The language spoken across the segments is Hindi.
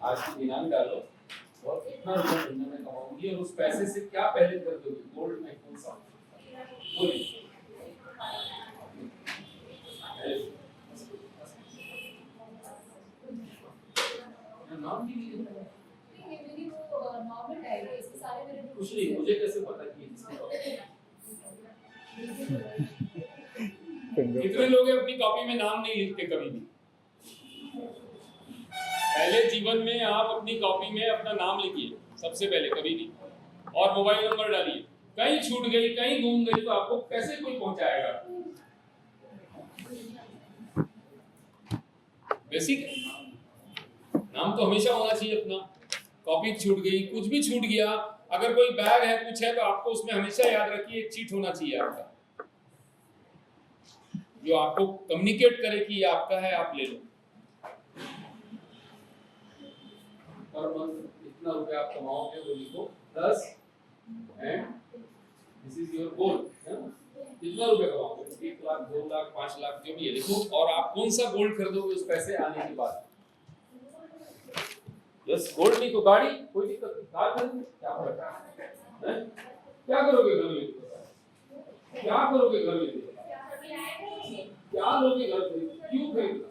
आज की दिनांक डालो और कितना रुपया महीने में कमाओगी और उस पैसे से क्या पहले कर दोगे, गोल्ड में कौन सा बोलिए। नाम भी नहीं है, मेरी वो नॉर्मल डायरी है, इसमें सारे मेरे कुछ नहीं, मुझे कैसे पता कि कितने लोग अपनी कॉपी में नाम नहीं लिखते कभी भी। पहले जीवन में आप अपनी कॉपी में अपना नाम लिखिए सबसे पहले कभी भी, और मोबाइल नंबर डालिए। कहीं छूट गई, कहीं घूम गई तो आपको कैसे कोई पहुंचाएगा। बेसिक नाम तो हमेशा होना चाहिए अपना। कॉपी छूट गई, कुछ भी छूट गया, अगर कोई बैग है कुछ है तो आपको उसमें हमेशा याद रखिए एक चीट होना चाहिए आपका, जो आपको कम्युनिकेट करे कि ये आपका है, आप ले लो। पर मंथ इतना रुपया आप कमाओगे वो लिखो 10 and this is your goal. कितना रुपया कमाओगे, 1 लाख 2 लाख 5 लाख जो भी है लिखो, और आप कौन सा गोल्ड खरीदोगे उस पैसे आने के बाद। यस, गोल्ड नहीं तो गाड़ी, कोई दिक्कत नहीं, कार खरीदो, क्या फर्क है? क्या करोगे घर में, क्या करोगे घर में, क्या लोगे घर में, क्यों खरीदना,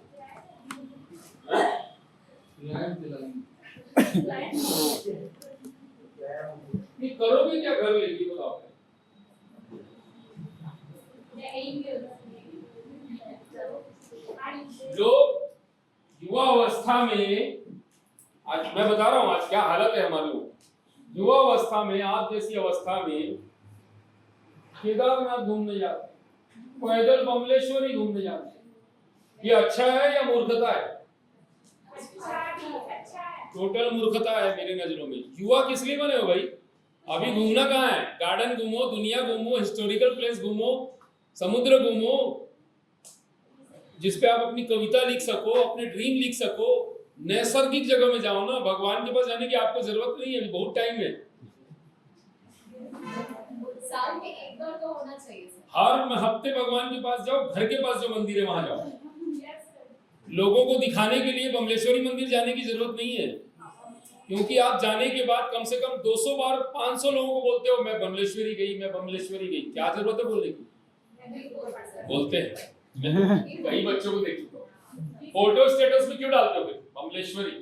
लैंड दिलाएंगे ये करोगे क्या घर लेके, बताओ। जो युवा अवस्था में, आज मैं बता रहा हूं आज क्या हालत है हमारे लोग, युवा अवस्था में आप जैसी अवस्था में केदारनाथ घूमने जाते, पैदल बमलेश्वरी घूमने जाते, ये अच्छा है या मूर्खता है? टोटल मूर्खता है मेरे नजरों में। युवा किस लिए बने हो भाई? अभी घूमना कहाँ है? गार्डन घूमो, दुनिया घूमो, हिस्टोरिकल प्लेस घूमो, समुद्र घूमो, जिसपे आप अपनी कविता लिख सको, अपने ड्रीम लिख सको। नैसर्गिक जगह में जाओ ना, भगवान के पास जाने की आपको जरूरत नहीं है, अभी बहुत टाइम है। साल में एक बार तो होना चाहिए। हर हफ्ते भगवान के पास जाओ, घर के पास जो मंदिर है वहां जाओ। लोगों को दिखाने के लिए बमलेश्वरी मंदिर जाने की जरूरत नहीं है, क्योंकि आप जाने के बाद कम से कम 200 बार 500 लोगों को बोलते हो मैं बमलेश्वरी गई, मैं बमलेश्वरी गई। क्या जरूरत है बोलने की? बोलते हैं कई बच्चों को देख चुका हूं। फोटो स्टेटस में क्यों डालते हो बमलेश्वरी?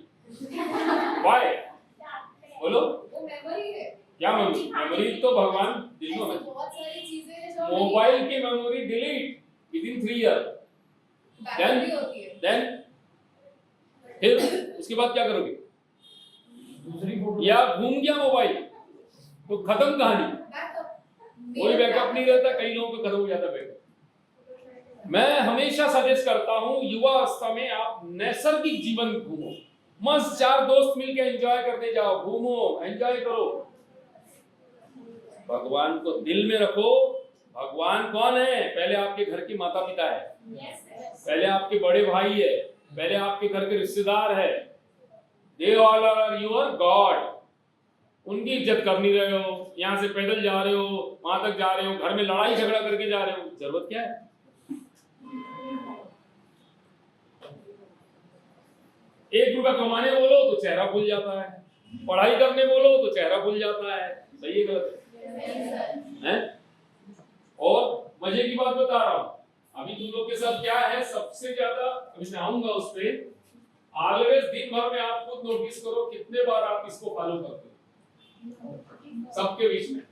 व्हाई? बोलो। वो मेमोरी है। क्या मेमोरी? मेमोरी तो भगवान दिल में है। बहुत सारी चीजें हैं जो मोबाइल की memory delete within 3 year, backup होती है। देन फिर उसके बाद क्या करोगे? दूसरी फोटो, या घूम गया मोबाइल तो खत्म कहानी, कोई बैकअप नहीं रहता, कई लोगों को खत्म हो जाता बैकअप। मैं हमेशा सजेस्ट करता हूं युवा अवस्था में आप नैसर्गिक जीवन घूमो, मस्त 4 दोस्त मिलकर एंजॉय करने जाओ, घूमो, एंजॉय करो, भगवान को दिल में रखो। भगवान कौन है? पहले आपके घर के माता पिता है, पहले आपके बड़े भाई है, पहले आपके घर के रिश्तेदार है। They all are your God। उनकी इज्जत कर नहीं रहे हो, यहाँ से पैदल जा रहे हो, वहां तक जा रहे हो, घर में लड़ाई झगड़ा करके जा रहे हो, जरूरत क्या है? ₹1 कमाने बोलो तो चेहरा भूल जाता है, पढ़ाई करने बोलो तो चेहरा भूल जाता है। सही है गलत है? और मजे की बात बता रहा हूं, अभी तुम लोग के साथ क्या है सबसे ज्यादा, अभी मैं आऊंगा उस पे। ऑलवेज दिन भर में आप खुद नोटिस करो कितने बार आप इसको फॉलो करते हो, सबके बीच में,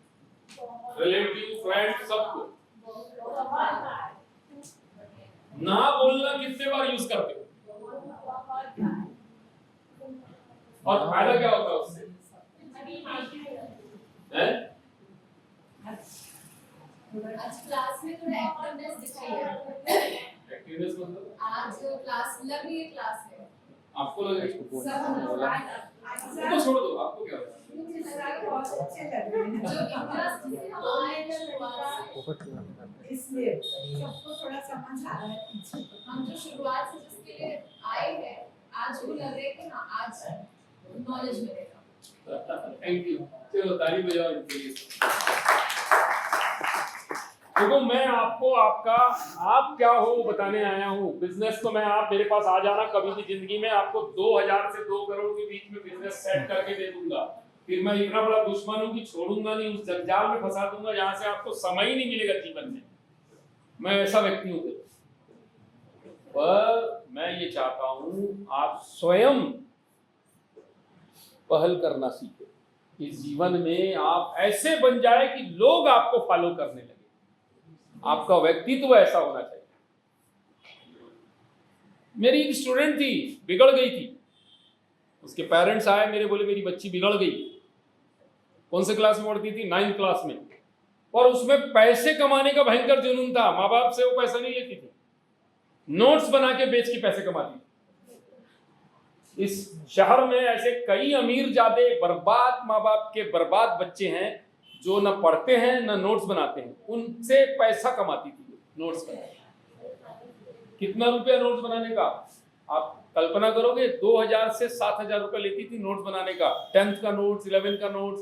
रिलेटिव, फ्रेंड, सबको। ना बोलना कितने बार यूज करते हो, और फायदा क्या होता है उससे? आज क्लास में थोड़ा एक्टिवनेस दिख रही है। एक्टिवनेस मतलब आज क्लास लग रही है, क्लास है आपको लग रही है? तो छोड़ दो, आपको क्या होता है? मुझे लग रहा है बहुत अच्छे लग रहे हैं जो इंटरेस्ट से हम आए हैं शुरुआत से, इसलिए सबको थोड़ा समझ आ रहा है पीछे। हम जो शुरुआत से जिसके लिए आए हैं आज वो लग रहा है कि हाँ आज नॉलेज मिलेगा। थैंक यू, चलो ताली बजाओ इनके लिए। देखो मैं आपको आप क्या हो बताने आया हूँ। बिजनेस तो मैं आप मेरे पास आ जाना कभी भी जिंदगी में, आपको 2000 से 2 करोड़ के बीच में बिजनेस सेट करके दे दूंगा। फिर मैं इतना बड़ा दुश्मन हूँ कि छोड़ूंगा नहीं, उस जंजाल में फंसा दूंगा जहां से आपको समय ही नहीं मिलेगा जीवन में। मैं ऐसा व्यक्ति हूँ। पर मैं ये चाहता हूँ आप स्वयं पहल करना सीखें कि जीवन में आप ऐसे बन जाए कि लोग आपको फॉलो करने लगे। आपका व्यक्तित्व ऐसा होना चाहिए। मेरी एक स्टूडेंट थी, बिगड़ गई थी। उसके पेरेंट्स आए मेरे, बोले मेरी बच्ची बिगड़ गई। कौन से क्लास में पढ़ती थी? 9th क्लास में। और उसमें पैसे कमाने का भयंकर जुनून था। माँ बाप से वो पैसा नहीं लेती थी, नोट्स बना के बेच के पैसे कमाती थी। इस शहर में ऐसे कई अमीर जादे बर्बाद माँ बाप के बर्बाद बच्चे हैं जो न पढ़ते हैं न नोट्स बनाते हैं, उनसे पैसा कमाती थी नोट्स बना। कितना रुपया नोट्स बनाने का आप कल्पना करोगे? 2000 से 7000 रुपया लेती थी नोट्स बनाने का। 10th का नोट्स, 11th का नोट्स,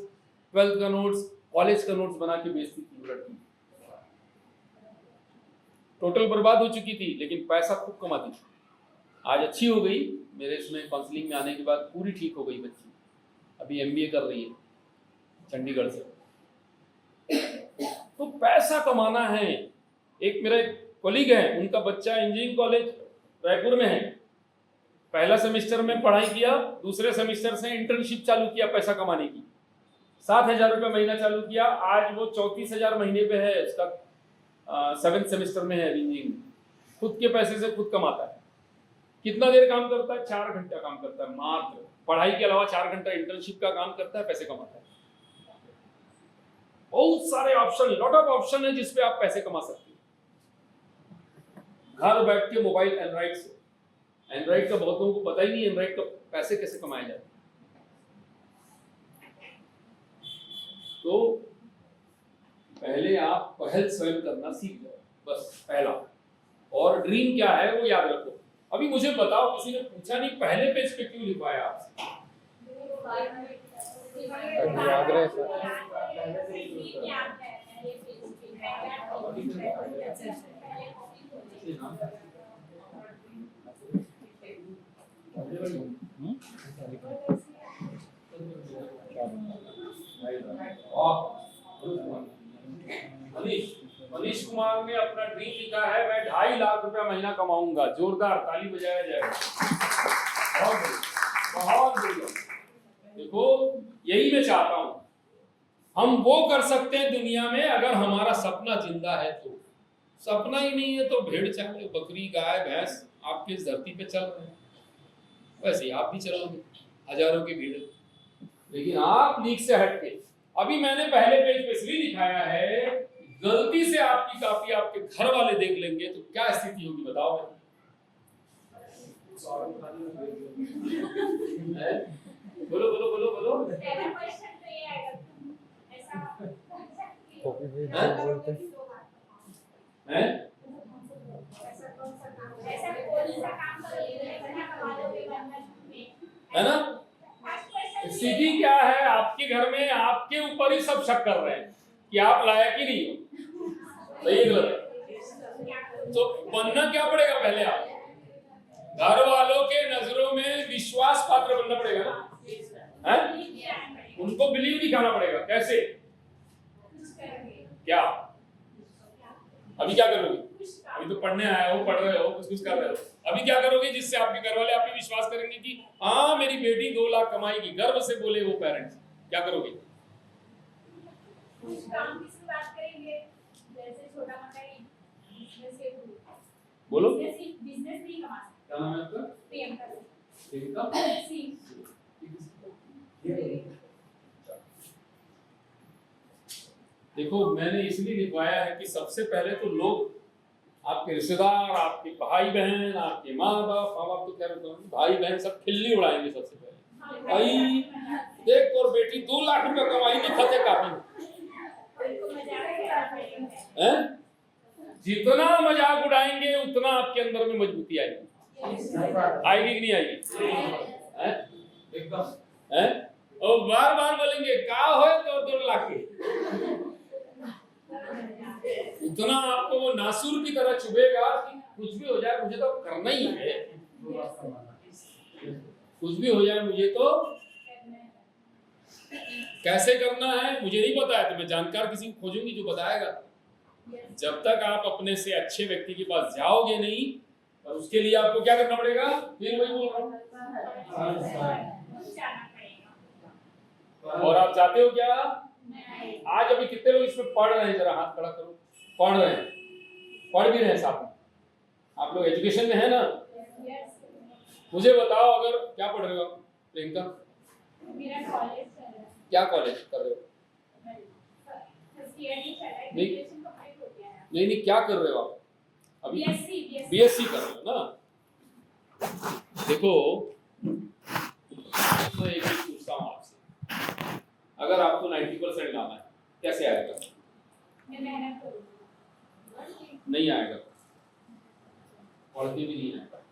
12th का नोट्स, कॉलेज का नोट्स बना के बेचती थी लड़की। टोटल बर्बाद हो चुकी थी, लेकिन पैसा खूब कमाती थी। आज अच्छी हो गई, मेरे इसमें काउंसलिंग में आने के बाद पूरी ठीक हो गई बच्ची। अभी MBA कर रही है चंडीगढ़ से। तो पैसा कमाना है। एक मेरा कोलीग है, उनका बच्चा इंजीनियरिंग कॉलेज रायपुर में है। पहला सेमेस्टर में पढ़ाई किया, दूसरे सेमेस्टर से इंटर्नशिप चालू किया पैसा कमाने की। 7000 रुपये महीना चालू किया। आज वो 34,000 महीने पे है। उसका 7th सेमेस्टर में है इंजीनियरिंग। खुद के पैसे से खुद कमाता है। कितना देर काम करता है? 4 घंटा काम करता है मात्र। पढ़ाई के अलावा 4 घंटा इंटर्नशिप का काम करता है, पैसे कमाता है। बहुत सारे ऑप्शन, लॉट ऑफ ऑप्शन है जिसपे आप पैसे कमा सकते हैं घर बैठ के। मोबाइल एंड्रॉइड से, एंड्रॉइड का बहुत लोगों को पता ही नहीं एंड्रॉइड का पैसे कैसे कमाए जाते। तो पहले आप पहल स्वयं करना सीख जाओ, बस पहला। और ड्रीम क्या है वो याद रखो। अभी मुझे बताओ, किसी ने पूछा नहीं पहले पेज पे क्यों लिखवाया आपसे? याद रहे मनीष कुमार ने अपना ड्रीम लिखा है, मैं 2.5 लाख रुपया महीना कमाऊंगा। जोरदार ताली बजाया जाएगा। बहुत बढ़िया। देखो यही मैं चाहता हूं। हम वो कर सकते हैं दुनिया में अगर हमारा सपना जिंदा है तो। सपना ही नहीं है तो भेड़ चाहे बकरी गाय भैंस आपके इस धरती पे चल रहे हैं, वैसे ही आप भी चलोगे हजारों की भीड़। लेकिन आप लीक से हटके, अभी मैंने पहले पेज पे इसलिए दिखाया है, गलती से आपकी कॉपी आपके घर वाले देख लेंगे तो क्या स्थिति होगी बताओ। बोलो बोलो बोलो बोलो। पहला क्वेश्चन तो ये आएगा, ऐसा कॉपी पेज बोलते हैं ऐसा कौन सा काम, ऐसा कौन सा काम करोगे इतना कमा लोगे बंधन में, है ना? फर्स्ट क्वेश्चन स्थिति क्या है? आपके घर में आपके ऊपर ही सब शक कर रहे हैं कि आप लायक ही नहीं हो। सही है गलत? तो बनना क्या पड़ेगा? पहले आप घर वालों के नजरों में विश्वास पात्र बनना पड़ेगा ना, है? उनको बिलीव दिखाना पड़ेगा। कैसे? क्या? अभी क्या करोगे? अभी तो पढ़ने आए हो, पढ़ रहे हो, कुछ कर रहे हो। अभी क्या करोगे जिससे आपके घर वाले आप पे विश्वास करेंगे कि हाँ मेरी बेटी 2 लाख कमाएगी, गर्व से बोले वो पेरेंट्स। क्या करोगे? कुछ काम की बात करेंगे, जैसे छोटा मोटा बिजनेस के, बोलो। बिजनेस नहीं कमा सकते। क्या नाम है आपका? प्रियंका प्रियंका। देखो मैंने इसलिए लिखवाया है कि सबसे पहले तो लोग, आपके रिश्तेदार, आपके भाई बहन, आपके माँ बाप तो क्या भाई बहन सब खिल्ली उड़ाएंगे सबसे पहले। भाई देख और बेटी 2 लाख रुपया कमाई, दिखाते काफी है। जितना मजाक उड़ाएंगे उतना आपके अंदर में मजबूती आएगी। आएगी कि नहीं आएगी? एकदम है। और बार बार बोलेंगे का हो तो 2 लाख के, उतना कुछ भी हो जाए मुझे तो कैसे करना है मुझे नहीं पता है, तो मैं जानकार किसी को खोजूंगी जो बताएगा। जब तक आप अपने से अच्छे व्यक्ति के पास जाओगे नहीं, और उसके लिए आपको क्या करना पड़ेगा, फिर वही बोल रहा हूँ। और आप जाते हो क्या? आज अभी कितने लोग इसमें पढ़ रहे हैं, जरा हाथ खड़ा करो। पढ़ रहे हैं, पढ़ भी रहे हैं साथ में। आप लोग एजुकेशन में है ना? मुझे बताओ, अगर क्या पढ़ रहे हो आप प्रियंका? मेरा कॉलेज चल रहा है। क्या कॉलेज कर रहे हो? फर्स्ट ईयर ही चल रहा है, नहीं। ग्रेजुएशन कंप्लीट हो गया है। नहीं, क्या कर रहे हो आप अभी? बीएससी कर रहे हो ना? देखो, मैं एक चीज पूछता हूँ आपसे, अगर आपको 90% लाना है कैसे आएगा? मैं मेहनत करूंगी। नहीं आएगा, पढ़ के भी नहीं आएगा।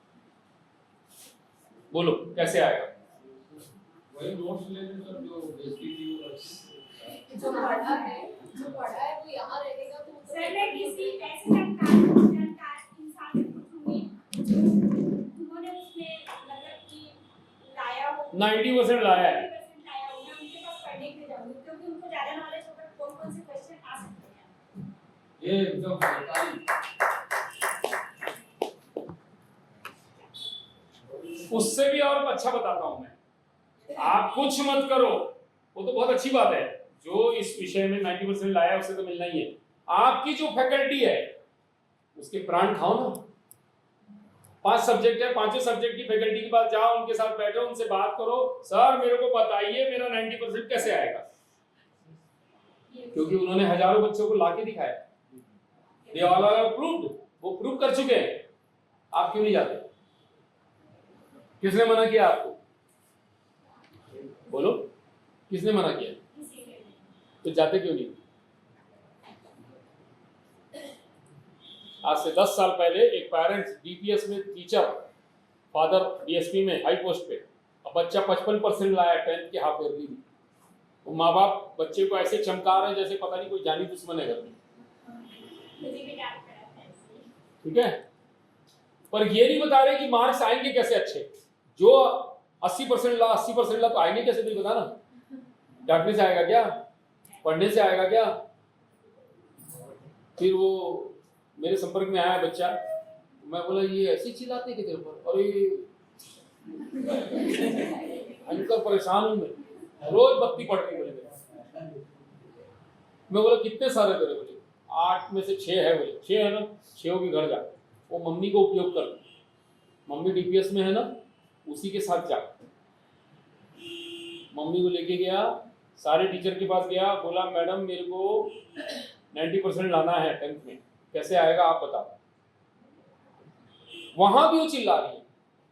बोलो कैसे आएगा? वही नोट्स लेने का जो एसपीटी जो पढ़ा है वो यहाँ रहेगा तो सर मैं किसी ऐसे जानकार इंसान से पूछूंगी उन्होंने उसमें मतलब कि लाया हो 90% लाया है। 90% लाया हो, मैं उनके पास पढ़ने के लिए जाऊंगी क्योंकि उनको ज्यादा नॉलेज होगा कौन कौन से क्वेश्चन आ सकते हैं। ये एकदम सरकारी उससे भी और अच्छा बताता हूं मैं, आप कुछ मत करो, वो तो बहुत अच्छी बात है। जो इस विषय में 90% लाया है उसे तो मिलना ही है। आपकी जो फैकल्टी है उसके प्राण खाओ ना। 5 सब्जेक्ट है, 5 सब्जेक्ट की फैकल्टी के पास जाओ, उनके साथ बैठो, उनसे बात करो, सर मेरे को बताइए मेरा 90% कैसे आएगा, क्योंकि उन्होंने हजारों बच्चों को लाके दिखाया। They all are proved, वो प्रूव कर चुके हैं। आप क्यों नहीं जाते? किसने मना किया आपको? बोलो, किसने मना किया? तो जाते क्यों नहीं? आज से 10 साल पहले एक पेरेंट्स डीपीएस में टीचर, फादर डीएसपी में हाई पोस्ट पे, अब बच्चा 55% लाया 10th के हाफ ईयरली में, तो माँ बाप बच्चे को ऐसे चमका रहे हैं जैसे पता नहीं कोई जानी दुश्मन है घर में। ठीक है, पर ये नहीं बता रहे कि मार्क्स आएंगे कैसे अच्छे। जो 80% ला 80% ला तो आएंगे कैसे, नहीं बता ना। डांटने से आएगा क्या? पढ़ने से आएगा क्या? फिर वो मेरे संपर्क में आया बच्चा, मैं बोला ये ऐसे चिल्लाते कि तेरे पर, और ये अंकल परेशान हूं मैं, रोज बत्ती पड़ रही बोले। मैं बोला कितने सारे तेरे? बोले 8 में से 6 है। बोले 6 है ना, 6 के घर जा, वो मम्मी को उपयोग कर, मम्मी डीपीएस में है ना, उसी के साथ जा। मम्मी को लेके गया, सारे टीचर के पास गया, बोला मैडम मेरे को 90% लाना है 10th में, कैसे आएगा आप बताओ। वहां भी वो चिल्ला रही है,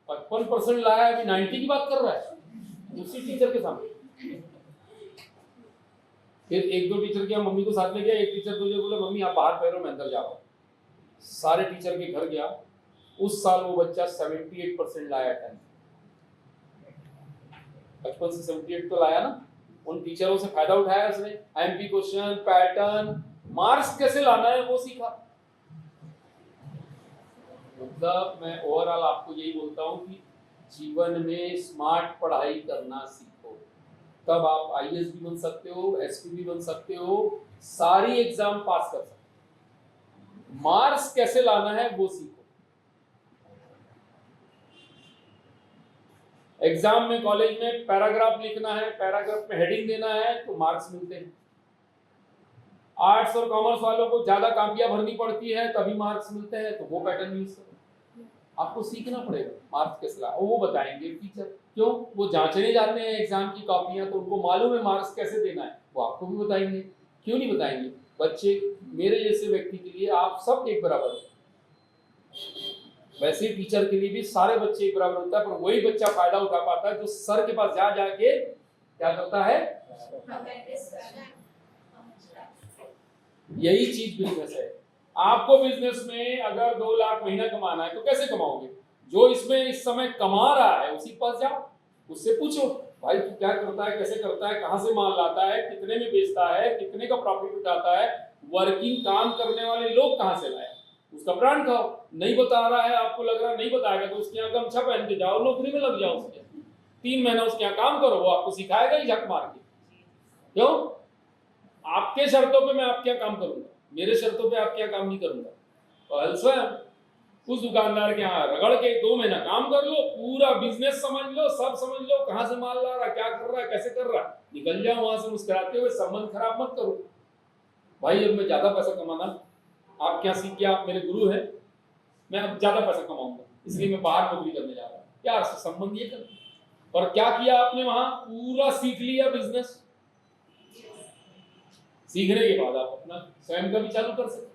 55% लाया है, अभी 90 की बात कर रहा है उसी टीचर के सामने। फिर 1-2 टीचर के मम्मी को साथ ले गया, एक टीचर तुझे बोला मम्मी आप बाहर पैरों में अंदर जाओ। सारे टीचर के घर गया, उस साल वो बच्चा 78% लाया 10th। 55 से 78 तो लाया ना। उन टीचरों से फायदा उठाया उसने, आईएमपी क्वेश्चन, पैटर्न, मार्क्स कैसे लाना है वो सीखा। मतलब मैं ओवरऑल आपको यही बोलता हूं कि जीवन में स्मार्ट पढ़ाई करना सीखो, तब आप आईएएस भी बन सकते हो, एसपी भी बन सकते हो, सारी एग्जाम पास कर सकते हो। मार्क्स कैसे लाना है वो सीखो। एग्जाम में कॉलेज में पैराग्राफ लिखना है, पैराग्राफ में हेडिंग देना है तो मार्क्स मिलते हैं। आर्ट्स और कॉमर्स वालों को ज्यादा कापियां भरनी पड़ती है तभी मार्क्स मिलते हैं, तो वो पैटर्न यूज करो। आपको सीखना पड़ेगा मार्क्स कैसे ला, वो बताएंगे टीचर। क्यों? वो जांचने जाते हैं एग्जाम की कॉपियां, तो उनको मालूम है मार्क्स कैसे देना है, वो आपको भी बताएंगे। क्यों नहीं बताएंगे? बच्चे मेरे जैसे व्यक्ति के लिए आप सब एक बराबर हो, वैसे ही टीचर के लिए भी सारे बच्चे एक बराबर होता है, पर वही बच्चा फायदा उठा पाता है जो सर के पास जा जाके क्या करता है। यही चीज बिजनेस है। आपको बिजनेस में अगर 2 लाख महीना कमाना है तो कैसे कमाओगे? जो इसमें इस समय कमा रहा है उसी के पास जाओ, उससे पूछो भाई तू क्या करता है, कैसे करता है, कहां से माल लाता है, कितने में बेचता है, कितने का प्रॉफिट उठाता है, वर्किंग काम करने वाले लोग कहां से लाए, उसका ब्रांड खाओ। नहीं बता रहा है, आपको लग रहा है नहीं बताएगा, तो उसके यहाँ गमछा पहन के जाओ, नौकरी में लग जाओ उसके। 3 महीना उसके यहाँ काम करो, वो आपको सिखाएगा ही झक मार के। क्यों? आपके शर्तों पे मैं आपके यहाँ काम करूंगा, मेरे शर्तों पे आपके यहाँ काम नहीं करूंगा। तो स्वयं उस दुकानदार के यहाँ रगड़ के 2 महीना काम कर लो, पूरा बिजनेस समझ लो, सब समझ लो, कहाँ से माल ला रहा, क्या कर रहा है, कैसे कर रहा है, निकल जाओ वहां से मुस्कुराते हुए। संबंध खराब मत करो भाई। अब मैं ज्यादा पैसा कमाना, आप क्या सीख के, आप मेरे गुरु हैं, मैं अब ज्यादा पैसा कमाऊंगा, इसलिए मैं बाहर नौकरी करने जा रहा हूँ, प्यार से संबंध ये कर। और क्या किया आपने वहां? पूरा सीख लिया बिजनेस। सीखने के बाद आप अपना स्वयं का भी चालू कर सकते।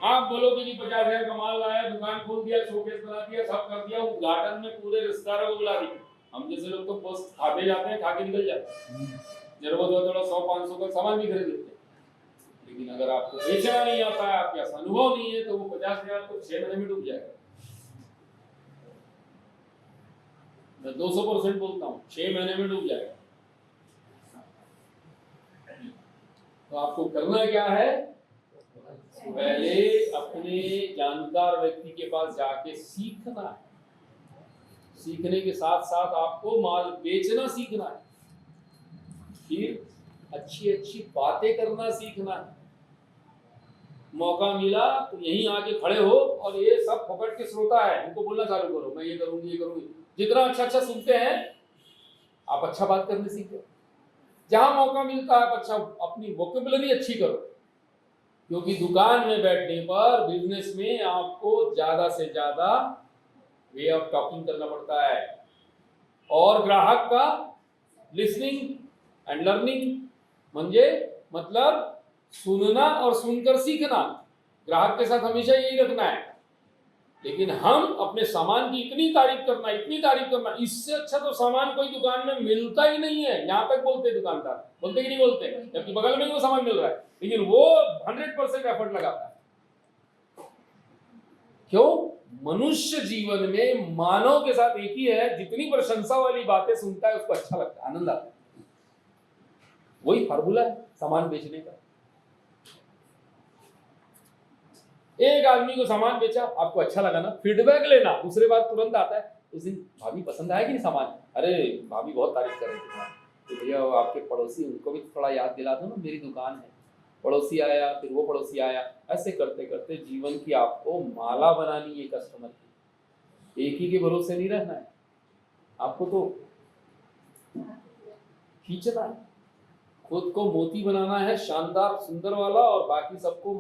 आप बोलोगे कि 50,000 का माल लाया, दुकान खोल दिया, शोकेस बना दिया, सब कर दिया, उद्घाटन में पूरे रिश्तेदारों को बुला दिया। हम जैसे लोग तो पोस्ट खाते जाते हैं, खा के निकल जाते हैं, जरूरत हो थोड़ा 100-500 का सामान भी खरीद लेते हैं। लेकिन अगर आपको बेचना नहीं आता है, आपके पास अनुभव नहीं है, तो वो 50,000 तो 6 महीने में डूब जाएगा। मैं 200% बोलता हूँ, 6 महीने में डूब जाएगा। तो आपको करना क्या है? पहले अपने जानकार व्यक्ति के पास जाके सीखना है। सीखने के साथ साथ आपको माल बेचना सीखना है, फिर अच्छी अच्छी बातें करना सीखना है। मौका मिला तो यहीं आके खड़े हो और ये सब फोकट के श्रोता है, उनको बोलना चालू करो, मैं ये करूंगी, ये करूंगी। जितना अच्छा अच्छा सुनते हैं आप, अच्छा बात करने सीखो। जहां मौका मिलता है अच्छा अपनी वोकेबुलरी अच्छी करो, क्योंकि दुकान में बैठने पर बिजनेस में आपको ज्यादा से ज्यादा वे ऑफ टॉकिंग करना पड़ता है। और ग्राहक का लिसनिंग एंड लर्निंग मतलब सुनना और सुनकर सीखना। ग्राहक के साथ हमेशा यही रखना है। लेकिन हम अपने सामान की इतनी तारीफ करना, इससे अच्छा तो सामान कोई दुकान में मिलता ही नहीं है। यहाँ तक बोलते दुकानदार, बोलते कि नहीं बोलते, जबकि बगल में ही वो सामान मिल रहा है, लेकिन वो 100% एफर्ट लगाता है। क्यों? मनुष्य जीवन में मानव के साथ एक ही है, जितनी प्रशंसा वाली बातें सुनता है उसको अच्छा लगता है, आनंद आता है। वही फार्मूला है सामान बेचने का। एक आदमी को सामान बेचा, आपको अच्छा लगा ना, फीडबैक लेना, दूसरे बार तुरंत आता है, उस दिन भाभी पसंद आया कि नहीं सामान, अरे भाभी बहुत तारीफ कर रही थी, तो भैया आपके पड़ोसी, उनको भी थोड़ा याद दिला दो ना, मेरी दुकान है। पड़ोसी आया, फिर वो पड़ोसी आया, ऐसे करते करते जीवन की आपको माला बनानी है कस्टमर की। एक ही के भरोसे नहीं रहना है, आपको तो खींचना है, खुद को मोती बनाना है, शानदार सुंदर वाला, और बाकी सबको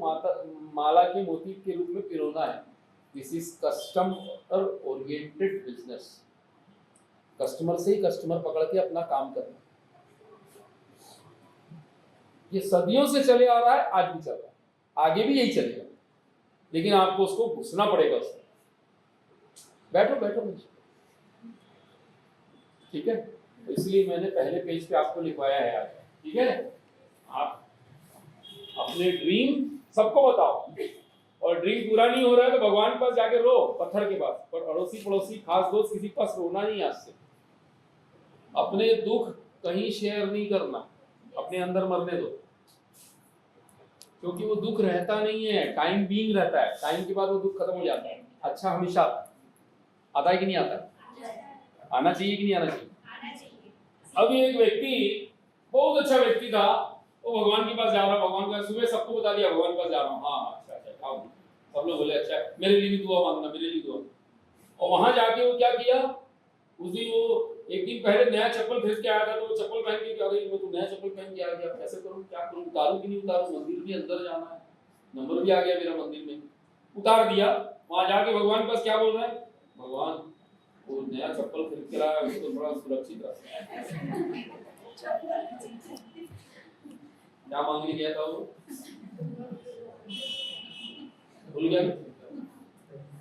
माला के मोती के रूप में पिरोना है। This is customer oriented business. Customer से ही कस्टमर पकड़ के अपना काम करना। ये सदियों से चले आ रहा है, आज भी चल रहा है, आगे भी यही चलेगा, लेकिन आपको उसको घुसना पड़ेगा उसमें। बैठो ठीक है। तो इसलिए मैंने पहले पेज पे आपको लिखवाया है आज, ठीक है। आप अपने ड्रीम सबको बताओ, और ड्रीम पूरा नहीं हो रहा है तो भगवान के पास जाके रो, पत्थर के पास, पर अड़ोसी पड़ोसी खास दोस्त किसी के पास रोना नहीं। आज से अपने दुख कहीं शेयर नहीं करना, अपने अंदर मरने दो, क्योंकि वो दुख रहता नहीं है, टाइम बीइंग रहता है, टाइम के बाद वो दुख खत्म हो जाता है। अच्छा हमेशा आता है कि नहीं आता? आना चाहिए कि नहीं आना चाहिए? अभी एक व्यक्ति, बहुत अच्छा व्यक्ति था, वो भगवान के पास जा रहा, भगवान का सुबह सबको बता दिया भगवान के पास जा रहा हूँ, हाँ अच्छा आओ, सब लोग बोले अच्छा मेरे लिए भी दुआ मांगना, मेरे लिए दुआ। और वहां जाके वो क्या किया, उस दिन वो एक दिन पहले नया चप्पल खरीद के आया था, तो वो चप्पल पहन के क्या, मैं तो नया चप्पल पहन के आ गया, कैसे करूँ, क्या करूँ, उतारूं कि नहीं उतारूं, मंदिर भी अंदर जाना है, नंबर भी आ गया मेरा मंदिर में, उतार दिया। वहां जाके भगवान के पास क्या बोल रहा है, भगवान वो नया चप्पल खरीद के लाया, उसको थोड़ा सुरक्षित रखना। क्या मांगने गया था वो, भूल गया,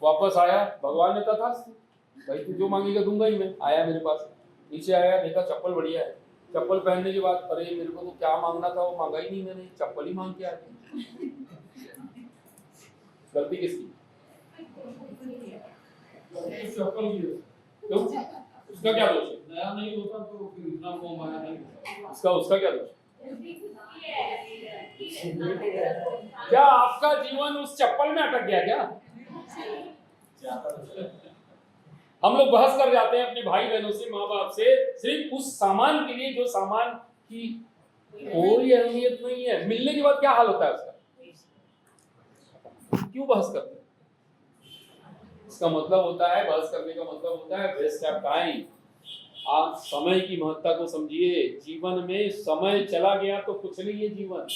वापस आया, भगवान ने कहा था भाई तू जो मांगेगा दूंगा ही मैं। आया मेरे पास, नीचे आया, देखा चप्पल बढ़िया है, चप्पल पहनने के बाद अरे मेरे को तो क्या मांगना था वो मांगा ही नहीं मैंने, चप्पल ही मांग के आ गया। गलती किसकी? चप्पल की। क्यों? उसका क्या दोष है? नया नहीं होता तो फिर इतना वो माया नहीं। उसका क्या दोष? क्या आपका जीवन उस चप्पल में अटक गया क्या? हम लोग बहस कर जाते हैं अपने भाई बहनों से, माँ बाप से, सिर्फ उस सामान के लिए जो सामान की कोई अहमियत नहीं है, मिलने के बाद क्या हाल होता है उसका, क्यों बहस करते हैं? इसका मतलब होता है, बहस करने का मतलब होता है वेस्ट ऑफ टाइम। आप समय की महत्ता को समझिए। जीवन में समय चला गया तो कुछ नहीं है जीवन।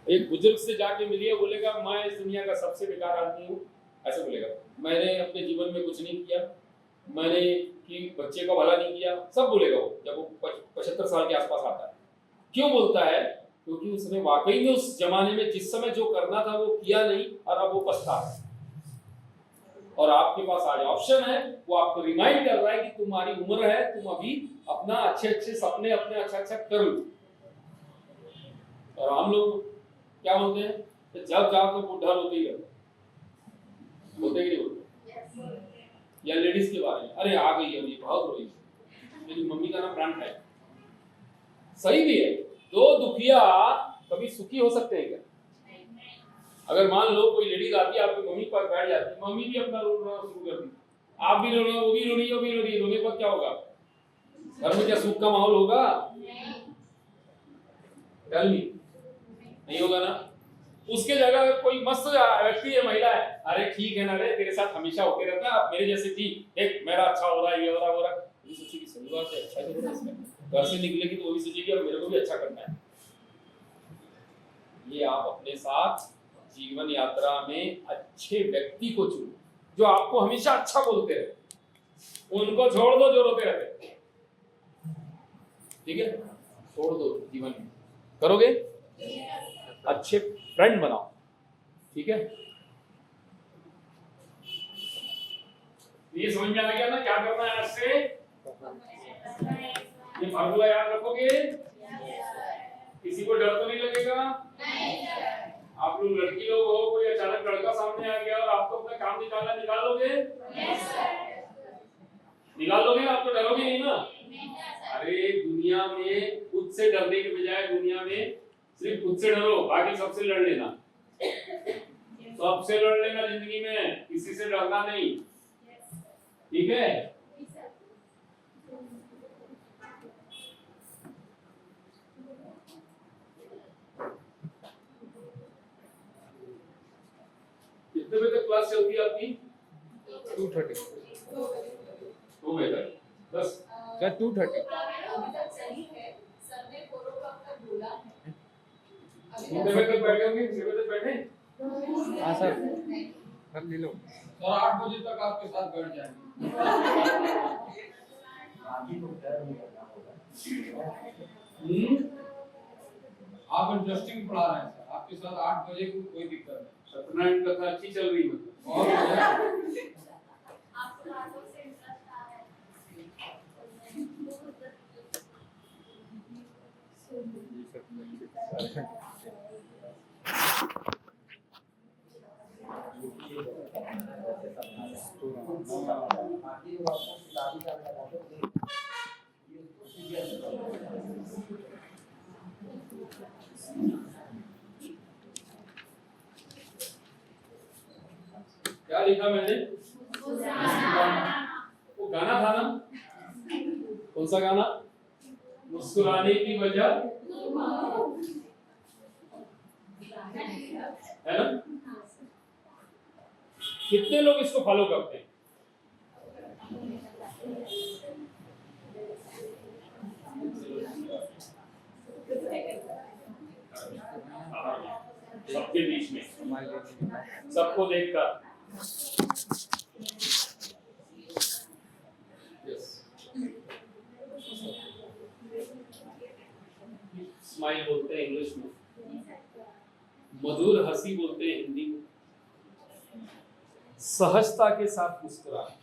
एक बुजुर्ग से जाके मिलिए, बोलेगा मैं इस दुनिया का सबसे बेकार आदमी हूँ, ऐसे बोलेगा। मैंने अपने जीवन में कुछ नहीं किया, मैंने कि बच्चे का भला नहीं किया, सब बोलेगा वो जब वो 75 साल के आसपास आता है। क्यों बोलता है? क्योंकि उसने वाकई में उस जमाने में जिस समय जो करना था वो किया नहीं, और अब वो पछता है। और आपके पास आज ऑप्शन है, वो आपको रिमाइंड कर रहा है कि तुम्हारी उम्र है, तुम अभी अपना अच्छे अच्छे सपने अपने अच्छा अच्छा कर लो। और हम लोग क्या बोलते हैं, तो जब जाओ तो बुढ़ा रोते ही रहते, बोलते कि नहीं बोलते? या लेडीज के बारे में, अरे आ गई अभी बहुत रोई, मेरी मम्मी का नाम प्राण है। सही भी है, दो दुखिया कभी सुखी हो सकते हैं क्या? अगर मान लो कोई लेडीज आती है आपकी मम्मी पर बैठ जाती है, मम्मी भी अपना रोना शुरू कर दी, आप भी रोना, वो भी रोनी, वो भी रोनी, रोने पर क्या होगा? घर में क्या सुख का माहौल होगा? टेल मी, नहीं होगा ना। उसके जगह अगर कोई मस्त व्यक्ति है, महिला है, अरे ठीक है ना रे, तेरे साथ हमेशा होते रहता है, आप मेरे जैसे थी, एक मेरा अच्छा हो रहा है, ये हो रहा है, ये सोचेगी सही बात है, अच्छा ही हो रहा है इसमें। घर से निकलेगी तो वो भी सोचेगी अब मेरे को भी अच्छा करना है। ये आप अपने साथ जीवन यात्रा में अच्छे व्यक्ति को चुनो, जो आपको हमेशा अच्छा बोलते रहे। उनको छोड़ दो जो रोते रहते, ठीक है? छोड़ दो जीवन में, करोगे? अच्छे फ्रेंड बनाओ, ठीक है? ये समझ में आ गया ना क्या करना है आज से? ये फार्मूला याद रखोगे? किसी को डर तो नहीं लगेगा? आप लोग लड़की लोग हो, कोई अचानक लड़का सामने आ गया और आपको अपना काम निकालना, निकाल लोगे? निकाल लोगे? आप तो डरोगे नहीं ना? अरे दुनिया में खुद से डरने के बजाय दुनिया में सिर्फ खुद से डरो, बाकी सबसे लड़ लेना। सबसे लड़ लेना जिंदगी में, किसी से डरना नहीं, ठीक है? कितने बजे तक क्लास चलती है आपकी? 2:30 2 बजे तक, बस क्या 2:30? कितने बजे तक बैठे होंगे? 6 बजे तक बैठे? हाँ सर, कर ले लो। और 8 बजे तक आपके साथ बैठ जाएंगे। आप इंटरेस्टिंग पढ़ा रहे हैं सर, आपके साथ 8 बजे को कोई दिक्कत नहीं। सत्यनारायण कथा अच्छी चल रही है मतलब। और बढ़िया। आपको बातों से इंटरेस्ट आ रहा है। क्या लिखा मैंने? वो गाना था ना, कौन सा गाना? मुस्कुराने की वजह है ना? कितने लोग इसको फॉलो करते हैं? सबके बीच में, सबको देखकर। स्माइल बोलते हैं इंग्लिश में, मधुर हंसी बोलते हैं हिंदी में, सहजता के साथ मुस्कुराना।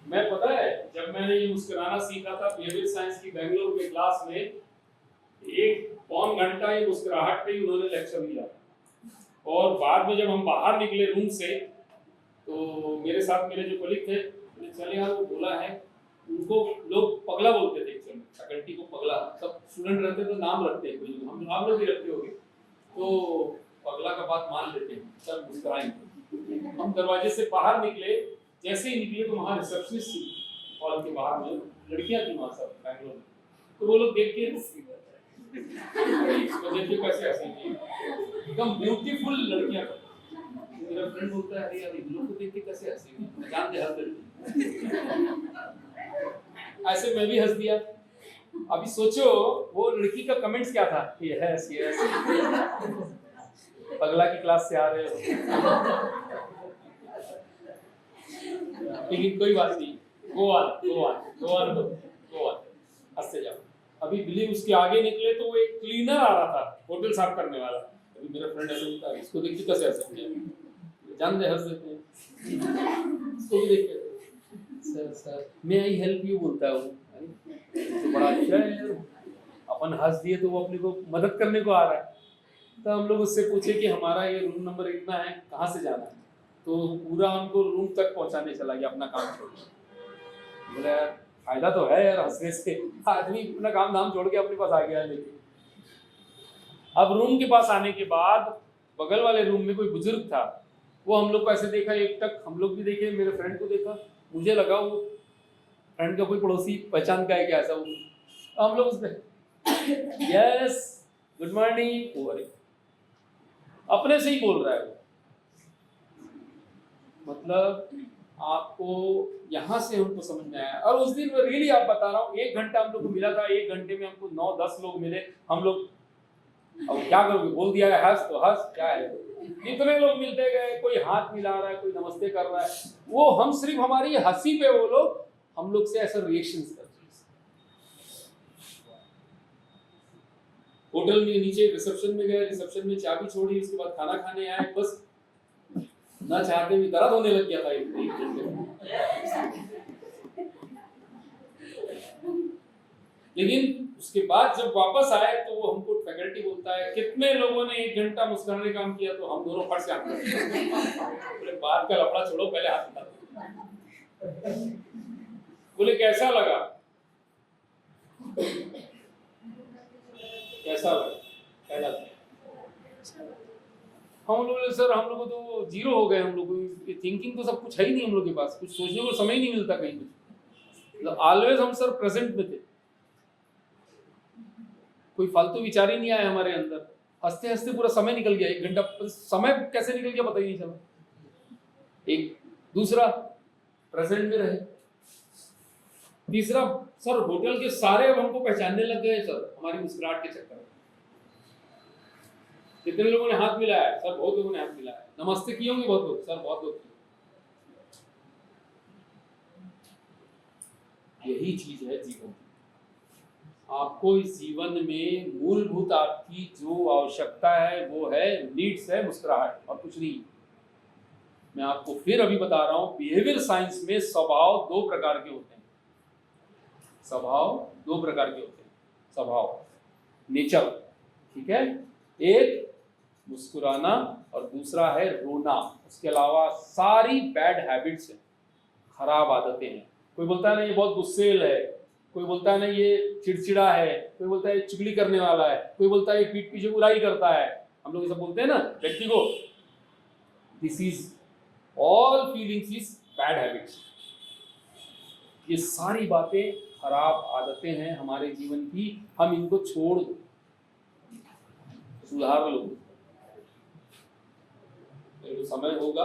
मैं पता है जब मैंने ये मुस्कुराना सीखा था बिहेवियर साइंस की बेंगलुरु के क्लास में, 1 घंटा ये मुस्कुराहट पे ही उन्होंने लेक्चर दिया। और बाद में जब हम बाहर निकले रूम से, तो मेरे साथ मेरे जो कलीग थे, चले यार वो बोला है, उनको लोग पगला बोलते थे, फैकल्टी को पगला, सब स्टूडेंट रहते तो नाम रखते हैं, कोई हम लोग भी रखते होंगे, तो पगला का बात मान लेते हैं, सब मुस्कुराएंगे। हम दरवाजे से बाहर निकले, जैसे ही निकले तो वहाँ रिसेप्शनिस्ट थी हॉल के बाहर में, लड़कियां थी वहाँ सब बैंगलोर में। तो वो लोग देख के इसको देख के कैसे हंसेंगे, एकदम ब्यूटीफुल लड़कियां। मेरा फ्रेंड बोलता है अरे यार इन लोग को देख के कैसे हंसेंगे, जान दे हंस दे। ऐसे मैं भी हंस दिया। अभी सोचो वो लड़की का कमेंट्स क्या था, यस यस पगला की क्लास से आ रहे हो। लेकिन कोई बात नहीं, गो ऑन हंसते जाओ। अभी बिलीव उसके आगे निकले तो वो एक क्लीनर आ रहा था, होटल साफ करने वाला। अभी मेरा फ्रेंड ऐसे बोलता है इसको देख के कैसे हंसेंगे, जान दे हंस देते हैं। इसको भी देख के सर मैं आई हेल्प यू बोलता हूँ, तो बड़ा अच्छा है यार, अपन हंस दिए तो वो अपने को मदद करने को आ रहा है। तो हम लोग उससे पूछे कि हमारा ये रूम नंबर इतना है, कहाँ से जाना है, तो पूरा हमको रूम तक पहुंचाने चला गया अपना काम छोड़ के। बोला यार फायदा तो है यार हंसने से, आदमी अपना काम धाम छोड़ के अपने पास आ गया। लेकिन अब रूम के पास आने के बाद बगल वाले रूम में कोई बुजुर्ग था, वो हम लोग को ऐसे देखा, एक तक हम लोग भी देखे, मेरे फ्रेंड को देखा, मुझे लगा वो फ्रेंड का कोई पड़ोसी पहचान का है क्या ऐसा। वो हम लोग उसने यस गुड मॉर्निंग ओवर अपने से ही बोल रहा है वो। मतलब आपको यहाँ से हमको समझ में आया। और उस दिन रियली आप बता रहा हूँ 1 घंटा हम लोग को मिला था, 1 घंटे में हमको 9-10 लोग मिले। हम लोग अब क्या करोगे, बोल दिया है हंस तो हंस, क्या है, इतने लोग मिलते गए, कोई हाथ मिला रहा है, कोई नमस्ते कर रहा है। वो हम सिर्फ हमारी हंसी पे वो लोग हम लोग से ऐसा रिएक्शंस करते हैं। होटल में नीचे रिसेप्शन में गए, रिसेप्शन में चाबी छोड़ी, उसके बाद खाना खाने आए, बस ना चाहते भी दर्द होने लग गया था एक घंटे। लेकिन उसके बाद जब वापस आए तो वो हमको फैकल्टी बोलता है कितने लोगों ने 1 घंटा मुस्कुराने काम किया, तो हम दोनों फट से आते बोले बात का लफड़ा छोड़ो, पहले हाथ उठा। बोले कैसा लगा, कैसा लगा, पहला हम लोग सर हम लोग तो जीरो हो गए, हम लोग को थिंकिंग तो सब कुछ है ही नहीं, हम लोग के पास कुछ सोचने को समय ही नहीं मिलता कहीं कुछ। मतलब ऑलवेज हम सर प्रेजेंट में थे, कोई फालतू विचार ही नहीं आया हमारे अंदर। हंसते हंसते पूरा समय निकल गया, 1 घंटा समय कैसे निकल गया पता ही नहीं चला। एक दूसरा प्रेजेंट में रहे। तीसरा सर होटल के सारे अब हमको पहचानने लग गए सर हमारी मुस्कुराहट के चक्कर में। कितने लोगों ने हाथ मिलाया है सर, बहुत लोगों ने हाथ मिलाया। नमस्ते किए होंगे बहुत लोग सर, बहुत लोग। यही चीज है जीवन। आपको इस जीवन में मूलभूत आपकी जो आवश्यकता है वो है नीड्स है मुस्कुराहट, और कुछ नहीं। मैं आपको फिर अभी बता रहा हूं, बिहेवियर साइंस में स्वभाव 2 प्रकार के होते हैं। स्वभाव 2 प्रकार के होते हैं, स्वभाव नेचर, ठीक है। एक मुस्कुराना और दूसरा है रोना। उसके अलावा सारी बैड हैबिट्स हैं, खराब आदतें हैं। कोई बोलता है ना ये बहुत गुस्सेल है, कोई बोलता है ना ये चिड़चिड़ा है, कोई बोलता है चुगली करने वाला है, कोई बोलता है पीठ पीछे बुराई करता है। हम लोग ये सब बोलते हैं ना व्यक्ति को। This is all feelings is bad habits. ये सारी बातें खराब आदतें हैं हमारे जीवन की, हम इनको छोड़ दो, सुधार लो। तो समय होगा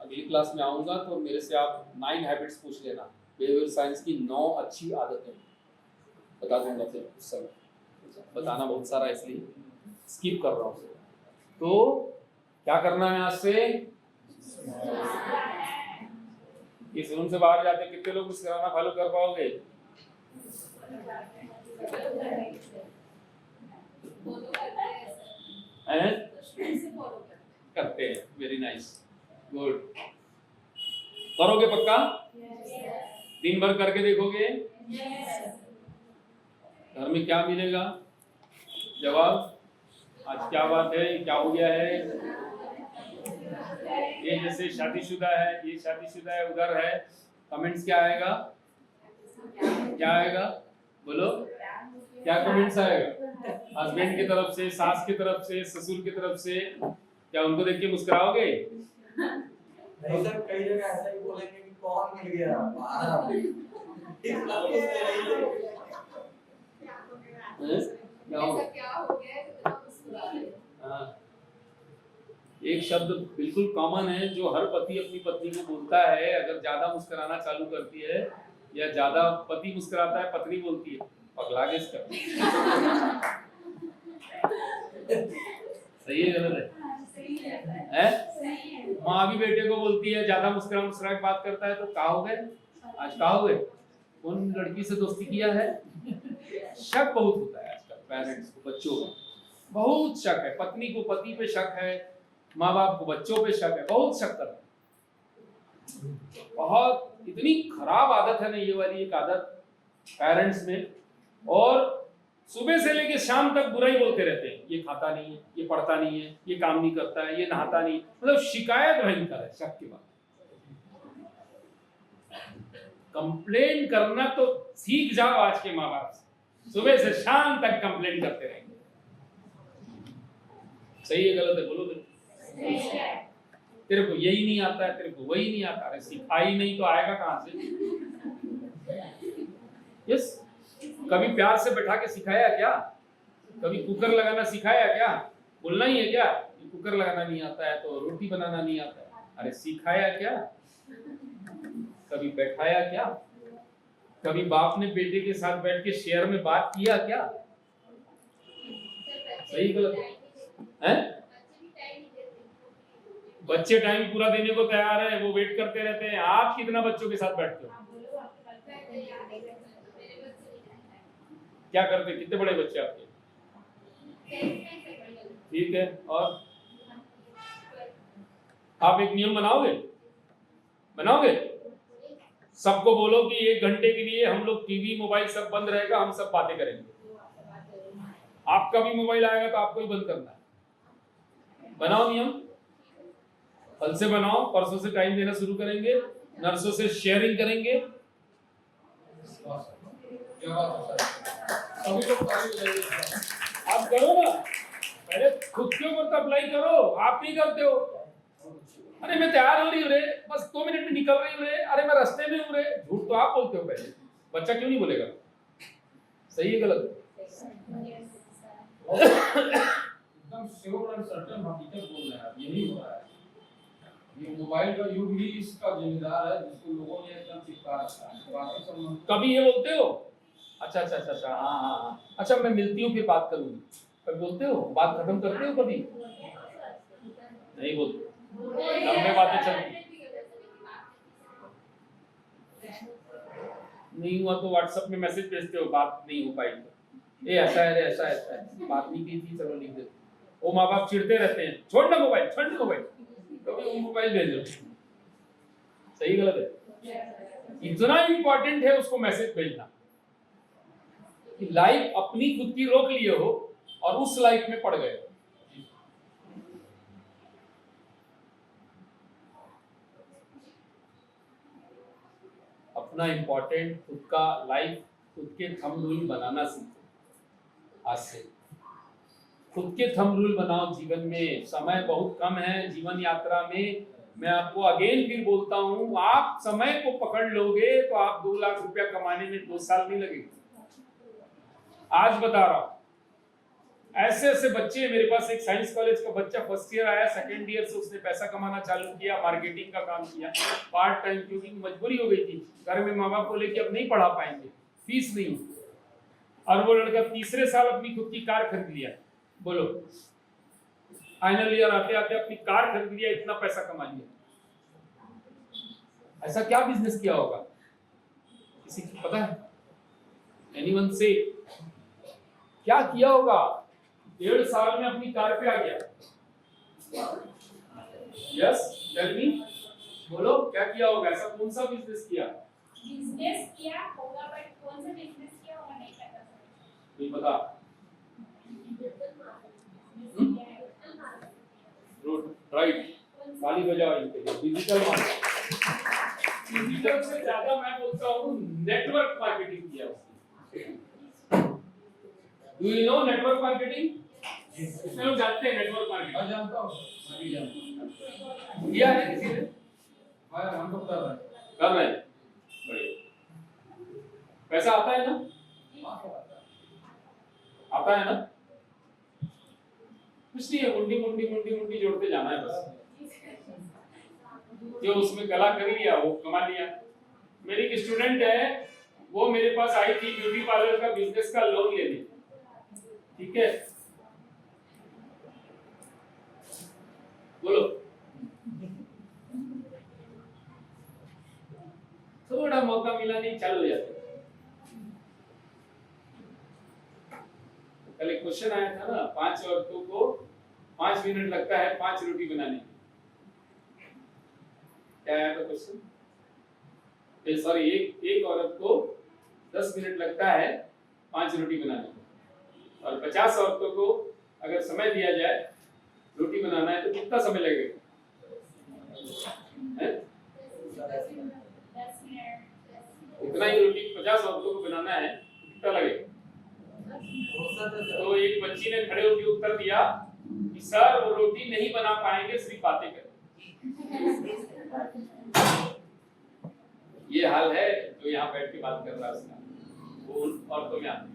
अगली क्लास में आऊंगा तो मेरे से आप 9 हैबिट्स पूछ लेना, बिहेवियर साइंस की 9 अच्छी आदतें बता दूंगा। फिर उस समय बताना बहुत सारा इसलिए स्किप कर रहा हूँ। तो क्या करना है आज से, इस रूम से बाहर जाते कितने लोग मुस्कुराना फॉलो कर पाओगे? करते हैं, वेरी नाइस, गुड। करोगे पक्का? दिन भर करके देखोगे? घर में क्या मिलेगा जवाब? आज क्या बात है, क्या हो गया है? ये जैसे शादीशुदा है, ये शादीशुदा है, उधर है, कमेंट्स क्या आएगा? क्या आएगा बोलो, क्या कमेंट्स आएगा? हस्बैंड की तरफ से, सास की तरफ से, ससुर की तरफ से। क्या उनको देख के मुस्कुराओगे? नहीं सर, कई जगह ऐसा ही बोलेंगे कि कौन मिल गया बाहर इतना पूछते रहेंगे। क्या हो ऐसा क्या हो गया है इतना मुस्कुरा रहे हो? हाँ। एक शब्द बिल्कुल कॉमन है जो हर पति अपनी पत्नी को बोलता है अगर ज्यादा मुस्कुराना चालू करती है या ज्यादा पति मुस्कुराता है पत्नी बोलती है पगला के इसका। सही है गलत है? हाँ, सही रहता है। हैं? सही है। माँ भी बेटे को बोलती है ज्यादा मुस्कुरा मुस्कुरा के बात करता है तो कहा हो गए आज कहा हो गए कौन लड़की से दोस्ती किया है। शक बहुत होता है आजकल पेरेंट्स को बच्चों को बहुत शक है, पत्नी को पति पे शक है, माँ बाप को बच्चों पे शक है, बहुत शक करते हैं। बहुत इतनी खराब आदत है ना ये वाली एक आदत पेरेंट्स में, और सुबह से लेके शाम तक बुरा ही बोलते रहते हैं, ये खाता नहीं है, ये पढ़ता नहीं है, ये काम नहीं करता है, ये नहाता नहीं, मतलब शिकायत भयंकर है शक के बाद। कंप्लेन करना तो सीख जाओ आज के माँ बाप से, सुबह से शाम तक कंप्लेन करते रहेंगे। सही है गलत है बोलो तो। सही है। तेरे को यही नहीं आता है, तेरे को वही नहीं आता, अरे सिखाई नहीं तो आएगा कहाँ से। यस, कभी प्यार से बैठा के सिखाया क्या? कभी कुकर लगाना सिखाया क्या? बोलना ही है क्या कि कुकर लगाना नहीं आता है तो रोटी बनाना नहीं आता है? अरे सिखाया क्या? कभी बैठाया क्या? कभी बाप ने बेटे के साथ बैठ के शेयर में बात किया क्या? सही गलत है? बच्चे टाइम पूरा देने को तैयार है, वो वेट करते रहते हैं। आप कितना बच्चों के साथ बैठते हो? हाँ, बोलो आपके बात है। क्या करते? कितने बड़े बच्चे आपके? ठीक है, और आप एक नियम बनाओगे? बनाओगे? सबको बोलो कि 1 घंटे के लिए हम लोग टीवी मोबाइल सब बंद रहेगा, हम सब बातें करेंगे। आपका भी मोबाइल आएगा तो आपको ही बंद करना है। बनाओ नियम, कल से बनाओ, परसों से टाइम देना शुरू करेंगे, नर्सों से शेयरिंग करेंगे। क्या बात है सर, सभी लोग ताली बजाइए। आप करो ना, पहले खुद के ऊपर तो अप्लाई करो, आप नहीं करते हो। अरे मैं तैयार हो रही हूँ रे, बस 2 मिनट में निकल रही हूँ रे, अरे मैं रास्ते में हूँ रे। झूठ तो आप बोलते हो पहले, बच्चा क्यों नहीं बोलेगा? सही है गलत? एकदम श्योर एंड सर्टेन हकीकत बोल रहे हैं आप, यही हो रहा है। ये मोबाइल का युग ही इसका जिम्मेदार है जिसको लोगों ने एकदम चिपका रखा है। बाकी सब कभी ये बोलते हो? अच्छा, हाँ, अच्छा मैं मिलती हूँ फिर बात करूंगी, कभी बोलते हो? बात खत्म करते हो कभी? नहीं बोलते, लंबे बातें चलती। नहीं हुआ तो व्हाट्सएप में मैसेज भेजते हो, बात नहीं हो पाई तो ये ऐसा है रे, ऐसा है, बात नहीं की थी, चलो लिख दे। वो माँ बाप चिढ़ते रहते हैं, छोड़ ना मोबाइल, कभी वो मोबाइल भेजो। सही गलत है? इतना इंपॉर्टेंट है उसको मैसेज भेजना कि लाइफ अपनी खुद की रोक लिए हो और उस लाइफ में पड़ गए। अपना इंपॉर्टेंट खुद का लाइफ खुद के थंब रूल बनाना सीखो आज से। खुद के थंब रूल बनाओ जीवन में। समय बहुत कम है जीवन यात्रा में। मैं आपको अगेन फिर बोलता हूं, आप समय को पकड़ लोगे तो आप 2 लाख रुपया कमाने में 2 साल नहीं लगेंगे। आज बता रहा हूं, ऐसे ऐसे बच्चे, मेरे पास एक साइंस कॉलेज का बच्चा फर्स्ट ईयर आया, सेकंड ईयर से उसने पैसा कमाना चालू किया, मार्केटिंग का काम किया पार्ट टाइम, क्योंकि मजबूरी हो गई थी। घर में माँ बाप बोले कि अब नहीं पढ़ा पाएंगे, फीस नहीं होती, और वो लड़का तीसरे साल अपनी खुद की कार खरीद लिया। बोलो, फाइनल ईयर आते आते अपनी कार खरीद लिया, इतना पैसा कमा लिया। ऐसा क्या बिजनेस किया होगा? किसी को पता है? एनीवन से क्या किया होगा? 1.5 साल में अपनी कार पे आ गया। यस, टेल मी, बोलो क्या किया होगा? ऐसा कौन सा बिजनेस किया? बिजनेस किया होगा, बट कौन सा बिजनेस किया होगा नहीं पता सर। नहीं पता? गुड, राइट, ताली बजाओ इनके लिए। डिजिटल मार्केटिंग, डिजिटल से ज्यादा मैं बोलता हूँ नेटवर्क मार्केटिंग किया उसने। Do you know network marketing? कितने लोग जानते हैं नेटवर्क मार्केटिंग? मैं जानता हूँ, मैं भी जानता हूँ। किया है किसी ने? हाँ यार, हम लोग कर रहे हैं। कर रहे हैं, बढ़िया। पैसा आता है ना? आता है ना? कुछ नहीं है, मुंडी जोड़ते जाना है बस। जो उसमें कला कर लिया वो कमा लिया। मेरी एक स्टूडेंट है, वो मेरे पास आई थी ब्यूटी पार्लर का बिजनेस का लोन लेने, ठीक है? बोलो, थोड़ा मौका मिला नहीं, चालू हो जाते। कल एक क्वेश्चन आया था ना, 5 औरतों को 5 मिनट लगता है 5 रोटी बनाने में। क्या आया था क्वेश्चन? सॉरी, एक औरत को 10 मिनट लगता है 5 रोटी बनाने में, और 50 औरतों को अगर समय दिया जाए रोटी बनाना है तो कितना समय लगेगा? 10 मिनट। इतना ही रोटी 50 औरतों को बनाना है, कितना लगेगा? तो एक बच्ची ने खड़े होकर उत्तर दिया कि सर वो रोटी नहीं बना पाएंगे, सिर्फ बातें करें। ये हाल है जो यहाँ बैठ के बात कर रहा है उसका, वो उन औरतों में आते हैं।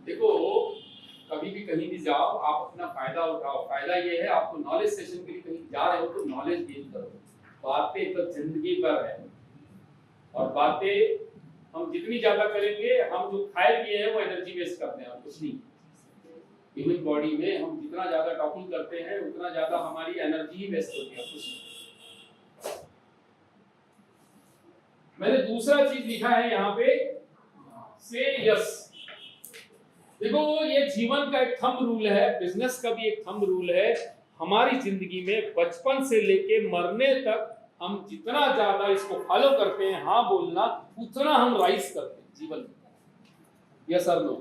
देखो, कभी भी कहीं भी जाओ, आप अपना फायदा उठाओ। फायदा ये है, आपको नॉलेज सेशन के लिए कहीं जा रहे हो तो नॉलेज गेन करो। बातें तो जिंदगी भर है, और बातें हम जितनी ज्यादा करेंगे, हम जो खाए पिए हैं वो एनर्जी वेस्ट करते हैं, और कुछ नहीं। ह्यूमन बॉडी में हम जितना ज्यादा टॉकिंग करते हैं उतना ज्यादा हमारी एनर्जी वेस्ट होती है, कुछ नहीं। मैंने दूसरा चीज लिखा है यहाँ पे, से यस। देखो, ये जीवन का एक थंब रूल है, बिजनेस का भी एक थंब रूल है। हमारी जिंदगी में बचपन से लेके मरने तक हम जितना ज्यादा इसको फॉलो करते हैं, हाँ बोलना, उतना हम राइज करते हैं जीवन में। यस और नो?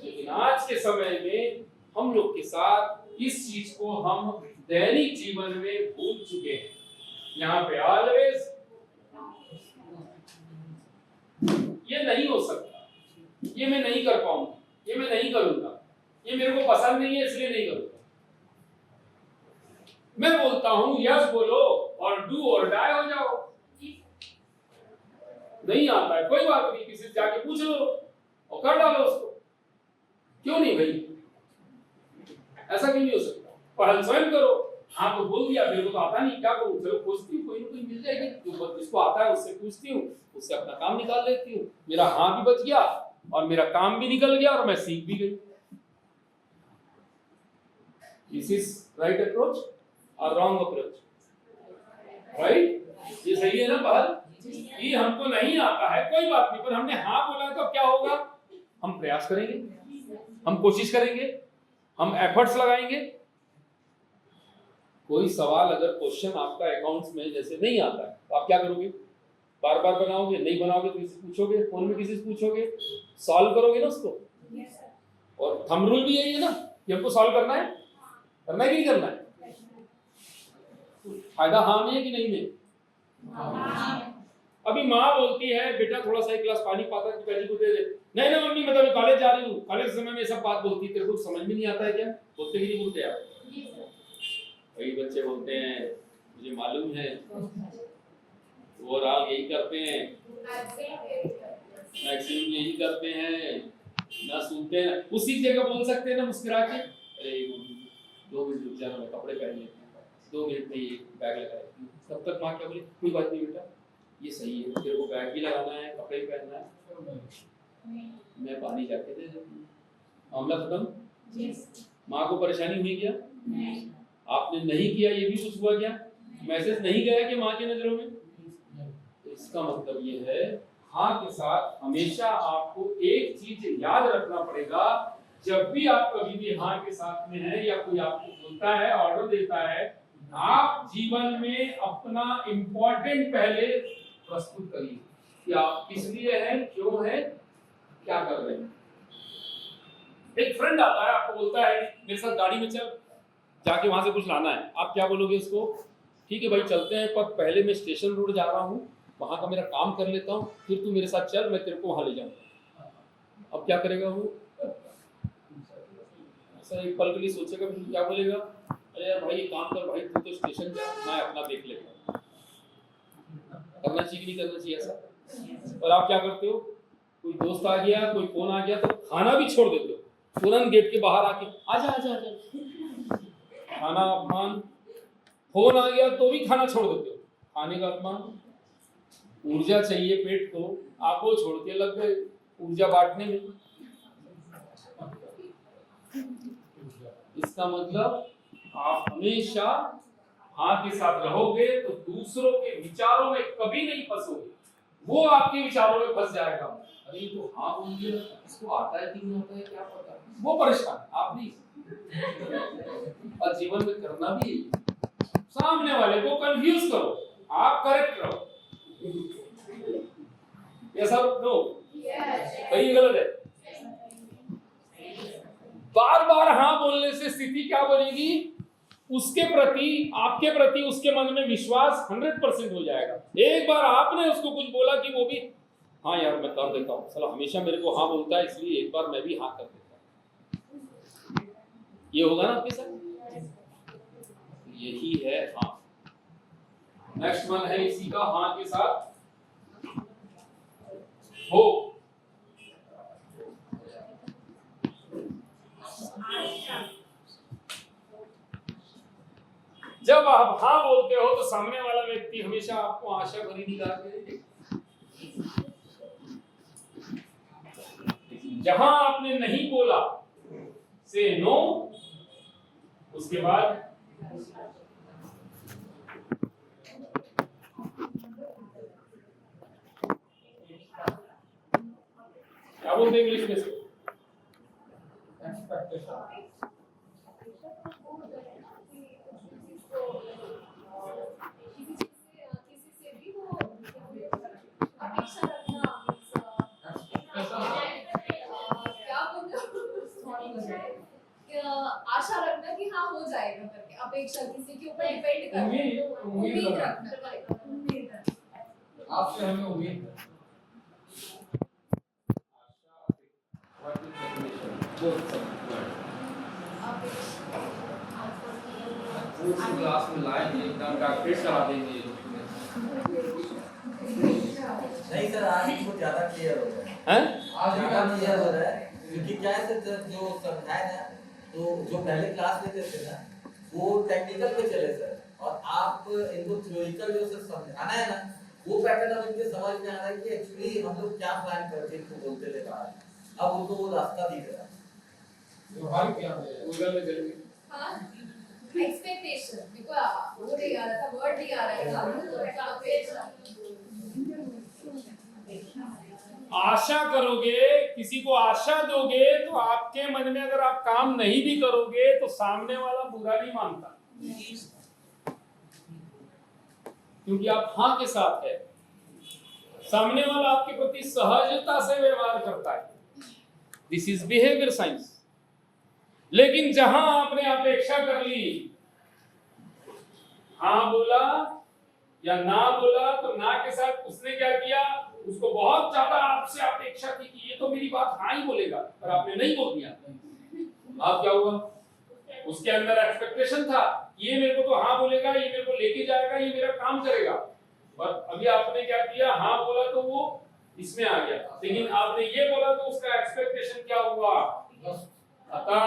लेकिन आज के समय में हम लोग के साथ इस चीज को हम दैनिक जीवन में भूल चुके हैं। यहाँ पे ऑलवेज ये नहीं हो सकता, ये मैं नहीं कर पाऊंगा, ये मैं नहीं करूंगा, ये मेरे को पसंद नहीं है इसलिए नहीं करूंगा। मैं बोलता हूं यस बोलो और डू और डाई हो जाओ। नहीं आता है कोई बात नहीं, किसी से जाके पूछ लो और कर डालो उसको। क्यों नहीं भाई? ऐसा क्यों नहीं हो सकता? पहल स्वयं करो। हाँ तो बोल दिया, मेरे को तो आता नहीं, क्या करूं? चलो खोजती हूँ, कोई ना कोई मिल जाएगी। जो जिसको आता है उससे पूछती हूँ, उससे अपना काम निकाल लेती हूँ। मेरा हाँ भी बच गया और मेरा काम भी निकल गया और मैं सीख भी गई। दिस इज राइट अप्रोच और रॉन्ग अप्रोच? राइट? ये सही है ना पहल? ये हमको नहीं आता है कोई बात नहीं, पर हमने हाँ बोला तो क्या होगा? हम प्रयास करेंगे, हम कोशिश करेंगे, हम एफर्ट्स लगाएंगे। कोई सवाल अगर क्वेश्चन आपका अकाउंट्स में जैसे नहीं आता है तो आप क्या करोगे? बार बार बनाओगे? नहीं बनाओगे तो किसी से पूछोगे, फोन में किसी से पूछोगे, सॉल्व करोगे ना उसको। और थंब रूल भी यही है ना कि हमको सॉल्व करना है, करना है कि नहीं करना है? फायदा हाँ में है कि नहीं में? अभी माँ बोलती है बेटा थोड़ा सा एक गिलास पानी पाता है पिताजी को दे दे। नहीं ना मम्मी, मतलब कॉलेज जा रही हूँ, कॉलेज समय में सब बात बोलती है, तेरे को समझ में नहीं आता है क्या? बोलते कि नहीं बोलते आप? कई बच्चे बोलते हैं मुझे मालूम है, ओवरऑल यही करते हैं, मैक्सिमम यही करते हैं, ना सुनते हैं। उसी जगह बोल सकते हैं ना मुस्कुरा के, अरे 2 मिनट रुक जाना, मैं कपड़े पहन लेती हूँ, 2 मिनट में ये बैग लगा लेती हूँ। तब तक माँ क्या बोली? कोई बात नहीं बेटा, ये सही है, तेरे को बैग भी लगाना है, कपड़े भी पहनना है, मैं पानी जाके दे देती हूँ। मामला खत्म। माँ को परेशानी हुई क्या? आपने नहीं किया ये भी कुछ हुआ क्या? मैसेज नहीं गया कि माँ की नजरों में? तो इसका मतलब ये है, हाँ के साथ हमेशा आपको एक चीज याद रखना पड़ेगा। जब भी आप कभी भी हाँ के साथ में है या कोई आपको बोलता है, ऑर्डर देता है, आप जीवन में अपना इंपॉर्टेंट पहले प्रस्तुत करिए कि आप किस लिए हैं, क्यों हैं, क्या कर रहे हैं। एक फ्रेंड आता है, आपको बोलता है मेरे साथ गाड़ी में चल, जाके वहां से कुछ लाना है। आप क्या बोलोगे उसको? ठीक है भाई चलते हैं, पर पहले मैं स्टेशन रोड जा रहा हूँ, वहां का मेरा काम कर लेता हूँ, फिर तू मेरे साथ चल, मैं तेरे को वहां ले जाऊंगा। अब क्या करेगा वो? ऐसा एक पल के लिए सोचेगा, फिर क्या बोलेगा? अरे यार भाई ये काम कर भाई, तू तो स्टेशन जा, मैं अपना देख लेता हूँ। करना चाहिए कि नहीं करना चाहिए ऐसा? और आप क्या करते हो, कोई दोस्त आ गया, कोई फोन आ गया तो खाना भी छोड़ देते हो, तुरंत गेट के बाहर आके आजा आजा आजा, खाना अपमान। फोन आ गया तो भी खाना छोड़ देते हो, खाने का अपमान। ऊर्जा चाहिए पेट को, आप वो छोड़ के लग गए ऊर्जा बांटने में। इसका मतलब आप हमेशा हाँ के साथ रहोगे तो दूसरों के विचारों में कभी नहीं फंसोगे, वो आपके विचारों में फंस जाएगा। अरे ये तो हाँ बोल दिया, इसको आता है कि नहीं आता है क्या पता, वो परेशान, आप नहीं। और जीवन में करना भी सामने वाले को कंफ्यूज करो, आप करेक्ट रहो। ऐसा नो सही गलत है? बार बार हाँ बोलने से स्थिति क्या बनेगी, उसके प्रति, आपके प्रति उसके मन में विश्वास 100% हो जाएगा। एक बार आपने उसको कुछ बोला कि वो भी हाँ यार मैं कर देता हूँ, चलो हमेशा मेरे को हाँ बोलता है इसलिए एक बार मैं भी हाँ कर देता हूँ, ये होगा ना आपके साथ? यही है हाँ। नेक्स्ट मन है इसी का हाँ के साथ हो। जब आप हाँ बोलते हो तो सामने वाला व्यक्ति हमेशा आपको आशा भरी निगाह से देखेगा। जहां आपने नहीं बोला से नो, उसके बाद क्या बोलते हैं इंग्लिश में से? आशा रखना कि हाँ हो जाएगा करके, अपेक्षा किसी के ऊपर डिपेंड करना, उम्मीद रखना, उम्मीद रखना। आपसे हमें उम्मीद है। क्लास में लाएंगे एकदम डॉक्टरेट करा देंगे। नहीं सर, आज इनको ज्यादा क्लियर हो रहा है। हैं? आज ज्यादा क्लियर हो रहा है क्योंकि क्या है सर, जो समझाए ना, तो जो पहले क्लास लेते थे ना वो टेक्निकल पे चले सर, और आप इनको थ्योरिकल जो सर समझाना है ना, वो पैटर्न अब इनके समझ में आ रहा है कि एक्चुअली हम लोग क्या प्लान करके इनको बोलते थे बाहर। अब उनको वो रास्ता दिख रहा है। व्यवहार क्या है? गूगल में चलेंगे। हाँ, एक्सपेक्टेशन, देखो वो नहीं आ रहा था, वर्ड नहीं आ रहा था, आशा करोगे, किसी को आशा दोगे तो आपके मन में अगर आप काम नहीं भी करोगे तो सामने वाला बुरा नहीं मानता, क्योंकि आप हाँ के साथ है। सामने वाला आपके प्रति सहजता से व्यवहार करता है। This is behaviour science. लेकिन जहां आपने अपेक्षा कर ली, हाँ बोला या ना बोला, तो ना के साथ उसने क्या किया, उसको बहुत ज्यादा आपसे अपेक्षा थी कि ये तो मेरी बात हाँ ही बोलेगा, पर आपने नहीं बोल दिया। अब क्या हुआ, उसके अंदर एक्सपेक्टेशन था ये मेरे को तो हाँ बोलेगा, ये मेरे को लेके जाएगा, ये मेरा काम करेगा, पर अभी आपने क्या किया, हाँ बोला तो वो इसमें आ गया। लेकिन आपने ये बोला तो उसका एक्सपेक्टेशन क्या हुआ, खत्म।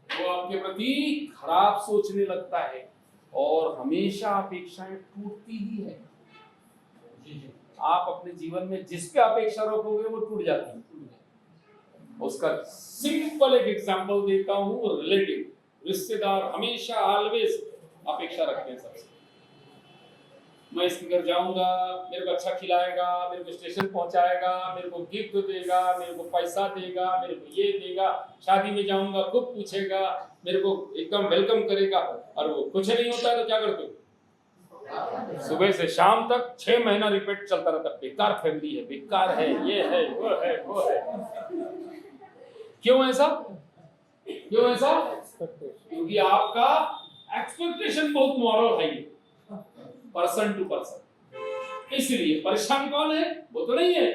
वो आपके प्रति खराब सोचने लगता है, और हमेशा अपेक्षाएं टूटती ही है। आप अपने जीवन में जिस पे अपेक्षा रखोगे वो टूट जाती है। उसका सिंपल एक एग्जांपल देता हूं, रिलेटिव। रिश्तेदार हमेशा ऑलवेज अपेक्षा रखते हैं सबसे। मैं इसके घर जाऊंगा, मेरे को अच्छा खिलाएगा, मेरे को स्टेशन पहुंचाएगा, मेरे को गिफ्ट देगा, मेरे को पैसा देगा, मेरे को ये देगा, शादी में जाऊंगा खूब पूछेगा, मेरे को एकदम वेलकम करेगा। और वो कुछ नहीं होता है तो क्या करते हो, सुबह से शाम तक 6 महीना रिपीट चलता रहता, बेकार फैमिली है, बेकार है, ये है, वो है, वो है। क्यों ऐसा, क्यों ऐसा? क्योंकि आपका एक्सपेक्टेशन बहुत मॉरल है, पर्सन टू पर्सन। इसलिए परेशान कौन है, वो तो नहीं है,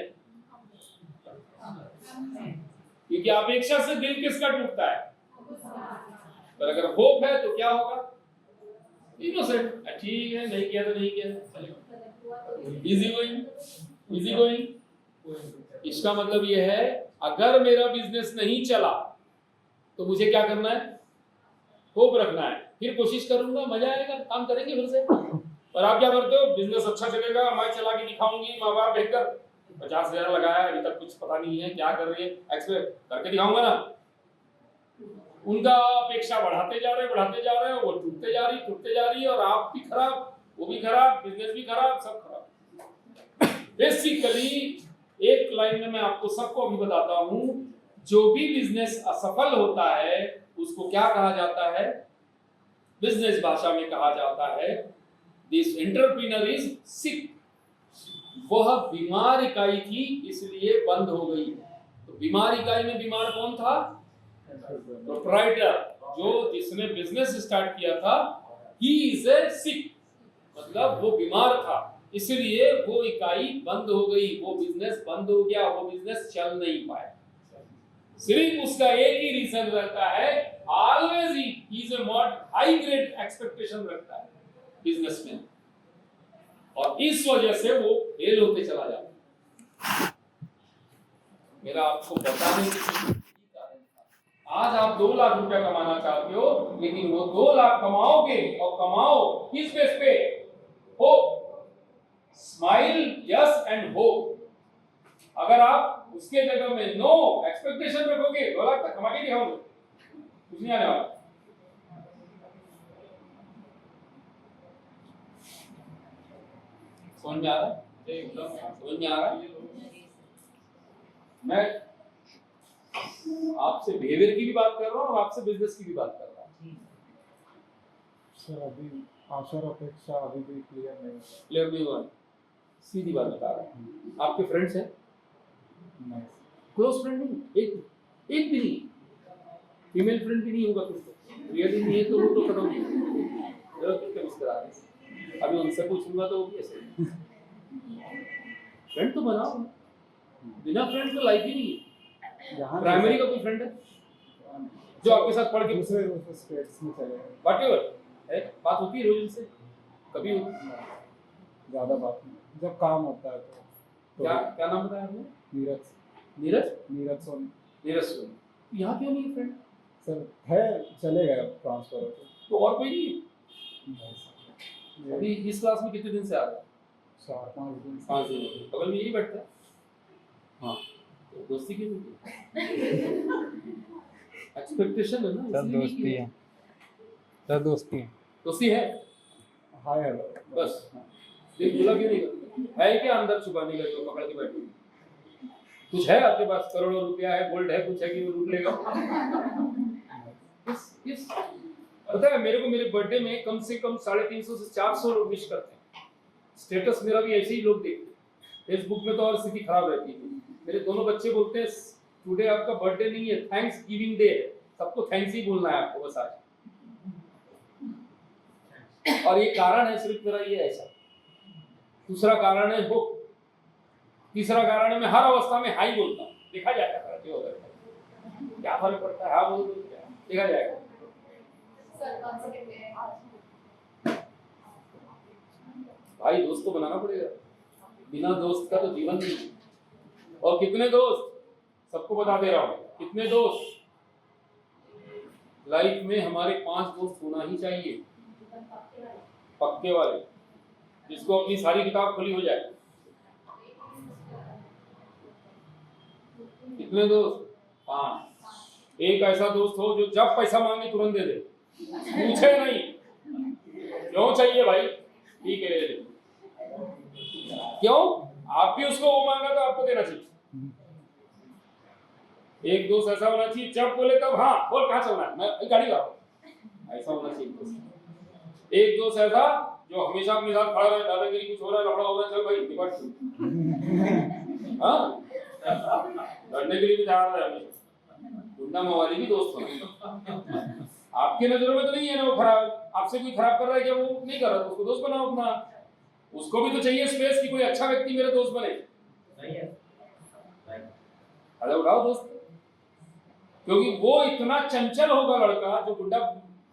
क्योंकि अपेक्षा से दिल किसका टूटता है। पर अगर होप है तो क्या होगा, इनोसेंट, ठीक है, नहीं किया तो नहीं किया, चलेगा। Easy going. इसका मतलब ये है अगर मेरा बिजनेस नहीं चला तो मुझे क्या करना है, होप रखना है, फिर कोशिश करूंगा, मजा आएगा, काम करेंगे फिर से। और आप क्या करते हो, बिजनेस अच्छा चलेगा, मैं चला के दिखाऊंगी, माँ बाप भेजकर 50,000 लगाया, अभी तक कुछ पता नहीं है क्या कर रही है, एक्सपेक्ट करके दिखाऊंगा ना। उनका अपेक्षा बढ़ाते जा रहे हैं, वो टूटते जा रही है, और आप भी खराब, वो भी खराब, बिजनेस भी खराब, सब खराब। बेसिकली एक लाइन में मैं आपको सबको अभी बताता हूं, जो भी बिजनेस असफल होता है उसको क्या कहा जाता है, बिजनेस भाषा में कहा जाता है दिस एंटरप्रेन्योर इज सिक। वह बीमार इकाई थी इसलिए बंद हो गई। तो बीमार इकाई में बीमार कौन था, प्रोप्राइटर, जो जिसने बिजनेस स्टार्ट किया था, ही इज ए सिक, मतलब वो बीमार था, इसलिए वो इकाई बंद हो गई, वो बिजनेस बंद हो गया, वो बिजनेस चल नहीं पाया। सिर्फ उसका एक ही रीजन रहता है, always he is A mod high grade expectation रखता है बिजनेसमैन, और इस वजह से वो फेल होते चला जाता है। मेरा आपको बताने की आज आप 2 लाख रुपया कमाना चाहते हो, लेकिन वो 2 लाख कमाओगे, और कमाओ किस बेस पे, hope, smile, yes and hope. अगर आप उसके जगह में नो एक्सपेक्टेशन रखोगे, 2 लाख तक कमा के दिखाओगे, कुछ नहीं आने वाला। समझ में आ रहा है, एकदम समझ में आ रहा है। मैं आपसे बिहेवियर की भी बात कर रहा हूँ और आपसे बिजनेस की भी बात कर रहा हूँ। सर अभी आशा और अपेक्षा अभी भी क्लियर नहीं हुआ, सीधी बात बता रहा हूँ। आपके फ्रेंड्स हैं, नहीं, क्लोज फ्रेंड नहीं, एक भी नहीं, फीमेल फ्रेंड भी नहीं होगा कुछ, तो रियली नहीं है तो वो तो खत्म हो मुस्कुरा रहे। अभी उनसे पूछूंगा तो वो भी ऐसे, फ्रेंड तो बनाओ, बिना फ्रेंड तो लाइफ ही नहीं है। प्राइमरी का कोई फ्रेंड है जो आपके साथ पढ़ के दूसरे स्टेट्स में चले गए, व्हाटएवर है, बात होती है रोज उनसे, कभी होती है? ज़्यादा बात नहीं, जब काम होता है तो क्या क्या नाम बताया आपने? नीरज सोनी। यहाँ क्यों नहीं फ्रेंड? सर है, चले गए, अब ट्रांसफर हो गया। तो और कोई नहीं? नहीं सर, अभी इस क्लास में कितने दिन से आ रहे हैं? 4-5 दिन 5 दिन। बगल में यही बैठता है? हाँ, तो दोस्ती क्यों नहीं? एक्सपेक्टेशन है ना, सर दोस्ती है, सर दोस्ती है, हाय हेलो बस। देख बोला क्यों नहीं? है क्या अंदर छुपाने का जो पकड़ के बैठे? कुछ है आपके पास, करोड़ों रुपया है, गोल्ड है, कुछ है कि वो लूट लेगा? यस, पता है मेरे को, मेरे बर्थडे में कम से कम 350 से 400 लोग विश करते हैं। स्टेटस मेरा भी ऐसे ही लोग देखते हैं। फेसबुक में तो और स्थिति खराब रहती है। मेरे दोनों बच्चे बोलते हैं टुडे आपका बर्थडे नहीं है, थैंक्स गिविंग डे है, सबको थैंक्स ही बोलना है आपको बस आज। और ये कारण है सिर्फ मेरा ये ऐसा। दूसरा कारण है होप, तीसरा कारण है मैं हर अवस्था में हाई बोलता हूँ। देखा जाएगा क्या फर्क पड़ता है, हाँ बोल दो, देखा जाएगा। सर कौन से कहते हैं भाई दोस्त को बनाना पड़ेगा, बिना दोस्त का तो जीवन नहीं। और कितने दोस्त, सबको बता दे रहा हूँ, कितने दोस्त लाइफ में हमारे 5 दोस्त होना ही चाहिए, पक्के वाले, जिसको अपनी सारी किताब खुली हो जाए। कितने दोस्त? 5। एक ऐसा दोस्त हो जो जब पैसा मांगे तुरंत दे दे, पूछे नहीं क्यों चाहिए भाई, ठीक है ले ले। क्यों? आप भी उसको वो मांगा तो आपको देना चाहिए। एक दोस्त ऐसा होना चाहिए जब बोले तब हाँ बोल, कहाँ चलना है, मैं गाड़ी ला रहा हूं, ऐसा होना चाहिए दोस्त। एक दोस्त ऐसा जो हमेशा अपने साथ खड़ा रहे, दादागिरी कुछ हो रहा है, लफड़ा हो रहा है, चल भाई डिपार्ट। हाँ, लड़ने के लिए भी तैयार है हमेशा। गुंडा मवाली भी दोस्त होना। आपके नजरों में तो नहीं है ना वो खराब, आपसे कोई खराब कर रहा है क्या, वो नहीं कर रहा, तो उसको दोस्त बनाओ अपना। उसको भी तो चाहिए स्पेस कि कोई अच्छा व्यक्ति मेरा दोस्त बने। नहीं है, अरे उठाओ दोस्त, क्योंकि वो इतना चंचल होगा लड़का, जो गुंडा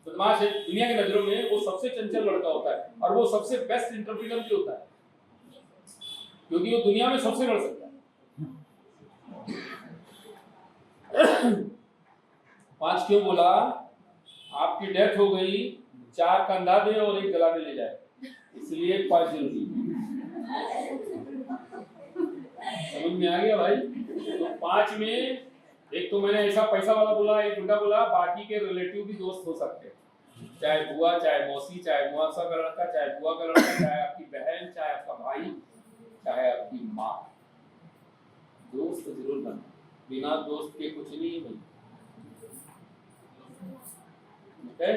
बदमाश है दुनिया की नजरों में, वो सबसे चंचल लड़का होता है, और वो सबसे बेस्ट एंटरप्रेन्योर भी होता है। क्योंकि वो दुनिया में सबसे बढ़ सकता है। 5 क्यों बोला? आपकी डेथ हो गई, 4 कंधा दे और 1 जलाने ले जाए, इसलिए 5 जरूरी है। समझ में आ गया भाई? तो 5 में एक तो मैंने ऐसा पैसा वाला बोला, एक गुंडा बोला, बाकी के रिलेटिव भी दोस्त हो सकते हैं, चाहे बुआ, चाहे मौसी, चाहे मुआसा का लड़का, चाहे बुआ का लड़का, चाहे आपकी बहन, चाहे आपका भाई, चाहे आपकी माँ। दोस्त जरूर बनना, बिना दोस्त के कुछ नहीं भाई। Okay?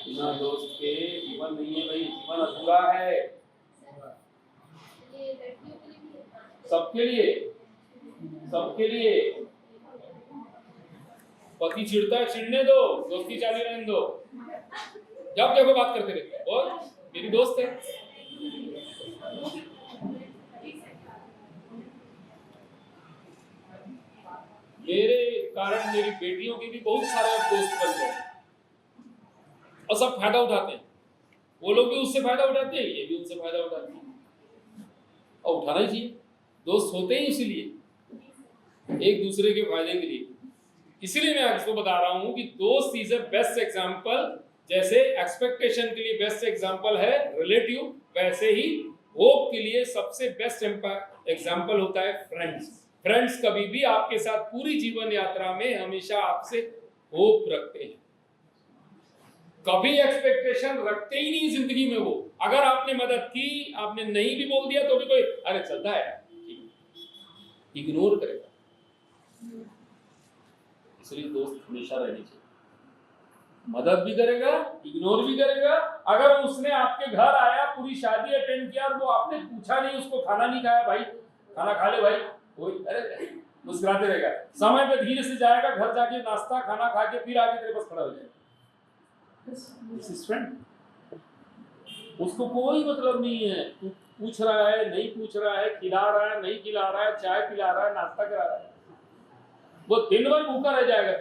बिना दोस्त के जीवन नहीं है भाई, जीवन अधूरा है। सबके लिए, सबके लिए। पति चिढ़ता है, चिढ़ने दो, दोस्ती चालू रहने दो। जब देखो बात करते रहते, और मेरी दोस्त है। मेरे कारण मेरी बेटियों के भी बहुत सारे दोस्त बन गए और सब फायदा उठाते हैं। वो लोग भी उससे फायदा उठाते हैं, ये भी उनसे फायदा उठाते हैं, और उठाना ही चाहिए। दोस्त होते ही इसीलिए, एक दूसरे के फायदे के लिए। इसीलिए मैं आपको बता रहा हूं कि दोस्त इज अ बेस्ट एग्जांपल। जैसे एक्सपेक्टेशन के लिए बेस्ट एग्जांपल है रिलेटिव, वैसे ही होप के लिए सबसे बेस्ट एग्जांपल होता है फ्रेंड्स। फ्रेंड्स कभी भी आपके साथ पूरी जीवन यात्रा में हमेशा आपसे होप रखते हैं, कभी एक्सपेक्टेशन रखते ही नहीं जिंदगी में। वो अगर आपने मदद की, आपने नहीं भी बोल दिया तो भी कोई अरे चलता है, इग्नोर करेगा। इसलिए दोस्त हमेशा रहनी चाहिए, मदद भी करेगा, इग्नोर भी करेगा। अगर उसने आपके घर आया, पूरी शादी अटेंड किया और वो आपने पूछा नहीं, उसको खाना नहीं खाया, भाई खाना खा ले भाई, कोई अरे मुस्कुराते रहेगा। समय पे धीरे से जाएगा, घर जाके नाश्ता खाना खा के फिर आके तेरे पास खड़ा हो जाएगा। This is friend. उसको कोई मतलब नहीं है तू पूछ रहा है नहीं पूछ रहा है, खिला रहा है नहीं खिला रहा है, चाय पिला रहा है नाश्ता करा रहा है, वो दिन भर भूखा रह जाएगा।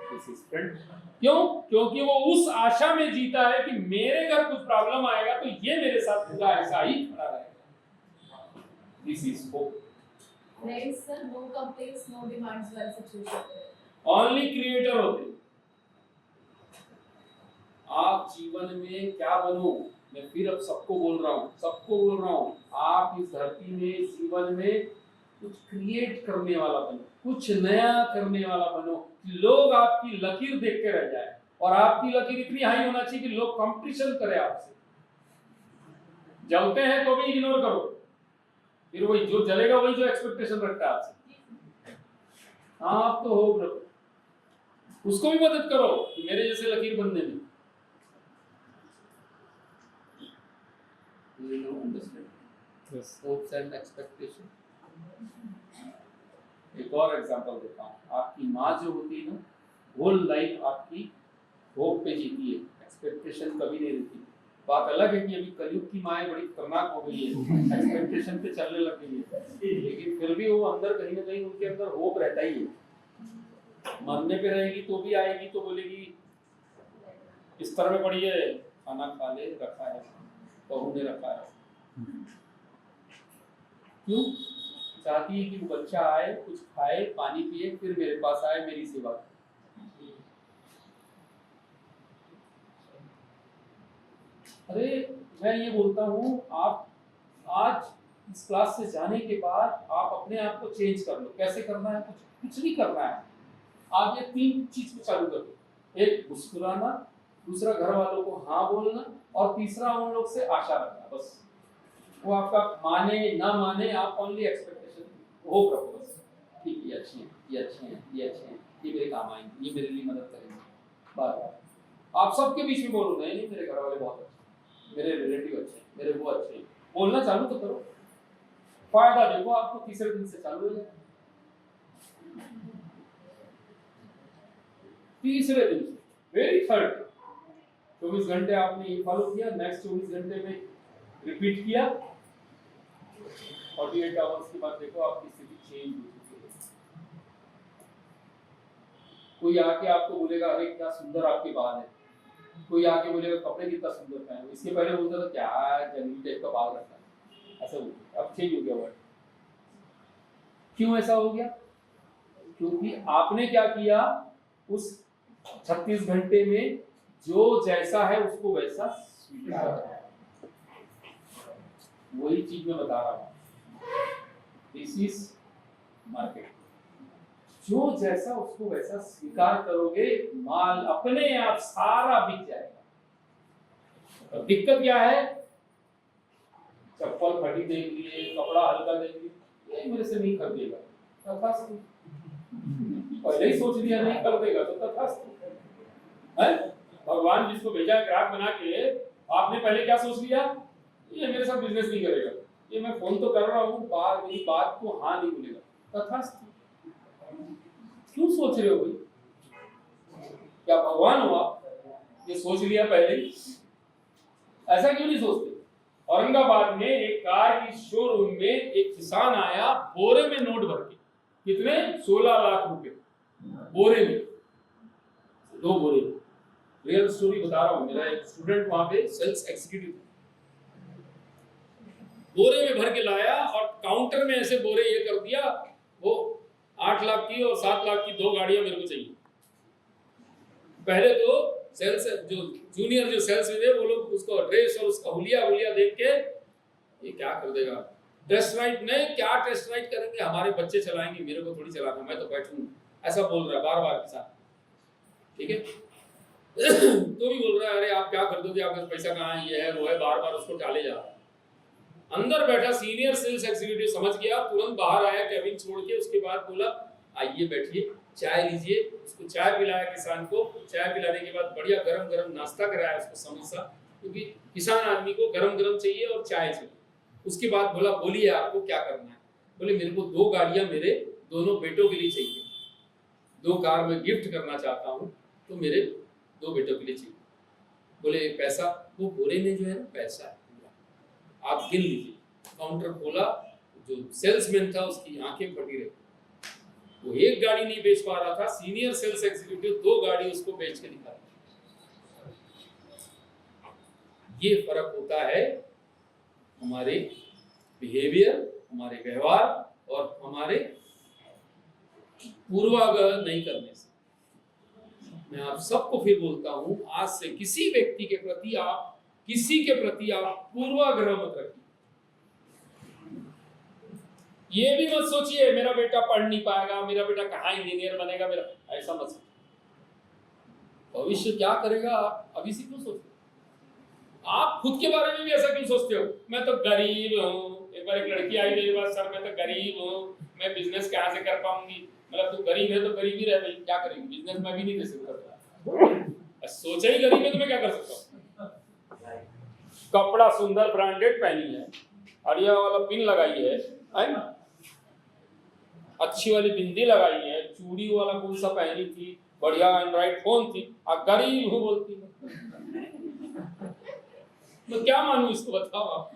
This is friend. क्यों? क्योंकि वो उस आशा में जीता है कि मेरे घर कुछ प्रॉब्लम आएगा तो ये मेरे साथ पूरा ऐसा ही खड़ा रहेगा। This is hope. Friends, sir, no complaints, no demands वाली सिचुएशन। ओनली क्रिएटर होते। आप जीवन में क्या बनो, मैं फिर अब सबको बोल रहा हूँ, आप इस धरती में जीवन में कुछ क्रिएट करने वाला बनो, कुछ नया करने वाला बनो, कि लोग आपकी लकीर देख के रह जाए। और आपकी लकीर इतनी हाई होना चाहिए कि लोग कंपटीशन करें आपसे। जलते हैं तो भी इग्नोर करो, फिर वही जो जलेगा वही जो एक्सपेक्टेशन रखता है आपसे। आप तो होप रखो, उसको भी मदद करो कि मेरे जैसे लकीर बनने में। Yes. Hopes and expectation. एक और एग्जांपल देता हूँ। आपकी माँ जो होती है ना, होल लाइफ आपकी होप पे जीती है, एक्सपेक्टेशन कभी नहीं रहती। बात अलग है कि अभी कलयुग की माँ बड़ी खतरनाक हो गई है, एक्सपेक्टेशन पे चलने लग गई है, लेकिन फिर भी वो अंदर कहीं ना कहीं उनके अंदर होप रहता ही है। मरने पे रहेगी तो भी आएगी तो बोलेगी इस तरह में पड़ी है, खाना खा ले, रखा है, बहू ने रखा है। क्यों? चाहती है कि वो बच्चा आए, कुछ खाए, पानी पिए, फिर मेरे पास आए, मेरी सेवा। अरे मैं ये बोलता हूँ, आप आज इस क्लास से जाने के बाद आप अपने आप को चेंज कर लो। कैसे करना है? कुछ नहीं करना है। आप ये 3 चीज को चालू कर दो। एक, मुस्कुराना, दूसरा घर वालों को हाँ बोलना, और तीसरा उन लोग से आशा रखना। बस वो आपका माने ना माने, आप ओनली एक्सपेक्टेशन होप रखो बस। ठीक, ये अच्छी है, ये अच्छे हैं, ये अच्छे हैं, ये मेरे काम आएंगे, ये मेरे लिए मदद करेंगे। बार आप सबके बीच में बोलो नहीं मेरे घर वाले बहुत अच्छे, मेरे रिलेटिव अच्छे हैं, मेरे वो अच्छे हैं। बोलना चालू तो करो, फायदा देखो आपको तीसरे दिन से चालू हो जाए। तीसरे दिन से वेरी थर्ड 24 घंटे आपने ये फॉलो किया, नेक्स्ट 24 घंटे में रिपीट किया, 48 आवर्स के बाद देखो आपकी स्थिति चेंज हो चुकी है। कोई आके आपको बोलेगा अरे क्या सुंदर आपके बाल है, कोई आके बोलेगा कपड़े कितना सुंदर पहने। इसके पहले बोलता था क्या जंगली टाइप का बाल रखा है, ऐसा हो गया, अब चेंज हो गया वर्ड। क्यों ऐसा हो गया? क्योंकि आपने क्या किया, उस 36 घंटे में जो जैसा है उसको वैसा स्वीकार किया। वही चीज मैं बता रहा हूं, दिस इज मार्केट। जो जैसा उसको वैसा स्वीकार करोगे, माल अपने आप सारा बिक जाएगा। और दिक्कत क्या है, चप्पल फटी देख लिए, कपड़ा हल्का देख लिए, ये मेरे से नहीं खरीदेगा, तथास्तु। पहले ही सोच लिया नहीं खरीदेगा तो तथास्तु है। भगवान जिसको भेजा है ग्राहक बना के, आपने पहले क्या सोच लिया, ये मेरे साथ बिजनेस नहीं करेगा, ये मैं फोन तो कर रहा हूँ, मेरी बात को हाँ नहीं बोलेगा, तथास्तु। क्यों सोच रहे हो भाई? क्या भगवान हो आप? ये सोच लिया पहले ही, ऐसा क्यों नहीं सोचते? औरंगाबाद में एक कार की शोरूम में एक किसान आया, बोरे में नोट भर के, कितने? 16 लाख रुपए बोरे में, 2 बोरे। रियल स्टोरी बता रहा हूं, मेरा एक स्टूडेंट वहां पे सेल्स एग्जीक्यूटिव बोरे में भर के लाया और काउंटर में ऐसे बोरे ये कर दिया, वो 8 लाख की और 7 लाख की 2 गाड़ियां मेरे को चाहिए। पहले तो सेल्स जो जूनियर जो सेल्स थे वो लोग उसको ड्रेस और उसका हुलिया देख के ये क्या कर देगा, टेस्ट राइड नहीं, क्या टेस्ट राइड करेंगे, हमारे बच्चे चलाएंगे, मेरे को थोड़ी चलाना, मैं तो बैठूंगा, ऐसा बोल रहा है बार-बार के साथ, ठीक है। तो भी बोल रहा है, अरे आप क्या कर दोगे, आपके पैसा कहाँ है, ये है वो है, बार-बार उसको टाले जा रहा है। अंदर बैठा सीनियर सेल्स एग्जीक्यूटिव समझ गया, तुरंत बाहर आया केबिन छोड़ के, उसके बाद बोला आइए बैठिए, चाय लीजिए। उसको चाय पिलाया किसान को, चाय पिलाने के बाद बढ़िया गरम गरम नाश्ता कराया उसको, समोसा, क्योंकि किसान आदमी को गरम गरम चाहिए और चाय चाहिए। उसके बाद बोला बोलिए आपको क्या करना है? बोले मेरे को 2 गाड़ियां मेरे दोनों बेटों के लिए चाहिए, 2 कार में गिफ्ट करना चाहता हूँ, तो मेरे 2 बेटों के लिए चाहिए। बोले पैसा? वो बोरे में जो है ना पैसा है, आप गिन लीजिए। काउंटर खोला, जो सेल्समैन था उसकी आंखें फटी रही, वो 1 गाड़ी नहीं बेच पा रहा था, सीनियर सेल्स एग्जीक्यूटिव 2 गाड़ी उसको बेच के दिखा रहा। ये फर्क होता है हमारे बिहेवियर, हमारे व्यवहार और हमारे पूर्वाग्रह नहीं करने से। मैं आप सबको फिर बोलता हूं, आज से किसी व्यक्ति के प्रति आप पूर्वाग्रह मत रखिए। ये भी मत सोचिए मेरा बेटा पढ़ नहीं पाएगा, मेरा बेटा कहाँ इंजीनियर बनेगा, मेरा, ऐसा मत सोचिए। भविष्य क्या करेगा आप अभी से क्यों सोचते? आप खुद के बारे में भी ऐसा क्यों सोचते हो? मैं तो गरीब हूँ। एक बार एक लड़की आई मेरे पास, सर मैं तो गरीब हूँ, मैं बिजनेस कहाँ से कर पाऊंगी। मतलब तू गरीब है तो गरीब ही रह भाई, क्या करेंगे, बिजनेस मैं भी नहीं दे सकता। सोचा ही गरीब है तो मैं क्या कर सकता हूँ। कपड़ा सुंदर ब्रांडेड पहनी है, हरिया वाला पिन लगाई है ना, अच्छी वाली बिंदी लगाई है, चूड़ी वाला कौन सा पहनी थी, बढ़िया एंड्रॉइड फोन थी, और गरीब हूँ बोलती है। तो क्या मानूं इसको, बताओ आप।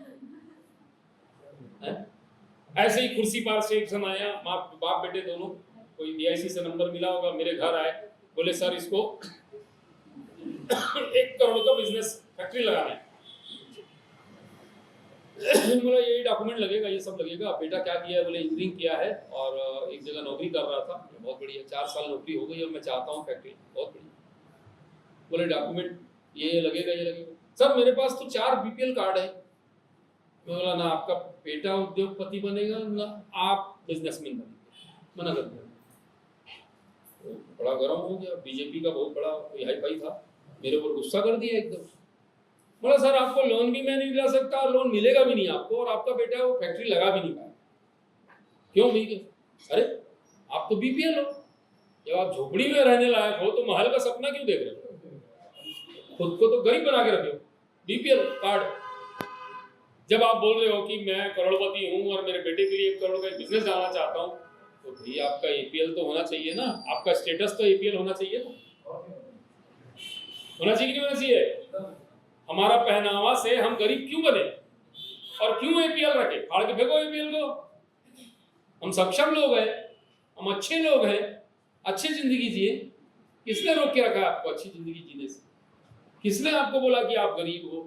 ऐसे ही कुर्सी पार से एक जन आया, बाप बेटे दोनों, कोई DIC से नंबर मिला होगा, मेरे घर आए, बोले सर इसको 1 करोड़ का बिजनेस फैक्ट्री लगाना है। बोला यही डॉक्यूमेंट लगेगा, ये सब लगेगा। बेटा क्या किया है? बोले इंजीनियरिंग किया है और एक जगह नौकरी कर रहा था, बहुत बढ़िया, 4 साल नौकरी हो गई और मैं चाहता हूँ फैक्ट्री, बहुत बढ़िया। बोले डॉक्यूमेंट ये लगेगा, ये लगेगा। सर मेरे पास तो 4 BPL कार्ड है। मैं बोला ना आपका बेटा उद्योगपति बनेगा ना आप बिजनेसमैन बनेंगे, मना कर दिया। तो बड़ा गर्म हो गया, बीजेपी का बहुत बड़ा हाई फाई था, मेरे ऊपर गुस्सा कर दिया एकदम। बोला सर आपको लोन भी मैं नहीं दिला सकता और लोन मिलेगा भी नहीं आपको, और आपका बेटा वो फैक्ट्री लगा भी नहीं पाया। क्यों नहीं? अरे आप तो BPL हो, जब आप झोपड़ी में रहने लायक हो तो महल का सपना क्यों देख रहे हो? खुद को तो गरीब बना के रखे हो। BPL कार्ड, जब आप बोल रहे हो कि मैं करोड़पति हूँ और मेरे बेटे के लिए 1 करोड़ का बिजनेस डालना चाहता हूँ, तो भाई आपका APL तो होना चाहिए ना, आपका स्टेटस तो APL होना चाहिए ना, होना चाहिए कि नहीं होना चाहिए? हमारा पहनावा से हम गरीब क्यों बने और क्यों APL रखे? फाड़ के फेंको APL को। हम सक्षम लोग हैं, हम अच्छे लोग हैं, अच्छी जिंदगी जिए। किसने रोक के रखा है आपको अच्छी जिंदगी जीने से? किसने आपको बोला कि आप गरीब हो?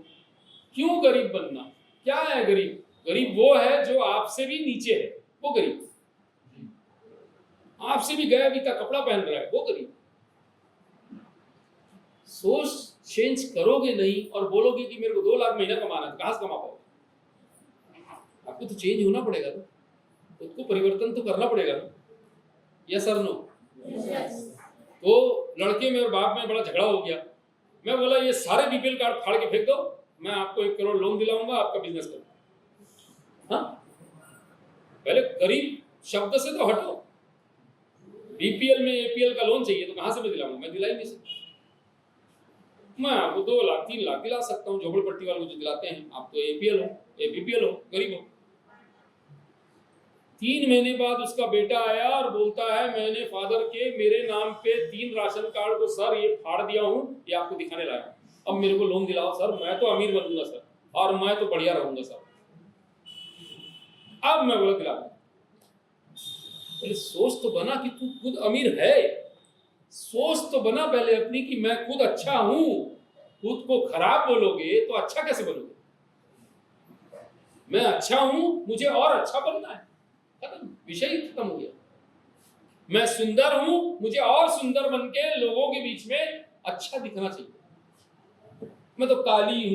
क्यों गरीब बनना? क्या है गरीब? गरीब वो है जो आपसे भी नीचे है, वो गरीब। आपसे भी गया अभी तक कपड़ा पहन रहा है, वो गरीब। सोच चेंज करोगे नहीं और बोलोगे कि मेरे को 2 लाख महीना कमाना है, कहां से कमा पाओगे? आपको तो चेंज होना पड़ेगा ना, खुद को परिवर्तन तो करना पड़ेगा ना। यस और नो? तो लड़के में और बाप में बड़ा झगड़ा हो गया। मैं बोला ये सारे बीपीएल कार्ड फाड़ के फेंक दो, मैं आपको 1 करोड़ लोन दिलाऊंगा, आपका बिजनेस करो। हाँ, पहले गरीब शब्द से तो हटो। बीपीएल में एपीएल का लोन चाहिए तो कहां से मैं दिलाऊंगा? मैं दिला ही नहीं सकता। मैं आपको 2 लाख 3 लाख दिला सकता हूँ, झोपड़पट्टी वालों को जो दिलाते हैं। आप तो एपीएल हो, बीपीएल हो, गरीब हो। 3 महीने बाद उसका बेटा आया और बोलता है मैंने फादर के मेरे नाम पे 3 राशन कार्ड को सर ये फाड़ दिया हूँ, ये आपको दिखाने लाया। अब मेरे को लोन दिलाओ सर, मैं तो अमीर बनूंगा सर, और मैं तो बढ़िया रहूंगा सर। अब मैं बोला दिला। पहले सोच तो बना कि तू खुद अमीर है, सोच तो बना पहले अपनी कि मैं खुद अच्छा हूं। खुद को खराब बोलोगे तो अच्छा कैसे बनोगे? मैं अच्छा हूं, मुझे और अच्छा बनना है, खत्म, विषय ही खत्म हो गया। मैं सुंदर हूं, मुझे और सुंदर बन के लोगों के बीच में अच्छा दिखना चाहिए। मैं तो काली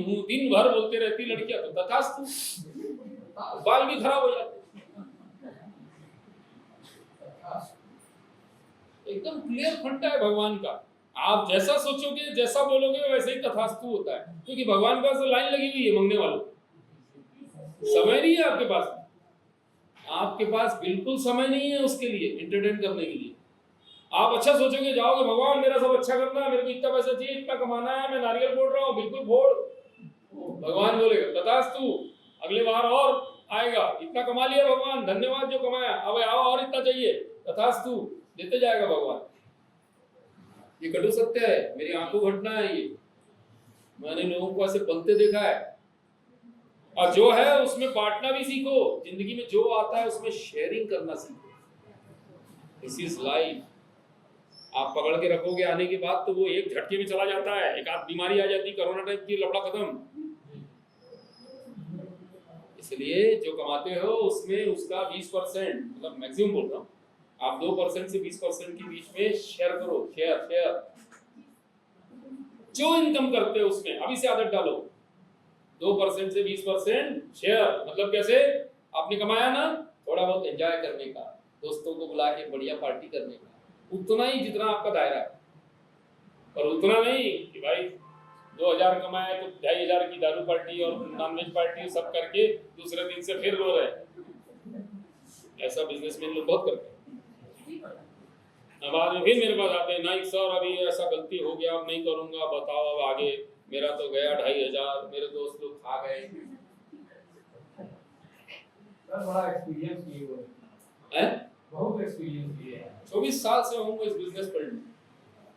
हूं, दिन भर बोलते रहती लड़कियां, तो तथास्तु, बाल भी खराब हो जाते। एकदम क्लियर फंडा है भगवान का। आप जैसा सोचोगे, जैसा बोलोगे, वैसे ही तथास्तु होता है। क्योंकि भगवान के पास तो लाइन लगी हुई है मंगने वालों। समय नहीं है आपके पास, आपके पास बिल्कुल समय नहीं है उसके लिए, एंटरटेन करने के लिए। आप अच्छा सोचोगे, जाओगे, भगवान मेरा सब अच्छा करना है, मेरे को इतना पैसा चाहिए, इतना कमाना है, मैं नारियल फोड़ रहा हूँ, बिल्कुल फोड़। भगवान बोलेगा तथास्तु, अगले बार और आएगा, इतना कमा लिया भगवान, धन्यवाद जो कमाया, अब आओ और इतना चाहिए, तथास्तु, देते जाएगा भगवान। ये कटु सत्य है, मेरी आंखों घटना है ये। मैंने लोगों को ऐसे पलते देखा है। और जो है उसमें बांटना भी सीखो। जिंदगी में जो आता है उसमें शेयरिंग करना सीखो। This is life. आप पकड़ के रखोगे आने के बाद तो वो एक झटके में चला जाता है। एक आध बीमारी आ जाती, कोरोना टाइप की, लफड़ा खत्म। इसलिए जो कमाते हो उसमें उसका 20%, मतलब मैक्सिमम बोल रहा हूँ, आप 2% से 20% के बीच में शेयर करो। शेयर जो इनकम करते हो उसमें अभी से आदत डालो। 2% से 20% शेयर, मतलब कैसे? आपने कमाया ना, थोड़ा बहुत एंजॉय करने का, दोस्तों को बुला के बढ़िया पार्टी करने का, उतना ही जितना आपका दायरा है। और उतना नहीं कि भाई 2000 कमाया तो 2500 की दारू पार्टी और नॉनवेज पार्टी सब करके दूसरे दिन से फिर रो रहे। ऐसा बिजनेसमैन लोग बहुत करते हैं। बाद में फिर मेरे पास आते हैं, नहीं सर अभी ऐसा गलती हो गया, अब नहीं करूंगा, बताओ अब आगे। मेरा तो गया 2500, मेरे दोस्त लोग खा गए। सर बड़ा एक्सपीरियंस किए हुए हैं? बहुत एक्सपीरियंस किए हैं। 24 साल से हूँ इस बिजनेस फील्ड में।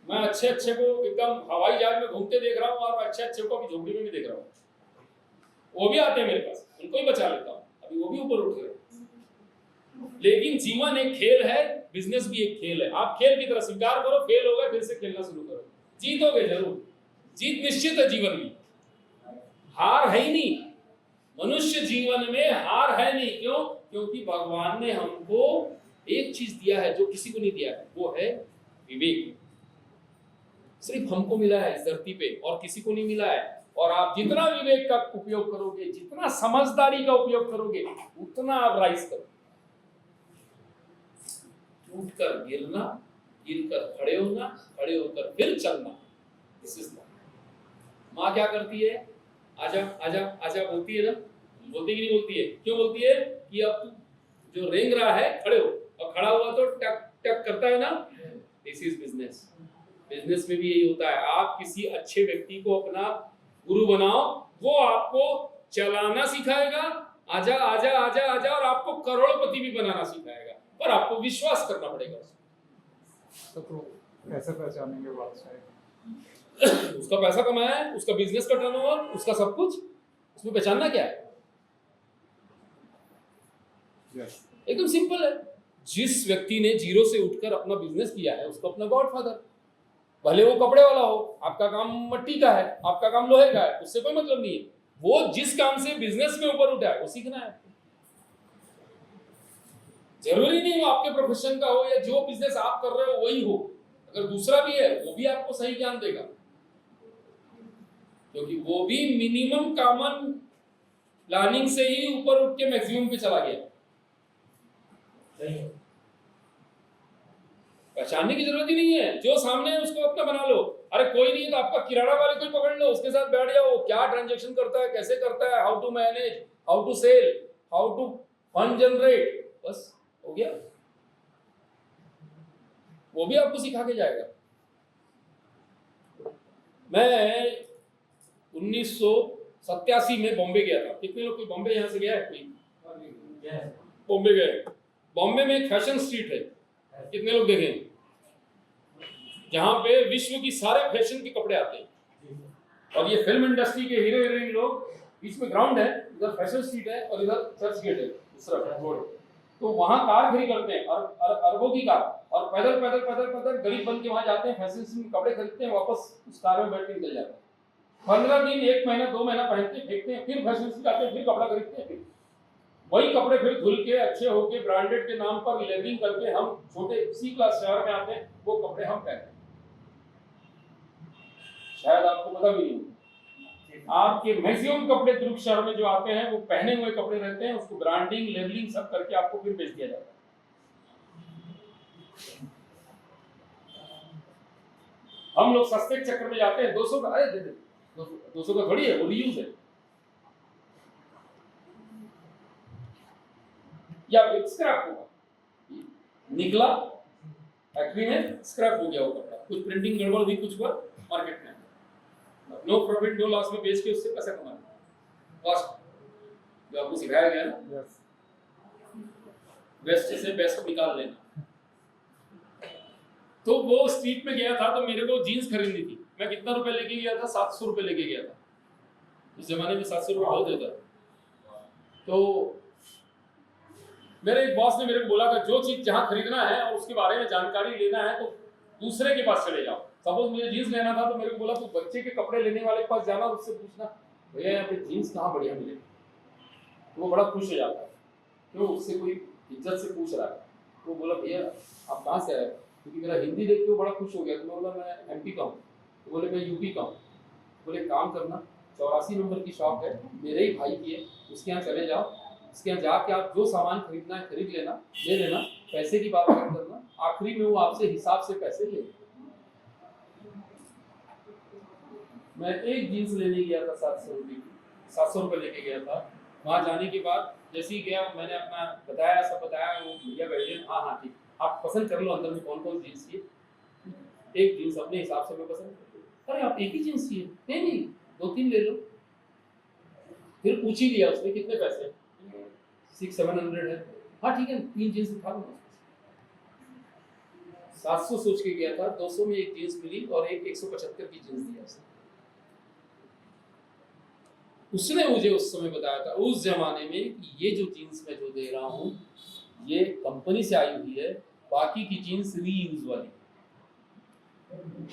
मैं अच्छे को एकदम हवाई जहाज में घूमते देख रहा हूँ, और अच्छे को अभी झोपड़ी में भी देख रहा हूँ। वो भी आते हैं मेरे पास, उनको ही बचा लेता हूँ, अभी वो भी ऊपर उठ गए। लेकिन जीवन एक खेल है, बिजनेस भी एक खेल है। आप खेल की तरह स्वीकार करो, फेल हो गए फिर से खेलना शुरू करो, जीतोगे जरूर। जीत निश्चित है जीवन में, हार है ही नहीं। मनुष्य जीवन में हार है नहीं। क्यों? क्योंकि भगवान ने हमको एक चीज दिया है जो किसी को नहीं दिया है, वो है विवेक। सिर्फ हमको मिला है इस धरती पे, और किसी को नहीं मिला है। और आप जितना विवेक का उपयोग करोगे, जितना समझदारी का उपयोग करोगे, उतना आप राइज करोगे। उठकर गिरना, गिरकर खड़े होना, खड़े होकर फिर चलना। दिस इज माँ क्या करती है? आजा आजा आजा बोलती है ना, बोलती कि नहीं बोलती है? क्यों बोलती है? कि अब तू जो रेंग रहा है खड़े हो, और खड़ा हुआ तो टक टक करता है ना। This is business. बिजनेस में भी यही होता है। आप किसी अच्छे व्यक्ति को अपना गुरु बनाओ, वो आपको चलाना सिखाएगा, आजा आजा आजा आजा, और आपको करोड़पति भी बनाना सिखाएगा। पर आपको विश्वास करना पड़ेगा। तो कैसे पहचानेंगे बादशाह? उसका पैसा कमाया है, उसका बिजनेस का टर्नओवर, उसका सब कुछ, उसमें पहचानना क्या है? एकदम सिंपल है। जिस व्यक्ति ने जीरो से उठकर अपना बिजनेस किया है, उसको अपना गॉडफादर। भले वो कपड़े वाला हो, आपका काम मट्टी का है, आपका काम लोहे का है, उससे कोई मतलब नहीं है। वो जिस काम से बिजनेस में ऊपर उठा है वो सीखना है आपको। जरूरी नहीं हो आपके प्रोफेशन का हो या जो बिजनेस आप कर रहे हो वही हो, अगर दूसरा भी है वो भी आपको सही ज्ञान देगा, क्योंकि वो भी मिनिमम कॉमन प्लानिंग से ही ऊपर उठ के मैक्सिमम पे चला गया। पहचानने की जरूरत ही नहीं है, जो सामने है उसको अपना बना लो। अरे कोई नहीं तो आपका किराना वाले को पकड़ लो, उसके साथ बैठ जाओ, क्या ट्रांजैक्शन करता है, कैसे करता है, how to manage, how to sell, how to fund generate, बस हो गया। वो भी आपको सिखा के जाएगा। मैं 1987 में बॉम्बे गया था। कितने लोग कोई बॉम्बे यहाँ से गया है? कोई बॉम्बे गए? बॉम्बे में एक फैशन स्ट्रीट है, कितने लोग देखे? जहां पे विश्व की सारे फैशन के कपड़े आते हैं, और ये फिल्म इंडस्ट्री के हीरो हीरोइन लोग, बीच में ग्राउंड है, इधर फैशन स्ट्रीट है और इधर चर्च गेट है, दूसरा रोड। तो वहां कार खड़ी करते हैं और अरबों की कार, और पैदल पैदल पैदल पैदल गरीब बन के वहां जाते हैं, फैशन स्ट्रीट में कपड़े खरीदते हैं, वापस उस कार में बैठ के निकल जाते हैं। 15 दिन, 1 महीना, 2 महीना पहनते हैं, फेंकते हैं, फिर फैशन स्ट्रीट आते हैं, फिर कपड़ा खरीदते हैं, फिर वही कपड़े फिर धुल के अच्छे होके ब्रांडेड के नाम पर लेबलिंग करके हम छोटे सी क्लास शहर में आते हैं, वो कपड़े हम पहनते हैं। शायद आपको पता भी नहीं, आपके मैक्सिमम कपड़े दुर्ग शहर में जो आते हैं वो पहने हुए कपड़े रहते हैं, उसको ब्रांडिंग लेबलिंग सब करके आपको फिर बेच दिया जाता है। हम लोग सस्ते के चक्कर में जाते हैं, 200 का, अरे दे दे 200 का थोड़ी है, वो रीयूज है, या स्क्रैप होगा, निकला फैक्ट्री में, स्क्रैप हो गया वो कपड़ा, कुछ प्रिंटिंग गड़बड़ हुई, कुछ हुआ, मार्केट में नो प्रॉफिट नो लॉस में बेच के उससे पैसा कमाना, कॉस्ट जो आपको सिखाया गया ना, बेस्ट से बेस्ट निकाल लेना। तो वो स्ट्रीट में गया था, तो मेरे को जीन्स खरीदनी थी। मैं कितना रुपए लेके गया था? 700 रुपए लेके गया था। उस जमाने में 700 रुपए बहुत होता था। तो मेरे एक बॉस ने मेरे को बोला कि जो चीज जहां खरीदना है और उसके बारे में जानकारी लेना है तो दूसरे के पास चले जाओ। सपोज मुझे जीन्स लेना था, तो मेरे को बोला तू बच्चे के कपड़े लेने वाले के पास जाना, उससे पूछना भैया यहाँ पे जीन्स कहाँ बढ़िया मिलेगी। तो वो बड़ा खुश हो जाता है, क्यों? उससे कोई इज्जत से पूछ रहा है। वो बोला भैया आप कहाँ से आए? क्योंकि मेरा हिंदी देख के वो बड़ा खुश हो गया। तो मैं बोला मैं MP का हूँ। तो बोले मैं UP का हूँ। बोले काम करना, 84 नंबर की शॉप है, मेरे ही भाई की है, उसके यहाँ चले जाओ, उसके यहाँ जाके आप जो सामान खरीदना है खरीद लेना, ले लेना, पैसे की बात मत करना, आखिरी में वो आपसे हिसाब से पैसे ले। मैं एक जीन्स लेने गया था 700 रुपये की, 700 रुपये लेके गया था। वहाँ जाने के बाद जैसे ही गया, मैंने अपना बताया, सब बताया, वो भैया बैठे, हाँ ठीक, आप पसंद कर लो अंदर में कौन कौन जीन्स चाहिए। एक जीन्स अपने हिसाब से मैं पसंद करती हूँ। अरे आप एक ही जीन्स चाहिए? नहीं 2-3 ले लो। फिर पूछ ही लिया उसने कितने पैसे, 600-700 है। हाँ ठीक है, 3 जीन्स उठा लूँगा। 700 सोच के गया था, 200 में एक जीन्स मिली और एक 175 की जीन्स दिया उसने। उसने मुझे उस समय बताया था, उस जमाने में, कि ये जो जीन्स मैं जो दे रहा हूँ ये कंपनी से आई हुई है, बाकी की जीन्स रीयूज वाली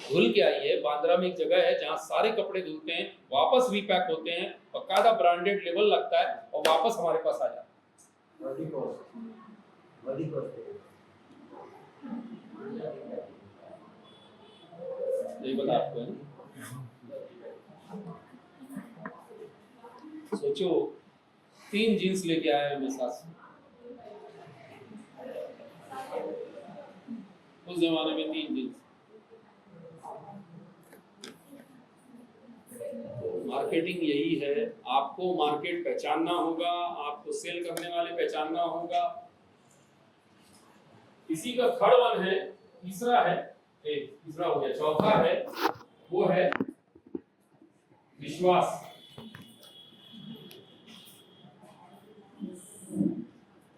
धुल के आई है। बांद्रा में एक जगह है जहाँ सारे कपड़े धुलते हैं, वापस रीपैक होते हैं, बकायदा ब्रांडेड लेबल लगता है और वापस हमारे पास आ जाता है। यही बता आपको है ना। सोचो 3 जीन्स लेके आया मेरे साथ। उस जमाने में 3 जीन्स। मार्केटिंग यही है, आपको मार्केट पहचानना होगा, आपको सेल करने वाले पहचानना होगा। इसी का थर्ड वन है, तीसरा है, तीसरा हो गया, चौथा है, वो है विश्वास।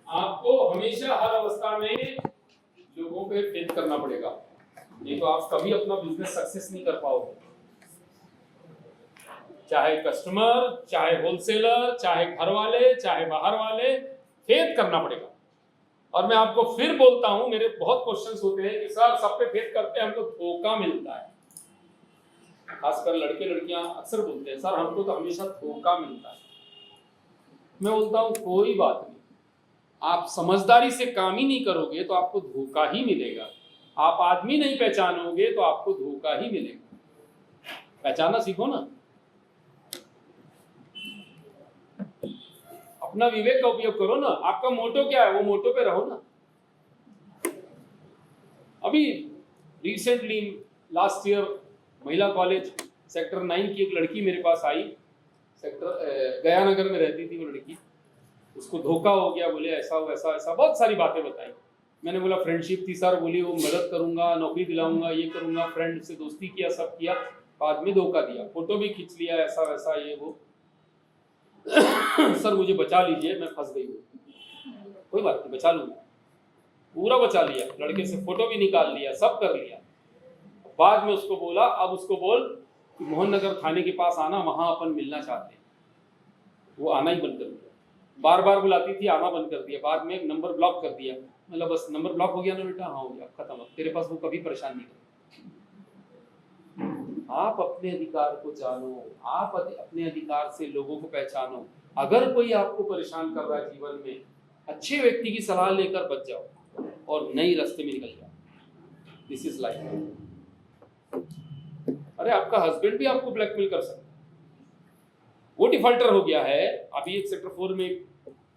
आपको हमेशा हर अवस्था में लोगों पे फेथ करना पड़ेगा, नहीं तो आप कभी अपना बिजनेस सक्सेस नहीं कर पाओगे। चाहे कस्टमर, चाहे होलसेलर, चाहे घर वाले, चाहे बाहर वाले, फेथ करना पड़ेगा। और मैं आपको फिर बोलता हूं, मेरे बहुत क्वेश्चंस होते हैं कि सर सब पे फेथ करते हैं, हमको धोखा मिलता है। खासकर लड़के लड़कियां अक्सर बोलते हैं सर हमको तो हमेशा धोखा मिलता है। मैं बोलता हूँ कोई बात नहीं, आप समझदारी से काम ही नहीं करोगे तो आपको धोखा ही मिलेगा। आप आदमी नहीं पहचानोगे तो आपको धोखा ही मिलेगा। पहचानना सीखो ना, अपना विवेक का उपयोग करो ना। आपका मोटो क्या है, वो मोटो पे रहो ना। अभी रिसेंटली लास्ट ईयर महिला कॉलेज सेक्टर 9 की एक लड़की मेरे पास आई। सेक्टर गयानगर में रहती थी वो लड़की। उसको धोखा हो गया, बोले ऐसा हो ऐसा ऐसा, बहुत सारी बातें बताई। मैंने बोला फ्रेंडशिप थी सर, बोली वो मदद करूंगा, नौकरी दिलाऊंगा, ये करूंगा, फ्रेंड से दोस्ती किया, सब किया, बाद में धोखा दिया, फोटो भी खींच लिया, ऐसा वैसा ये वो। सर मुझे बचा लीजिए, मैं फंस गई हूँ। कोई बात नहीं, बचा लूंगा। पूरा बचा लिया, लड़के से फोटो भी निकाल लिया, सब कर लिया। बाद में उसको बोला अब उसको बोल कि मोहन नगर थाने के पास आना, वहां अपन मिलना चाहते हैं। वो आना ही बंद कर दिया, बार बार बुलाती थी, आना बंद कर दिया। बाद में नंबर ब्लॉक कर दिया। मतलब बस नंबर ब्लॉक हो गया ना बेटा, हाँ हो गया, खत्म, अब तेरे पास वो कभी परेशान नहीं करेगा। आप अपने अधिकार को जानो, आप अपने अधिकार से लोगों को पहचानो। अगर कोई आपको परेशान कर रहा है जीवन में, अच्छे व्यक्ति की सलाह लेकर बच जाओ और नई रास्ते में निकल जाओ। This is life. अरे आपका हस्बैंड भी आपको ब्लैकमेल कर सकता है, वो डिफॉल्टर हो गया है। अभी एक सेक्टर 4 में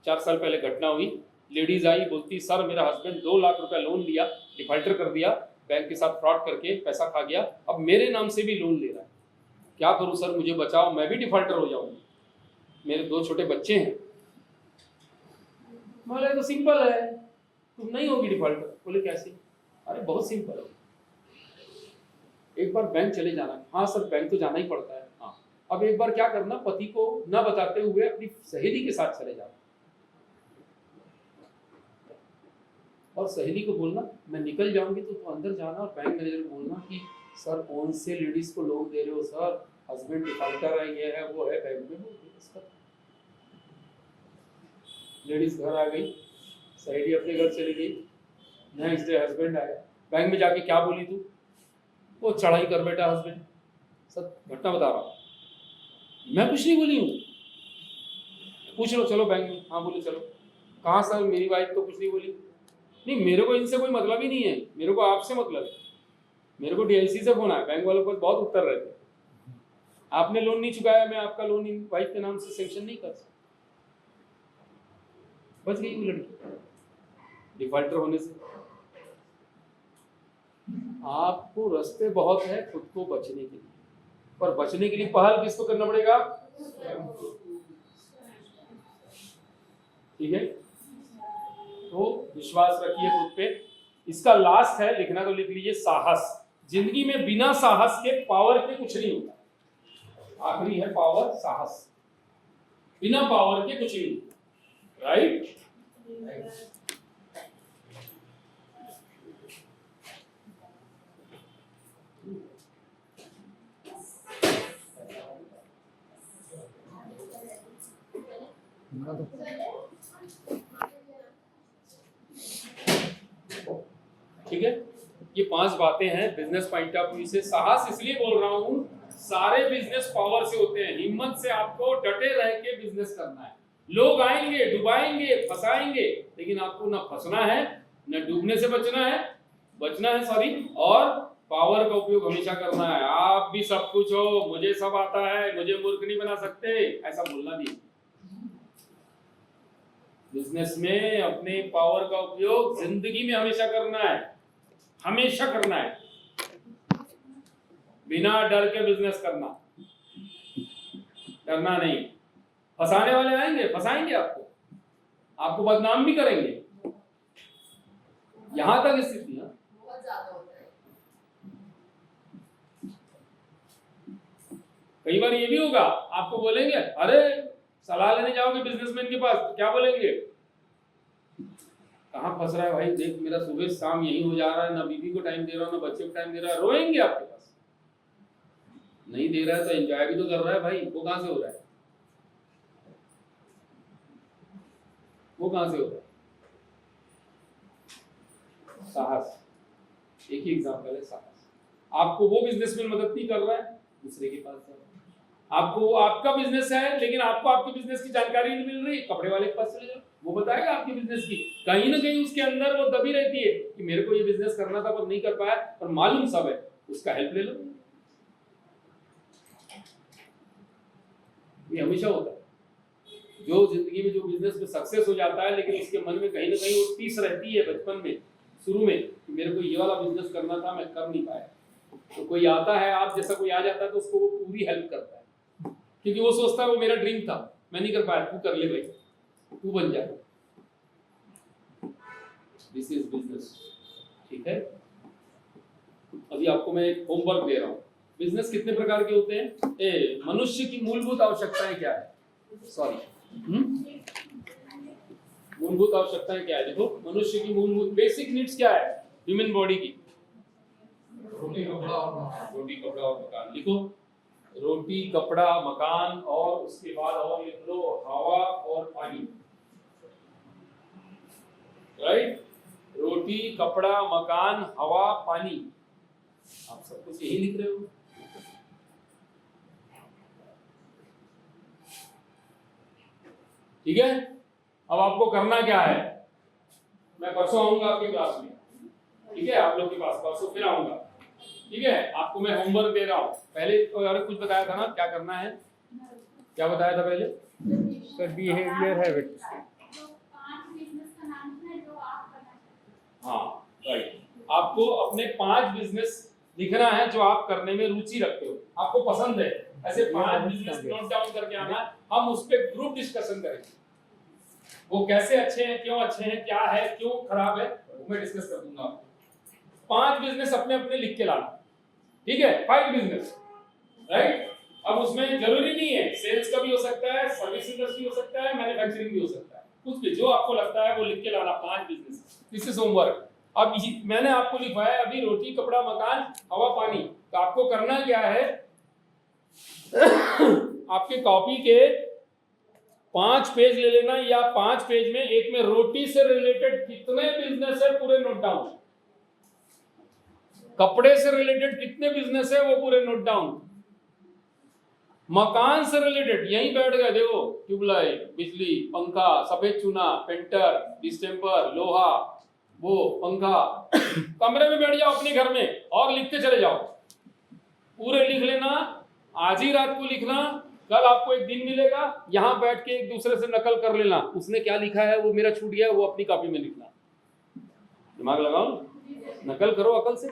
4 साल पहले घटना हुई। लेडीज आई, बोलती सर मेरा हस्बैंड 2 लाख रुपया लोन लिया, डिफॉल्टर कर दिया, बैंक के साथ फ्रॉड करके पैसा खा गया, अब मेरे नाम से भी लोन ले रहा है, क्या करूं सर, मुझे बचाओ, मैं भी डिफॉल्टर हो जाऊंगी, मेरे 2 छोटे बच्चे हैं। बोले तो सिंपल है, तुम नहीं होगी डिफॉल्टर। बोले कैसे? अरे बहुत सिंपल है, एक बार बैंक चले जाना। हाँ सर बैंक तो जाना ही पड़ता है। हाँ, अब एक बार क्या करना, पति को न बताते हुए अपनी सहेली के साथ चले जाना और सहेली को बोलना मैं निकल जाऊंगी तो अंदर जाना और बैंक मैनेजर को बोलना कि सर कौन से लेडीज को लोन दे रहे हो सर, हस्बैंड डिफॉल्टर है, ये है वो है, बैंक में बोल दो। लेडीज घर आ गई, सहेली अपने घर चली गई, नेक्स्ट डे हस्बैंड आया, बैंक में जाके क्या बोली तू? वो चढ़ाई कर बैठा हस्बैंड। सब घटना बता रहा हूँ, मैं कुछ नहीं बोली हूँ, पूछ लो चलो बैंक में। हाँ बोले चलो। कहाँ सर मेरी वाइफ तो कुछ नहीं बोली। नहीं मेरे को इनसे कोई मतलब ही नहीं है, मेरे को आपसे मतलब है। मेरे को DIC से फोन आया, बैंक वालों को बहुत उत्तर रहते, आपने लोन नहीं चुकाया, मैं आपका लोन वाइफ के नाम से सैंक्शन नहीं कर सकता। बच गई वो लड़की डिफॉल्टर होने से। आपको रास्ते बहुत है खुद को बचने के लिए, पर बचने के लिए पहल किसको करना पड़ेगा? ठीक है, तो विश्वास रखिए खुद पे। इसका लास्ट है, लिखना तो लिख लीजिए, साहस। जिंदगी में बिना साहस के, पावर के कुछ नहीं होता। आखिरी है पावर, साहस। बिना पावर के कुछ नहीं, राइट? ठीक है, ये 5 बातें हैं बिजनेस पॉइंट ऑफ व्यू से। साहस इसलिए बोल रहा हूं, सारे बिजनेस पावर से होते हैं। हिम्मत से आपको डटे रह के बिजनेस करना है। लोग आएंगे, डुबाएंगे, फंसाएंगे, लेकिन आपको ना फंसना है, ना डूबने से बचना है सॉरी, और पावर का उपयोग हमेशा करना है। आप भी सब कुछ हो, मुझे सब आता है, मुझे मूर्ख नहीं बना सकते, ऐसा बोलना नहीं। बिजनेस में अपने पावर का उपयोग जिंदगी में हमेशा करना है, हमेशा करना है। बिना डर के बिजनेस करना, डरना नहीं। फंसाने वाले आएंगे, फंसाएंगे आपको बदनाम भी करेंगे। यहां तक स्थिति है, बहुत ज्यादा होता है। कई बार ये भी होगा, आपको बोलेंगे अरे सलाह लेने जाओगे बिजनेसमैन के पास, तो क्या बोलेंगे? कहाँ फंस रहा है भाई, देख मेरा सुबह शाम यही हो जा रहा है, ना बीवी को टाइम दे रहा हूँ, ना बच्चे को टाइम दे रहा है। रोएंगे आपके पास। नहीं दे रहा है तो एंजॉय भी तो कर रहा है भाई, वो कहाँ से हो रहा है? वो कहाँ से हो रहा है? साहस। एक ही एग्जांपल है, साहस। आपको वो बिजनेसमैन मदद नहीं कर रहा है, दूसरे के पास जाओ। आपको आपका बिजनेस है लेकिन आपको आपके बिजनेस की जानकारी नहीं मिल रही, कपड़े वाले के पास चले जाओ, वो बताएगा आपके बिजनेस की। कहीं ना कहीं उसके अंदर वो दबी रहती है कि मेरे को ये बिजनेस करना था पर नहीं कर पाया, पर मालूम सब है, उसका हेल्प ले लो। ये हमेशा होता है। जो जिंदगी में जो बिजनेस में सक्सेस हो जाता है लेकिन उसके मन में कहीं ना कहीं वो टीस रहती है बचपन में, शुरू में, कि मेरे को ये वाला बिजनेस करना था, मैं कर नहीं पाया। तो कोई आता है, आप जैसा कोई आ जाता है तो उसको वो पूरी हेल्प करता है, क्योंकि वो सोचता है वो मेरा ड्रीम था, मैं नहीं कर पाया, तू कर ले भाई, तू बन जा। This is business. ठीक है, अभी आपको मैं एक होमवर्क दे रहा हूँ। बिजनेस कितने प्रकार के होते हैं? मनुष्य की मूलभूत आवश्यकताएं क्या है? सॉरी, मूलभूत आवश्यकताएं क्या है? देखो, मनुष्य की मूलभूत बेसिक नीड्स क्या है ह्यूमन बॉडी की? रोटी कपड़ा और मकान। रोटी कपड़ा और मकान। लिखो, रोटी कपड़ा मकान, और उसके बाद और लिख लो हवा और पानी। राइट, रोटी कपड़ा मकान हवा पानी। आप सब कुछ यही लिख रहे हो। ठीक है, अब आपको करना क्या है? मैं परसों आऊंगा आपकी क्लास में, ठीक है, आप लोग के पास परसों फिर आऊंगा। ठीक है, आपको मैं होमवर्क दे रहा हूँ। पहले और कुछ बताया था ना, क्या करना है? क्या बताया था पहले? Sir behaviour habit. जो 5 बिजनेस का नाम है जो आप करना चाहते हाँ, राइट। आपको अपने 5 बिजनेस लिखना है जो आप करने में रुचि रखते हो, आपको पसंद है। ऐसे 5 बिजनेस नोट डाउन करके आना, हम उस पे ग्रुप डिस्कशन करेंगे। वो कैसे अच्छे हैं, क्यों अच्छे हैं, क्या है, क्यों खराब है, वो मैं डिस्कस कर दूंगा आपको। 5 बिजनेस अपने अपने लिख के लाना, ठीक है? 5 बिजनेस, राइट। अब उसमें जरूरी नहीं है सेल्स का भी हो सकता है, सर्विस इंडस्ट्री हो सकता है, मैन्युफैक्चरिंग भी हो सकता है, कुछ भी जो आपको लगता है वो लिख के लाना। 5 बिजनेस, दिस इज होमवर्क। अब मैंने आपको लिखवाया अभी रोटी कपड़ा मकान हवा पानी। तो आपको करना क्या है? आपके कॉपी के 5 पेज ले लेना, या 5 पेज में एक में रोटी से रिलेटेड कितने बिजनेस है पूरे नोट डाउन, कपड़े से रिलेटेड कितने बिजनेस है वो पूरे नोट डाउन, मकान से रिलेटेड यहीं बैठ गए, देखो ट्यूबलाइट, बिजली, पंखा, सफेद चूना, पेंटर, डिस्टेंपर, लोहा, वो पंखा, कमरे में बैठ जाओ अपने घर में और लिखते चले जाओ, पूरे लिख लेना। आज ही रात को लिखना, कल आपको एक दिन मिलेगा, यहाँ बैठ के एक दूसरे से नकल कर लेना, उसने क्या लिखा है वो मेरा छूट गया, वो अपनी कॉपी में लिखना। दिमाग लगाओ, नकल करो अकल से,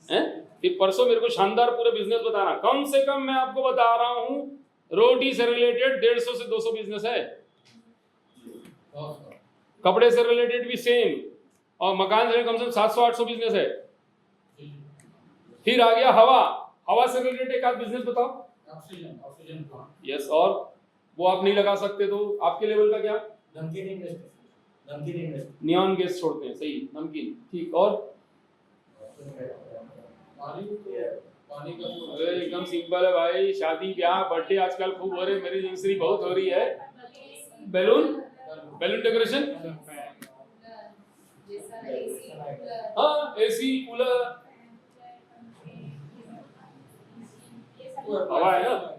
हैं? फिर परसों मेरे को शानदार पूरे बिजनेस बताना। कम से कम मैं आपको बता रहा हूँ, रोटी से रिलेटेड 150 से 200 बिजनेस है, कपड़े से रिलेटेड भी सेम, और मकान से कम 700-800 बिजनेस है। फिर आ गया हवा, हवा से रिलेटेड एक आध बिजनेस बताओ। Oxygen plant. यस, और वो आप नहीं लगा सकते तो आपके लेवल का क्या? नमकीन इंडस्ट्री। नियॉन गैस छोड़ते हैं, सही, नमकीन, ठीक। और पानी का अरे एकदम सिंपल है भाई, शादी ब्याह बर्थडे आजकल खूब हो रहे, मेरी एनिवर्सरी बहुत हो रही है, बैलून, बैलून डेकोरेशन, हाँ, एसी कूलर, हवा है ना।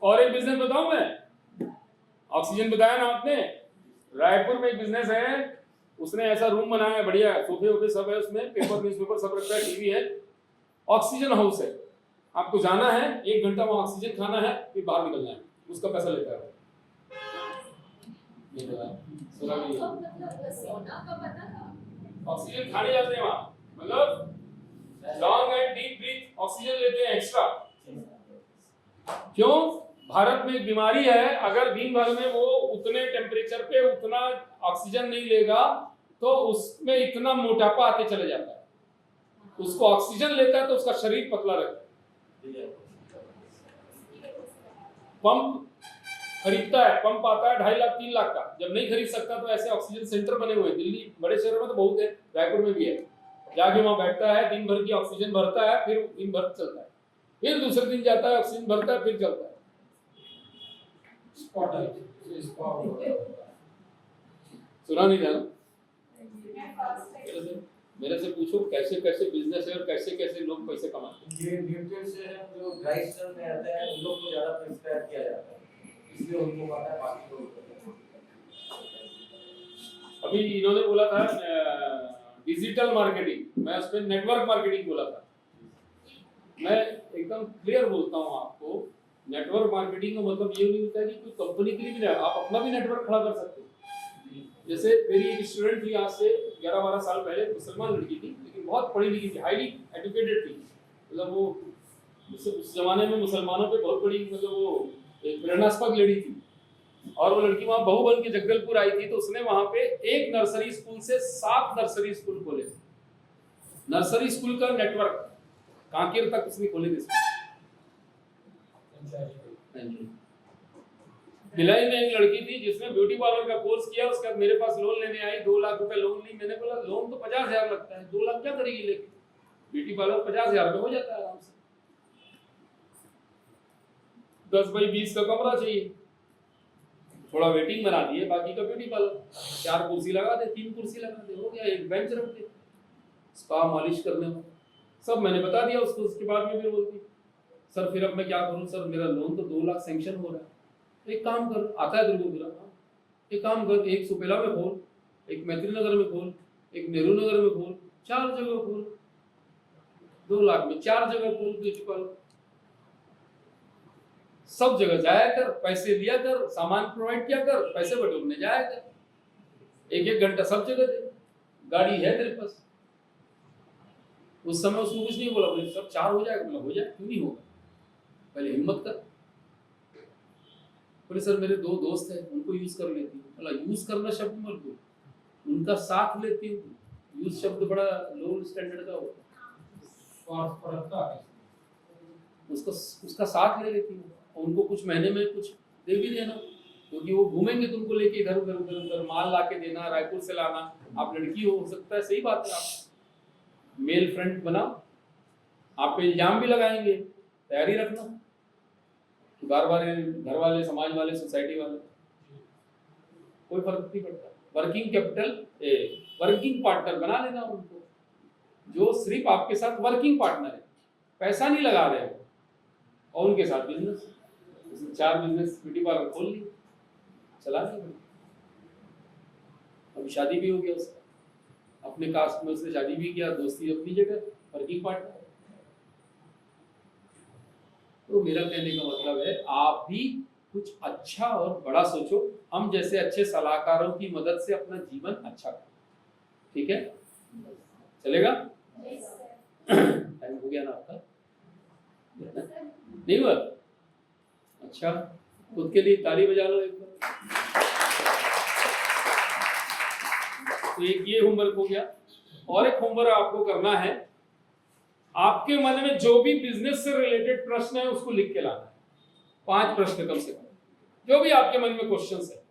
और एक बिजनेस बताऊं मैं, ऑक्सीजन बताया ना आपने, रायपुर में एक बिजनेस है, उसने ऐसा रूम बनाया है बढ़िया, सोफे वोफे सब है उसमें, पेपर न्यूज़पेपर सब रखा है, टीवी है, ऑक्सीजन हाउस है। आपको जाना है, 1 घंटा वहाँ ऑक्सीजन खाना है, फिर बाहर निकलना है, उसका पैसा लेता है। ऑक्सीजन खाने जाते हैं वहाँ, मतलब long and deep breath oxygen लेते हैं एक्स्ट्रा। क्यों? भारत में एक बीमारी है, अगर दिन भर में वो उतने टेम्परेचर पे उतना ऑक्सीजन नहीं लेगा तो उसमें इतना मोटापा आते चले जाता है। उसको ऑक्सीजन लेता है तो उसका शरीर पतला रहता है। पंप खरीदता है, पंप आता है 2.5 लाख 3 लाख का, जब नहीं खरीद सकता तो ऐसे ऑक्सीजन सेंटर बने हुए हैं दिल्ली, बड़े शहरों में तो बहुत है, रायपुर में भी है। जाके वहां बैठता है, दिन भर की ऑक्सीजन भरता है, फिर दिन भर चलता है, फिर दूसरे दिन जाता है, ऑक्सीजन भरता है, फिर चलता है। सुना नहीं था ना? मेरे से पूछो कैसे कैसे बिजनेस है और कैसे कैसे लोग पैसे कमाते हैं। ये न्यूट्रिएंट्स जो ड्राई स्टोर में आते हैं उन लोग को ज्यादा प्रिस्क्राइब किया जाता है, इसलिए उनको पता है, बाकी लोग अभी इन्होंने बोला था डिजिटल मार्केटिंग, मैं उस पर नेटवर्क मार्केटिंग बोला था। मैं एकदम क्लियर बोलता हूँ आपको, नेटवर्क मार्केटिंग का मतलब ये नहीं होता है कि कोई कंपनी के लिए भी आप अपना भी नेटवर्क खड़ा कर सकते हो। जैसे मेरी एक स्टूडेंट थी, आज से 11-12 साल पहले, मुसलमान लड़की थी लेकिन बहुत पढ़ी लिखी थी, हाईली एजुकेटेड थी। मतलब वो उस जमाने में मुसलमानों पे बहुत बड़ी, मतलब वो एक प्रेरणास्पद लड़ी थी। और वो लड़की वहाँ बहू बन के जगदलपुर आई थी, तो उसने वहाँ पे एक नर्सरी स्कूल से 7 नर्सरी स्कूल खोले। नर्सरी स्कूल का नेटवर्क कांकेर तक उसने खोले थे। भिलाई में एक लड़की थी जिसने ब्यूटी पार्लर का कोर्स किया, उसके बाद मेरे पास लोन लेने आई, 2 लाख रुपए लोन ली। मैंने बोला लोन तो 50,000 लगता है, 2 लाख क्या करेगी लेके? ब्यूटी पार्लर 50,000 में हो जाता है आराम से। 10 बाई 20 का कमरा चाहिए, थोड़ा वेटिंग बना दिए, बाकी का ब्यूटी पार्लर, 4 कुर्सी लगा दे, 3 कुर्सी लगा दे, हो गया। एक बेंच रख दे, स्पा मालिश करने में, सब मैंने बता दिया उसको। उसके बाद में भी बोलती सर फिर अब मैं क्या करूं सर, मेरा लोन तो 2 लाख सैंक्शन हो रहा है। एक काम कर, आता है तेरे को मेरा, एक काम कर, एक सुपेला में खोल, एक मैत्री नगर में खोल, एक नेहरू नगर में खोल, 4 जगह खोल, 2 लाख में 4 जगह खोल ब्यूटी पार्लर। सब जगह जाया कर, पैसे लिया कर, सामान प्रोवाइड किया कर, पैसे बटोरने जाया कर, 1-1 घंटा सब जगह दे, गाड़ी है तेरे पास। उस समय उसको कुछ नहीं बोला, बोले सब 4 हो जाएगा। बोला हो जाए, क्यों नहीं होगा, पहले हिम्मत कर। बोले सर मेरे 2 दोस्त हैं, उनको यूज कर लेती हूँ। बोला यूज करना शब्द मत बोल, उनका साथ लेती हूँ। यूज शब्द बड़ा लो स्टैंडर्ड का होता है। उसका साथ ले लेती हूँ, और उनको कुछ महीने में कुछ दे भी देना, क्योंकि वो घूमेंगे तुमको लेके इधर उधर, माल ला के देना, रायपुर से लाना। आप लड़की हो सकता है, सही बात है, आप मेल फ्रेंड बनाओ, आप पे इल्जाम भी लगाएंगे, तैयारी रखना। घर वाले, समाज वाले, सोसाइटी वाले, कोई फर्क नहीं पड़ता। वर्किंग कैपिटल, वर्किंग पार्टनर बना लेना उनको, जो सिर्फ आपके साथ वर्किंग पार्टनर है, पैसा नहीं लगा रहे हो, और उनके साथ बिजनेस, 4 बिजनेस ब्यूटी पार्लर खोल ली, चला लिया। अभी शादी भी हो गया उसका, अपने कास्ट में उसने शादी भी किया, दोस्ती अपनी जगह, वर्किंग पार्टनर। तो मेरा कहने का मतलब है आप भी कुछ अच्छा और बड़ा सोचो, हम जैसे अच्छे सलाहकारों की मदद से अपना जीवन अच्छा करो, ठीक है? चलेगा? टाइम हो गया ना आपका? नहीं हुआ? अच्छा, खुद के लिए ताली बजा लो एक बार। तो एक ये होमवर्क हो गया, और एक होमवर्क आपको करना है, आपके मन में जो भी बिजनेस से रिलेटेड प्रश्न है उसको लिख के लाना है। 5 प्रश्न कम से कम, जो भी आपके मन में क्वेश्चंस है,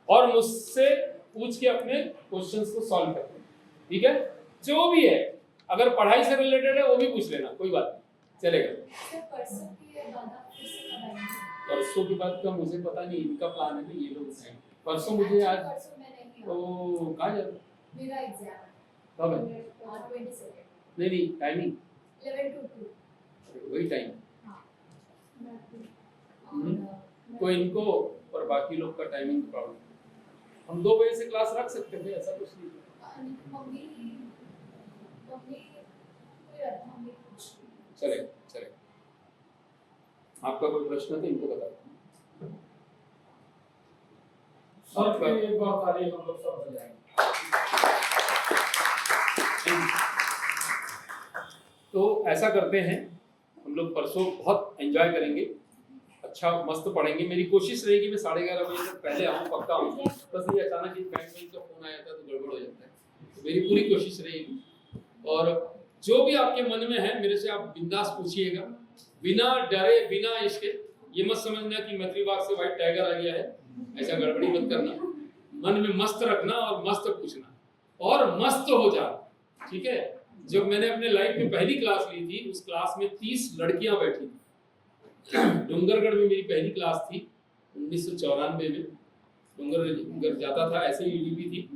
और मुझसे पूछ के अपने क्वेश्चंस को सॉल्व करना, ठीक है? जो भी है, अगर पढ़ाई से रिलेटेड है वो भी पूछ लेना, कोई बात नहीं, चलेगा। परसों की बात का मुझे पता नहीं, इनका प्लान है, ये लोग हैं परसों। मुझे आज तो कहाँ जा रहे हो? मेरा एग्जाम कब है? 22 नहीं टाइमिंग 11 to 2। वही टाइम। तो इनको और बाकी लोग का टाइमिंग प्रॉब्लम, हम 2 बजे से क्लास रख सकते थे, ऐसा कुछ नहीं। चले आपका कोई प्रश्न तो इनको बता दो। एक बार खाली हम लोग सब हो जाएंगे। तो ऐसा करते हैं, हम लोग परसों बहुत एंजॉय करेंगे, अच्छा मस्त पढ़ेंगे। मेरी कोशिश रहेगी मैं 11:30 बजे तक पहले आऊँ, पक्का आऊँ। बस ये अचानक ही बैंक में का फोन आया था तो गड़बड़ हो जाता है, तो मेरी पूरी कोशिश रहेगी। और जो भी आपके मन में है मेरे से आप बिंदास पूछिएगा, बिना डरे, बिना इसके। ये मत समझना कि मैत्री बाग से व्हाइट टाइगर आ गया है, ऐसा गड़बड़ी मत करना। मन में मस्त रखना और मस्त पूछना और मस्त हो जाना, ठीक है? जब मैंने अपने लाइफ में पहली क्लास ली थी, उस क्लास में 30 लड़कियां बैठी थी। डूंगरगढ़ में मेरी पहली क्लास थी 1994 में। डूंगरगढ़ जाता था, ऐसे ही यूडीपी थी,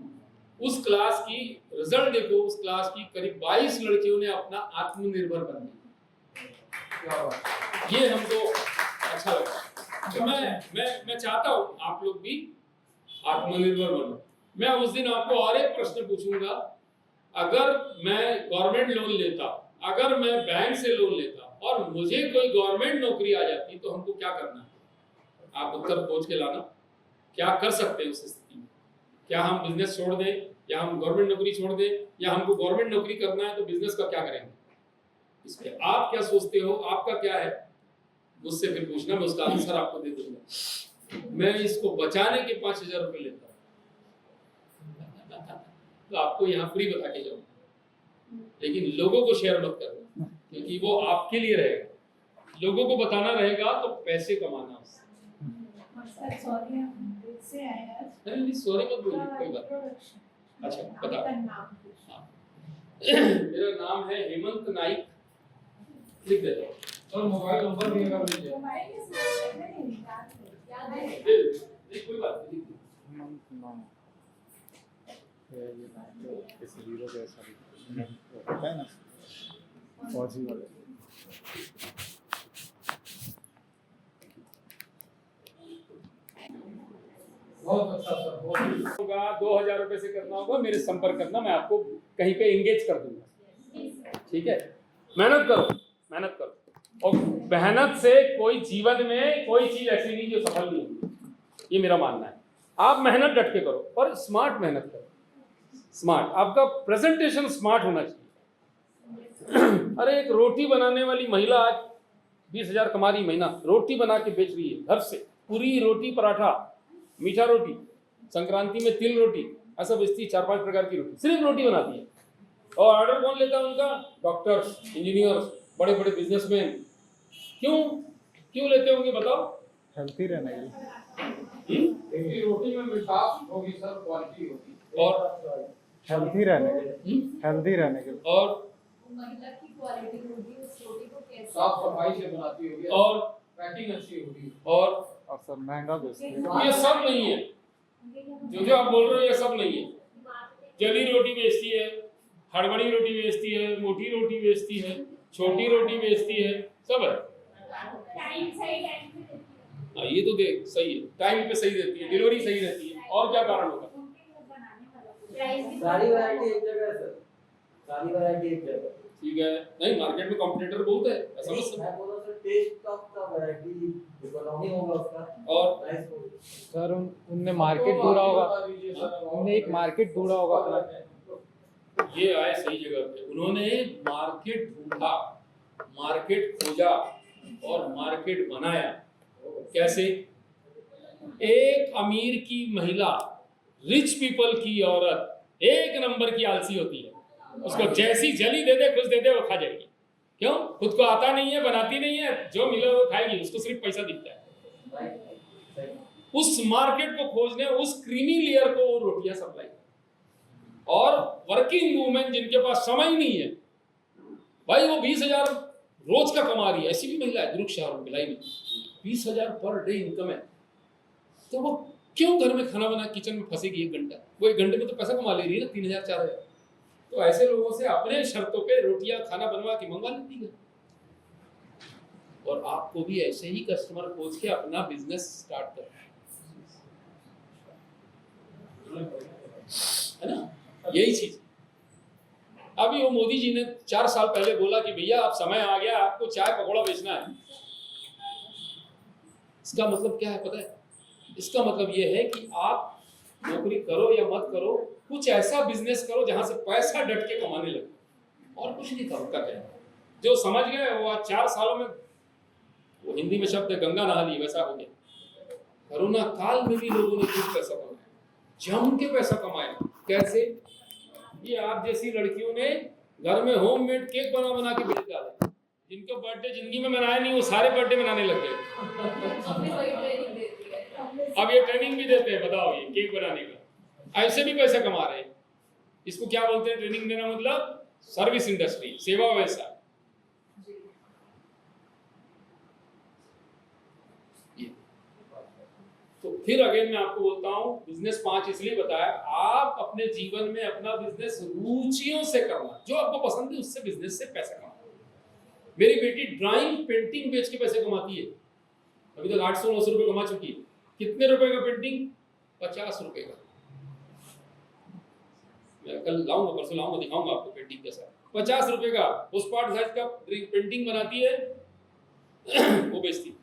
उस क्लास की रिजल्ट देखो, उस क्लास की करीब 22 लड़कियों ने अपना आत्मनिर्भर बन लिया। ये हमको अच्छा लगा। तो मैं चाहता हूँ आप लोग भी आत्मनिर्भर बनो। मैं उस दिन आपको और एक प्रश्न पूछूंगा, अगर मैं गवर्नमेंट लोन लेता, अगर मैं बैंक से लोन लेता और मुझे कोई गवर्नमेंट नौकरी आ जाती तो हमको क्या करना है? आप उत्तर खोज के लाना। क्या कर सकते हैं उस स्थिति में? क्या हम बिजनेस छोड़ दें, या हम गवर्नमेंट नौकरी छोड़ दें, या हमको गवर्नमेंट नौकरी करना है तो बिजनेस का क्या करेंगे? इस पे आप क्या सोचते हो, आपका क्या है, मुझसे फिर पूछना, मैं उसका आंसर आपको दे दूंगा। मैं इसको बचाने के 5000 रुपए लेता हूँ, तो आपको यहाँ फ्री बता के जाऊंगा, लेकिन लोगों को शेयर मत करना, क्योंकि वो आपके लिए रहेगा। लोगों को बताना रहेगा तो पैसे कमाना उससे। सॉरी हम दिल से आए हैं। नहीं सॉरी मत बोलिए, कोई बात नहीं। अच्छा बता। हाँ। मेरा नाम है हेमंत नाइक, लिख देता हूँ। सर मोबाइल नंबर भी अगर लीजिए। मोबाइल के साथ नहीं याद है? नहीं कोई बात नहीं, लिख दो। इस हीरो जैसा होता है ना, फौजी वाले। बहुत अच्छा सर, बहुत अच्छा। होगा 2000 रुपए से करना होगा, मेरे संपर्क करना, मैं आपको कहीं पे एंगेज कर दूंगा। ठीक है, मेहनत करो, मेहनत करो, और मेहनत से कोई जीवन में कोई चीज ऐसी नहीं जो सफल नहीं होगी, ये मेरा मानना है। आप मेहनत डट के करो, और स्मार्ट मेहनत करो। स्मार्ट, आपका प्रेजेंटेशन स्मार्ट होना चाहिए। अरे एक रोटी बनाने वाली महिला आज 20,000 कमा रही महीना, रोटी बना के बेच रही है घर से, पूरी रोटी, पराठा, मीठा रोटी, संक्रांति में तिल रोटी, ऐसा बेचती है, 4-5 प्रकार की रोटी, सिर्फ रोटी बनाती है। और ऑर्डर कौन लेता है उनका? डॉक्टर्स, इंजीनियर्स, बड़े बड़े बिजनेसमैन। क्यों लेते होंगे बताओ? हेल्थी रहने के लिए। क्योंकि रोटी में मिठास होगी सर, क्वालिटी होगी, और हेल्थी रहने के लिए, हेल्थी रहने के लिए। और महिला की क्वालिटी होगी, उस रोटी को कैसे साफ सफाई से बनाती होगी, और पैकिंग अच्छी होगी। और सर महंगा बेचते हैं। ये सब नहीं है, जो आप बोल रहे हो ये सब नहीं है। जली रोटी बेचती है, हड़बड़ी रोटी बेचती है, मोटी रोटी बेचती है, छोटी रोटी बेचती है, सब है। टाइम सही टाइम पे देती है। हाँ ये तो देख सही है, टाइम पे सही देती है, डिलीवरी सही रहती है, और क्या कारण होगा? उनके वो बनाने वाला सारी वैरायटी एक जगह है सर, सारी वैरायटी एक जगह। ठीक है, नहीं मार्केट में कॉम्पिटिटर बहुत है, ऐसा मत समझो। मैं बोल रहा हूं सर, टेस्ट का वैरायटी, इकोनॉमी होगा उसका, और प्राइस होगा। सर उनने मार्केट ढूंढा होगा, उनने एक मार्केट ढूंढा होगा अपना। ये आए सही जगह पे, उन्होंने मार्केट ढूंढा, मार्केट खोजा और मार्केट बनाया। कैसे? एक अमीर की महिला, रिच पीपल की औरत एक नंबर की आलसी होती है, उसको जैसी जली दे दे, कुछ दे दे, वो खा जाएगी। क्यों? खुद को आता नहीं है, बनाती नहीं है, जो मिले वो खाएगी, उसको सिर्फ पैसा दिखता है। उस मार्केट को खोजने, उस क्रीमी लेयर को वो रोटियां सप्लाई। और वर्किंग वुमेन जिनके पास समय नहीं है, भाई वो 20,000 रोज का कमा रही है, ऐसी भी महिला है दुर्ग शहर में, भिलाई में 20,000 पर डे इनकम है, तो वो क्यों घर में खाना बना किचन में फंसेगी 1 घंटा? वो 1 घंटे में तो पैसा कमा ले रही है ना, 3,000-4,000। तो ऐसे लोगों से अपने शर्तों पे रोटियां खाना बनवा के मंगवा लेती है। और आपको भी ऐसे ही कस्टमर खोज के अपना बिजनेस स्टार्ट करना है ना, यही चीज। अभी वो मोदी जी ने 4 साल पहले बोला कि भैया अब समय आ गया, आपको चाय पकौड़ा बेचना है। इसका मतलब क्या है पता है? इसका मतलब ये है कि आप नौकरी करो या मत करो, कुछ ऐसा बिजनेस करो जहां से पैसा डट के कमाने लगे, और कुछ नहीं करो का क्या। जो समझ गए वो आज 4 सालों में, वो हिंदी में शब्द है गंगा नहा ली, वैसा हो गया। कोरोना काल में भी लोगों ने कुछ पैसा कमाया, जम के पैसा कमाया। कैसे? ये आप जैसी लड़कियों ने घर में होममेड केक बना बना के बेच डाला। जिनको बर्थडे जिंदगी में मनाया नहीं, वो सारे बर्थडे मनाने लग गए। हमें वही ट्रेनिंग देती है। अब ये ट्रेनिंग भी देते हैं, बताओ, ये केक बनाने का, ऐसे भी पैसा कमा रहे हैं। इसको क्या बोलते हैं? ट्रेनिंग देना मतलब सर्विस इंडस्ट्री, सेवा व्यवसाय। तो फिर अगेन मैं आपको बोलता हूँ, बिजनेस 5 इसलिए बताया, आप अपने जीवन में अपना बिजनेस रुचियों से करना, जो आपको पसंद है उससे बिजनेस से पैसा कमाना। मेरी बेटी ड्राइंग पेंटिंग बेच के पैसे कमाती है, अभी तक 800-900 रुपए कमा चुकी है। कितने रुपए का पेंटिंग? 50 रुपए का। मैं कल लाऊंगा, परसों लाऊंगा, दिखाऊंगा आपको पेंटिंग कैसा। 50 रुपए का पोस्टकार्ड साइज का पेंटिंग बनाती है, वो बेचती है।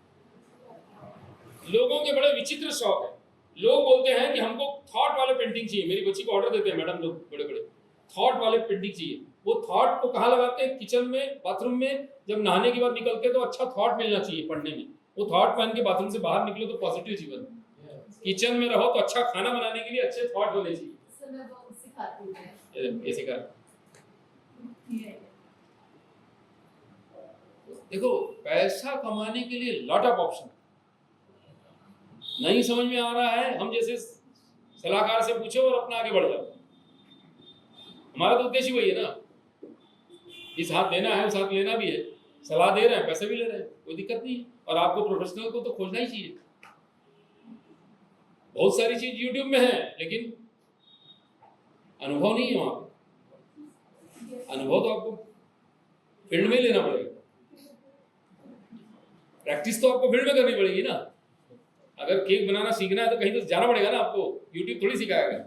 लोगों के बड़े विचित्र शौक है। लोग बोलते हैं कि हमको थॉट वाले पेंटिंग चाहिए। मेरी बच्ची को ऑर्डर देते हैं मैडम लोग बड़े बड़े, थॉट वाले पेंटिंग चाहिए। वो थॉट को कहाँ लगाते हैं? किचन में, बाथरूम में। जब नहाने के बाद निकलते तो अच्छा थॉट मिलना चाहिए पढ़ने में। वो थॉट पहन के बाथरूम से बाहर निकलो तो पॉजिटिव जीवन। किचन में रहो तो अच्छा खाना बनाने के लिए अच्छे थॉट होने चाहिए। सर मैं वो सिखाती हूँ। ये सिखा। देखो, पैसा कमाने के लिए लॉट ऑफ ऑप्शन। नहीं समझ में आ रहा है, हम जैसे सलाहकार से पूछो और अपना आगे बढ़ जाओ। हमारा तो उद्देश्य वही है ना, इस हाथ देना है, उस हाथ लेना भी है, सलाह दे रहे हैं, पैसे भी ले रहे हैं, कोई दिक्कत नहीं है। और आपको प्रोफेशनल को तो खोजना ही चाहिए। बहुत सारी चीज यूट्यूब में है, लेकिन अनुभव नहीं है वहां पे। अनुभव तो आपको फील्ड में ही लेना पड़ेगा। प्रैक्टिस तो आपको फील्ड में करनी पड़ेगी ना। अगर केक बनाना सीखना है तो कहीं तो जाना पड़ेगा ना आपको। यूट्यूब थोड़ी सिखाएगा।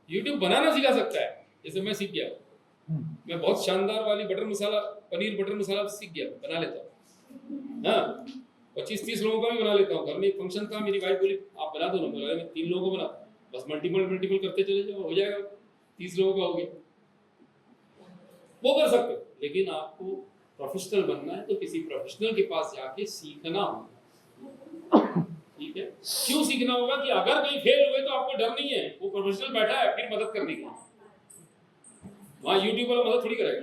यूट्यूब बनाना सिखा सकता है, जैसे मैं सीख गया। मैं बहुत शानदार वाली बटर मसाला, पनीर बटर मसाला सीख गया, बना लेता हूँ। हाँ, 25-30 लोगों का भी बना लेता हूँ। घर में एक फंक्शन था, मेरी वाइफ बोली आप बना दो ना। बोला मैं 3 लोगों को बना, बस मल्टीपल करते चले जाओ, हो जाएगा। 30 लोगों का हो गया। वो कर सकते हो, लेकिन आपको प्रोफेशनल बनना है तो किसी प्रोफेशनल के पास जाके सीखना होगा। ठीक है? क्यों सीखना होगा? कि अगर कहीं फेल हुए तो आपको डर नहीं है, वो प्रोफेशनल बैठा है फिर मदद करने के लिए। वहाँ यूट्यूब वाला मदद थोड़ी करेगा।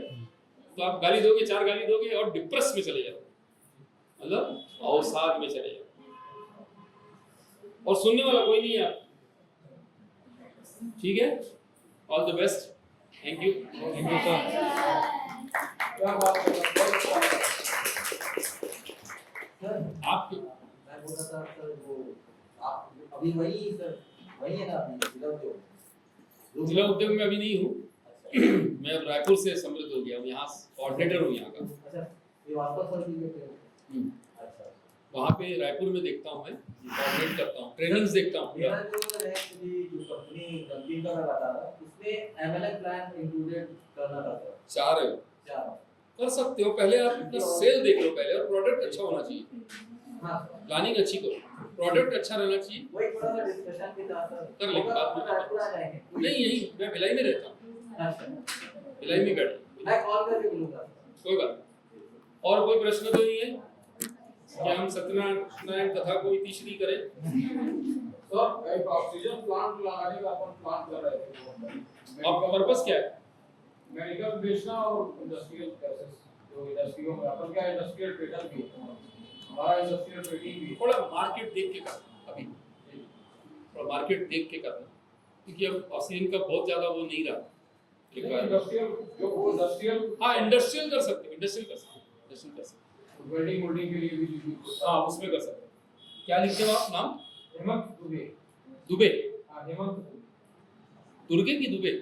तो आप गाली दोगे, 4 गाली दोगे और डिप्रेस में चले जाओ, मतलब अवसाद में चले जाओ, और सुनने वाला कोई नहीं है आप। ठीक है? All the best. Thank you. Thank you sir. क्या बात है सर, आप मैं बोल रहा था सर, वो आप अभी वही सर, वही है ना अभी जिला उद्योग? जिला उद्योग में अभी नहीं हूँ। अच्छा मैं अब रायपुर से समृद्ध हो गया हूँ, यहाँ कोऑर्डिनेटर हूँ यहाँ का। अच्छा, ये वास्तव सर जी के। अच्छा, वहाँ पे रायपुर में देखता हूँ, मैं कोऑर्डिनेट करता हूँ, ट्रेनिंग्स देखता हूँ। मेरा जो है कि जो कंपनी कंपनी का मैं बता रहा हूँ, उसमें एमएलएम प्लान इंक्लूडेड करना था सर। चाह रहे हो, क्या? कर सकते हो। पहले आप अपना सेल देख लो पहले, और प्रोडक्ट अच्छा होना चाहिए। हाँ, प्लानिंग अच्छी करो, प्रोडक्ट अच्छा रहना चाहिए। वही थोड़ा सा डिस्कशन के साथ सर कर लेंगे बात में। रायपुर आ जाएंगे। नहीं, यही मैं भिलाई में रहता हूँ, अच्छा, भिलाई में बैठा। मैं कॉल करके बोलूंगा। कोई बात नहीं। और कोई प्रश्न तो नहीं है? क्या हम सत्यनारायण कथा को तीसरी करें? सर, एक ऑक्सीजन प्लांट लगाने का अपन प्लान कर रहे थे। आपका पर्पस क्या है? मेडिकल बेचना और इंडस्ट्रियल प्रोसेस, जो इंडस्ट्रियों में अपन क्या इंडस्ट्रियल ट्रेडर भी है, हमारा इंडस्ट्रियल ट्रेडिंग भी है। थोड़ा मार्केट देख के करना, अभी थोड़ा मार्केट देख के करना, क्योंकि अब ऑक्सीजन का बहुत ज्यादा वो नहीं रहा। इंडस्ट्रियल जो इंडस्ट्रियल, हाँ, इंडस्ट्रियल कर सकते हो, इंडस्ट्रियल कर सकते हो, इंडस्ट्रियल कर सकते वेल्डिंग मोल्डिंग के लिए भी यूज हो। हाँ, उसमें कर सकते हो। क्या लिखते हो आप नाम? हेमंत दुबे। दुबे? हाँ, हेमंत दुर्गे की दुबे?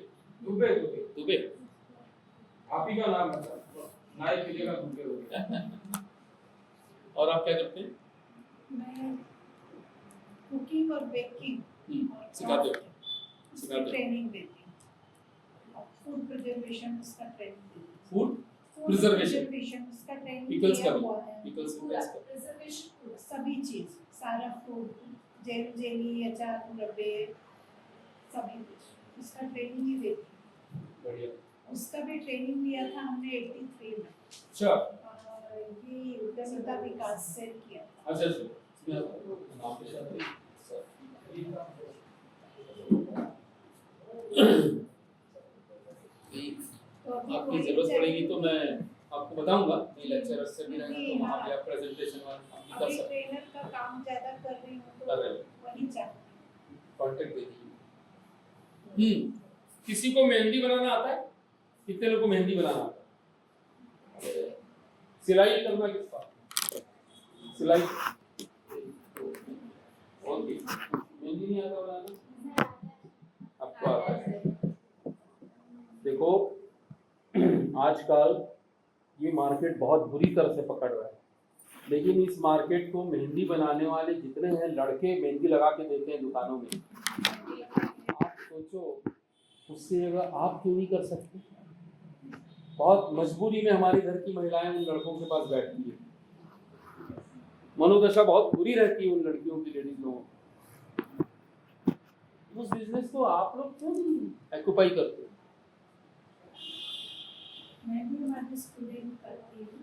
दुबे दुबे दुबे। आप ही का नाम है सर, नाइक की जगह दुबे हो गया। और आप क्या करते हैं? मैं कुकिंग और बेकिंग सिखाते हो? सिखाते हो? ट्रेनिंग देती हूँ। फूड प्रिजर्वेशन उसका ट्रेनिंग देती हूँ। फूड फूड प्रिजर्वेशन, प्रिजर्वेशन उसका ट्रेनिंग पिकल्स का दिया भी, हुआ है। पिकल्स पूरा का। प्रिजर्वेशन, सभी चीज, सारा फूड, जेली, अचार, मुरब्बे, सभी कुछ उसका ट्रेनिंग ही देती हूँ। बढ़िया। उसका भी ट्रेनिंग लिया था हमने 83 में, अच्छा और ये उद्यमिता विकास से किया था। अच्छा अच्छा। मैं नाम पे शायद तो अभी आपकी वही जरूरत चल- पड़ेगी तो मैं आपको बताऊंगा। ये लेक्चर से भी रहेगा तो वहाँ पे आप प्रेजेंटेशन कर अभी सकते ट्रेनर का काम ज्यादा कर रही हूँ कर रहे तो हो। वही चाहती कांटेक्ट दे दीजिए। किसी को मेहंदी बनाना आता है? कितने लोगों को मेहंदी बनाना आता है? सिलाई करना किसका? सिलाई? ओके, मेहंदी मुझे नहीं आता बनाना, आपको आता है। देखो आजकल ये मार्केट बहुत बुरी तरह से पकड़ रहा है, लेकिन इस मार्केट को मेहंदी बनाने वाले जितने हैं लड़के मेहंदी लगा के देते हैं दुकानों में, आप सोचो उससे अगर आप क्यों नहीं कर सकते। बहुत मजबूरी में हमारे घर की महिलाएं उन लड़कों के पास बैठती है, मनोदशा बहुत बुरी रहती है उन लड़कियों की, लेडीज लोगों की। उस बिजनेस को आप लोग क्यों नहीं ऑक्युपाई करते? मैं भी हमारे स्टूडेंट करती हूँ।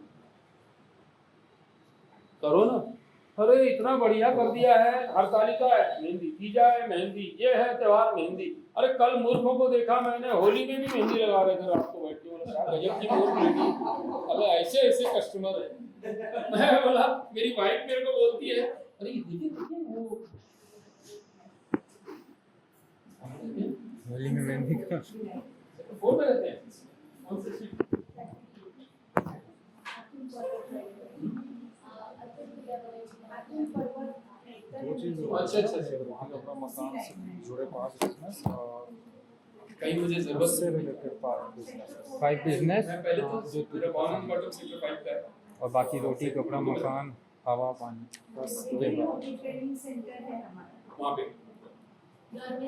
करो ना, अरे इतना बढ़िया कर दिया है, हरतालिका है मेहंदी, तीजा है मेहंदी, ये है त्योहार मेहंदी। अरे कल मूर्खों को देखा मैंने होली में भी मेहंदी लगा रहे थे रात को बैठ के, बोला क्या गजब की मूर्ख लेडी। अबे ऐसे ऐसे कस्टमर है। मैं बोला, मेरी वाइफ मेरे को बोलती है, अरे देखिए देखिए वो होली में मेहंदी का फोन में रहते हैं, कौन से सीट? दो चीज़ अच्छा, अच्छा, अच्छा। अपना मकान से जुड़े 5 बिजनेस और कहीं मुझे जरूरत उससे रिलेटेड 5 बिजनेस। 5 बिजनेस मैं पहले तो मेरा बॉर्न बॉटम सेक्टर 5 का है, और बाकी रोटी कपड़ा मकान हवा पानी बस ट्रेनिंग सेंटर है हमारा। वहाँ पे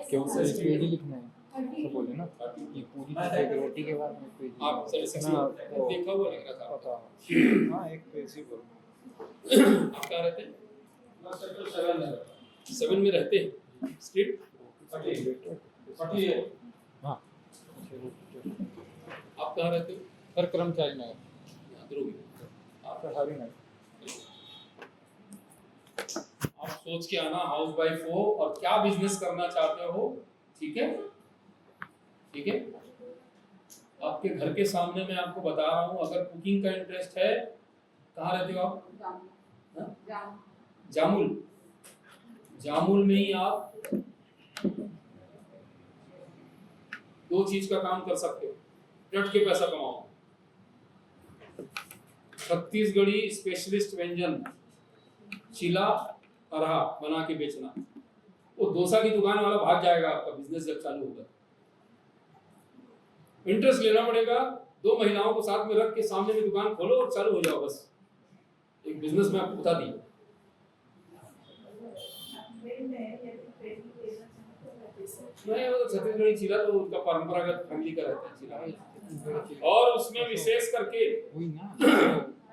क्यों सर इस पेज लिखना है तो बोले ना ये पूरी चीज़ एक रोटी के बाद में पेज आप सर ना, वो- देखा हुआ लग रहा था। पता हाँ एक पेज ही बोलो। आप कहाँ रहते हैं? 7 में रहते हैं, स्ट्रीट हाँ आप कहाँ रहते हो? सर कर्मचारी नगर यहाँ ध्रुव। आप हरी नहीं आप सोच के आना, हाउस वाइफ हो और क्या बिजनेस करना चाहते हो, ठीक है? ठीक है, आपके घर के सामने मैं आपको बता रहा हूँ, अगर कुकिंग का इंटरेस्ट है, कहाँ रहते हो आप? हाँ? जामुल, जामुल में ही आप 2 चीज का काम कर सकते हो, डट के पैसा कमाओ। छत्तीसगढ़ी स्पेशलिस्ट व्यंजन चीला अरहा बना के बेचना, वो डोसा की दुकान वाला भाग जाएगा आपका बिजनेस जब चालू होगा। इंटरेस्ट लेना पड़ेगा, 2 महिलाओं को साथ में रख के सामने में दुकान खोलो और चालू हो जाओ, बस एक बिजनेस में आपको बता दिया। नहीं, वो छत्तीसगढ़ी चीला तो उनका परंपरागत फैमिली का रहता है चीला, और उसमें विशेष करके वही ना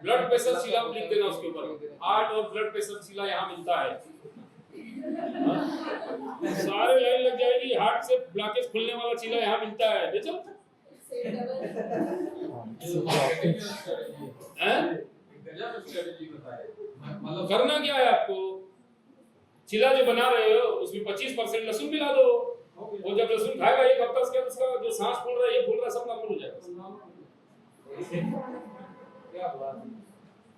ब्लड प्रेशर चीला लिख देना उसके ऊपर, हार्ट और ब्लड प्रेशर चीला यहाँ मिलता है। सारे लाइन लग जाएगी, हार्ट से ब्लॉकेज खुलने वाला चीला यहाँ मिलता है, बेचो। करना क्या है आपको, चिला जो बना रहे हो उसमें 25% लहसुन मिला दो, वो जब लहसुन खाएगा 1 हफ्ता उसके बाद उसका जो सांस फूल रहा है ये फूल रहा है सब नॉर्मल हो जाएगा।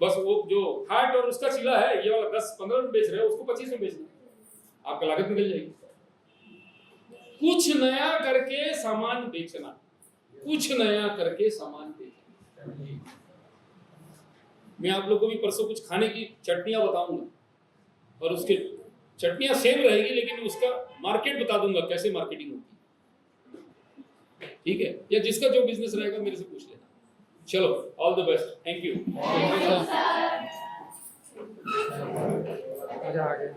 बस वो जो हार्ट और उसका चिला है ये वाला 10-15 में बेच रहे हो, उसको 25 में बेचना, आपका लागत निकल जाएगी। कुछ नया करके सामान बेचना, कुछ नया करके सामान बेचना। मैं आप लोगों को भी परसों कुछ खाने की चटनियां बताऊंगा, और उसके चटनियां सेम रहेगी लेकिन उसका मार्केट बता दूंगा कैसे मार्केटिंग होती है, ठीक है? या जिसका जो बिजनेस रहेगा मेरे से पूछ लेना। चलो, all the best, thank you. मजा आ गया।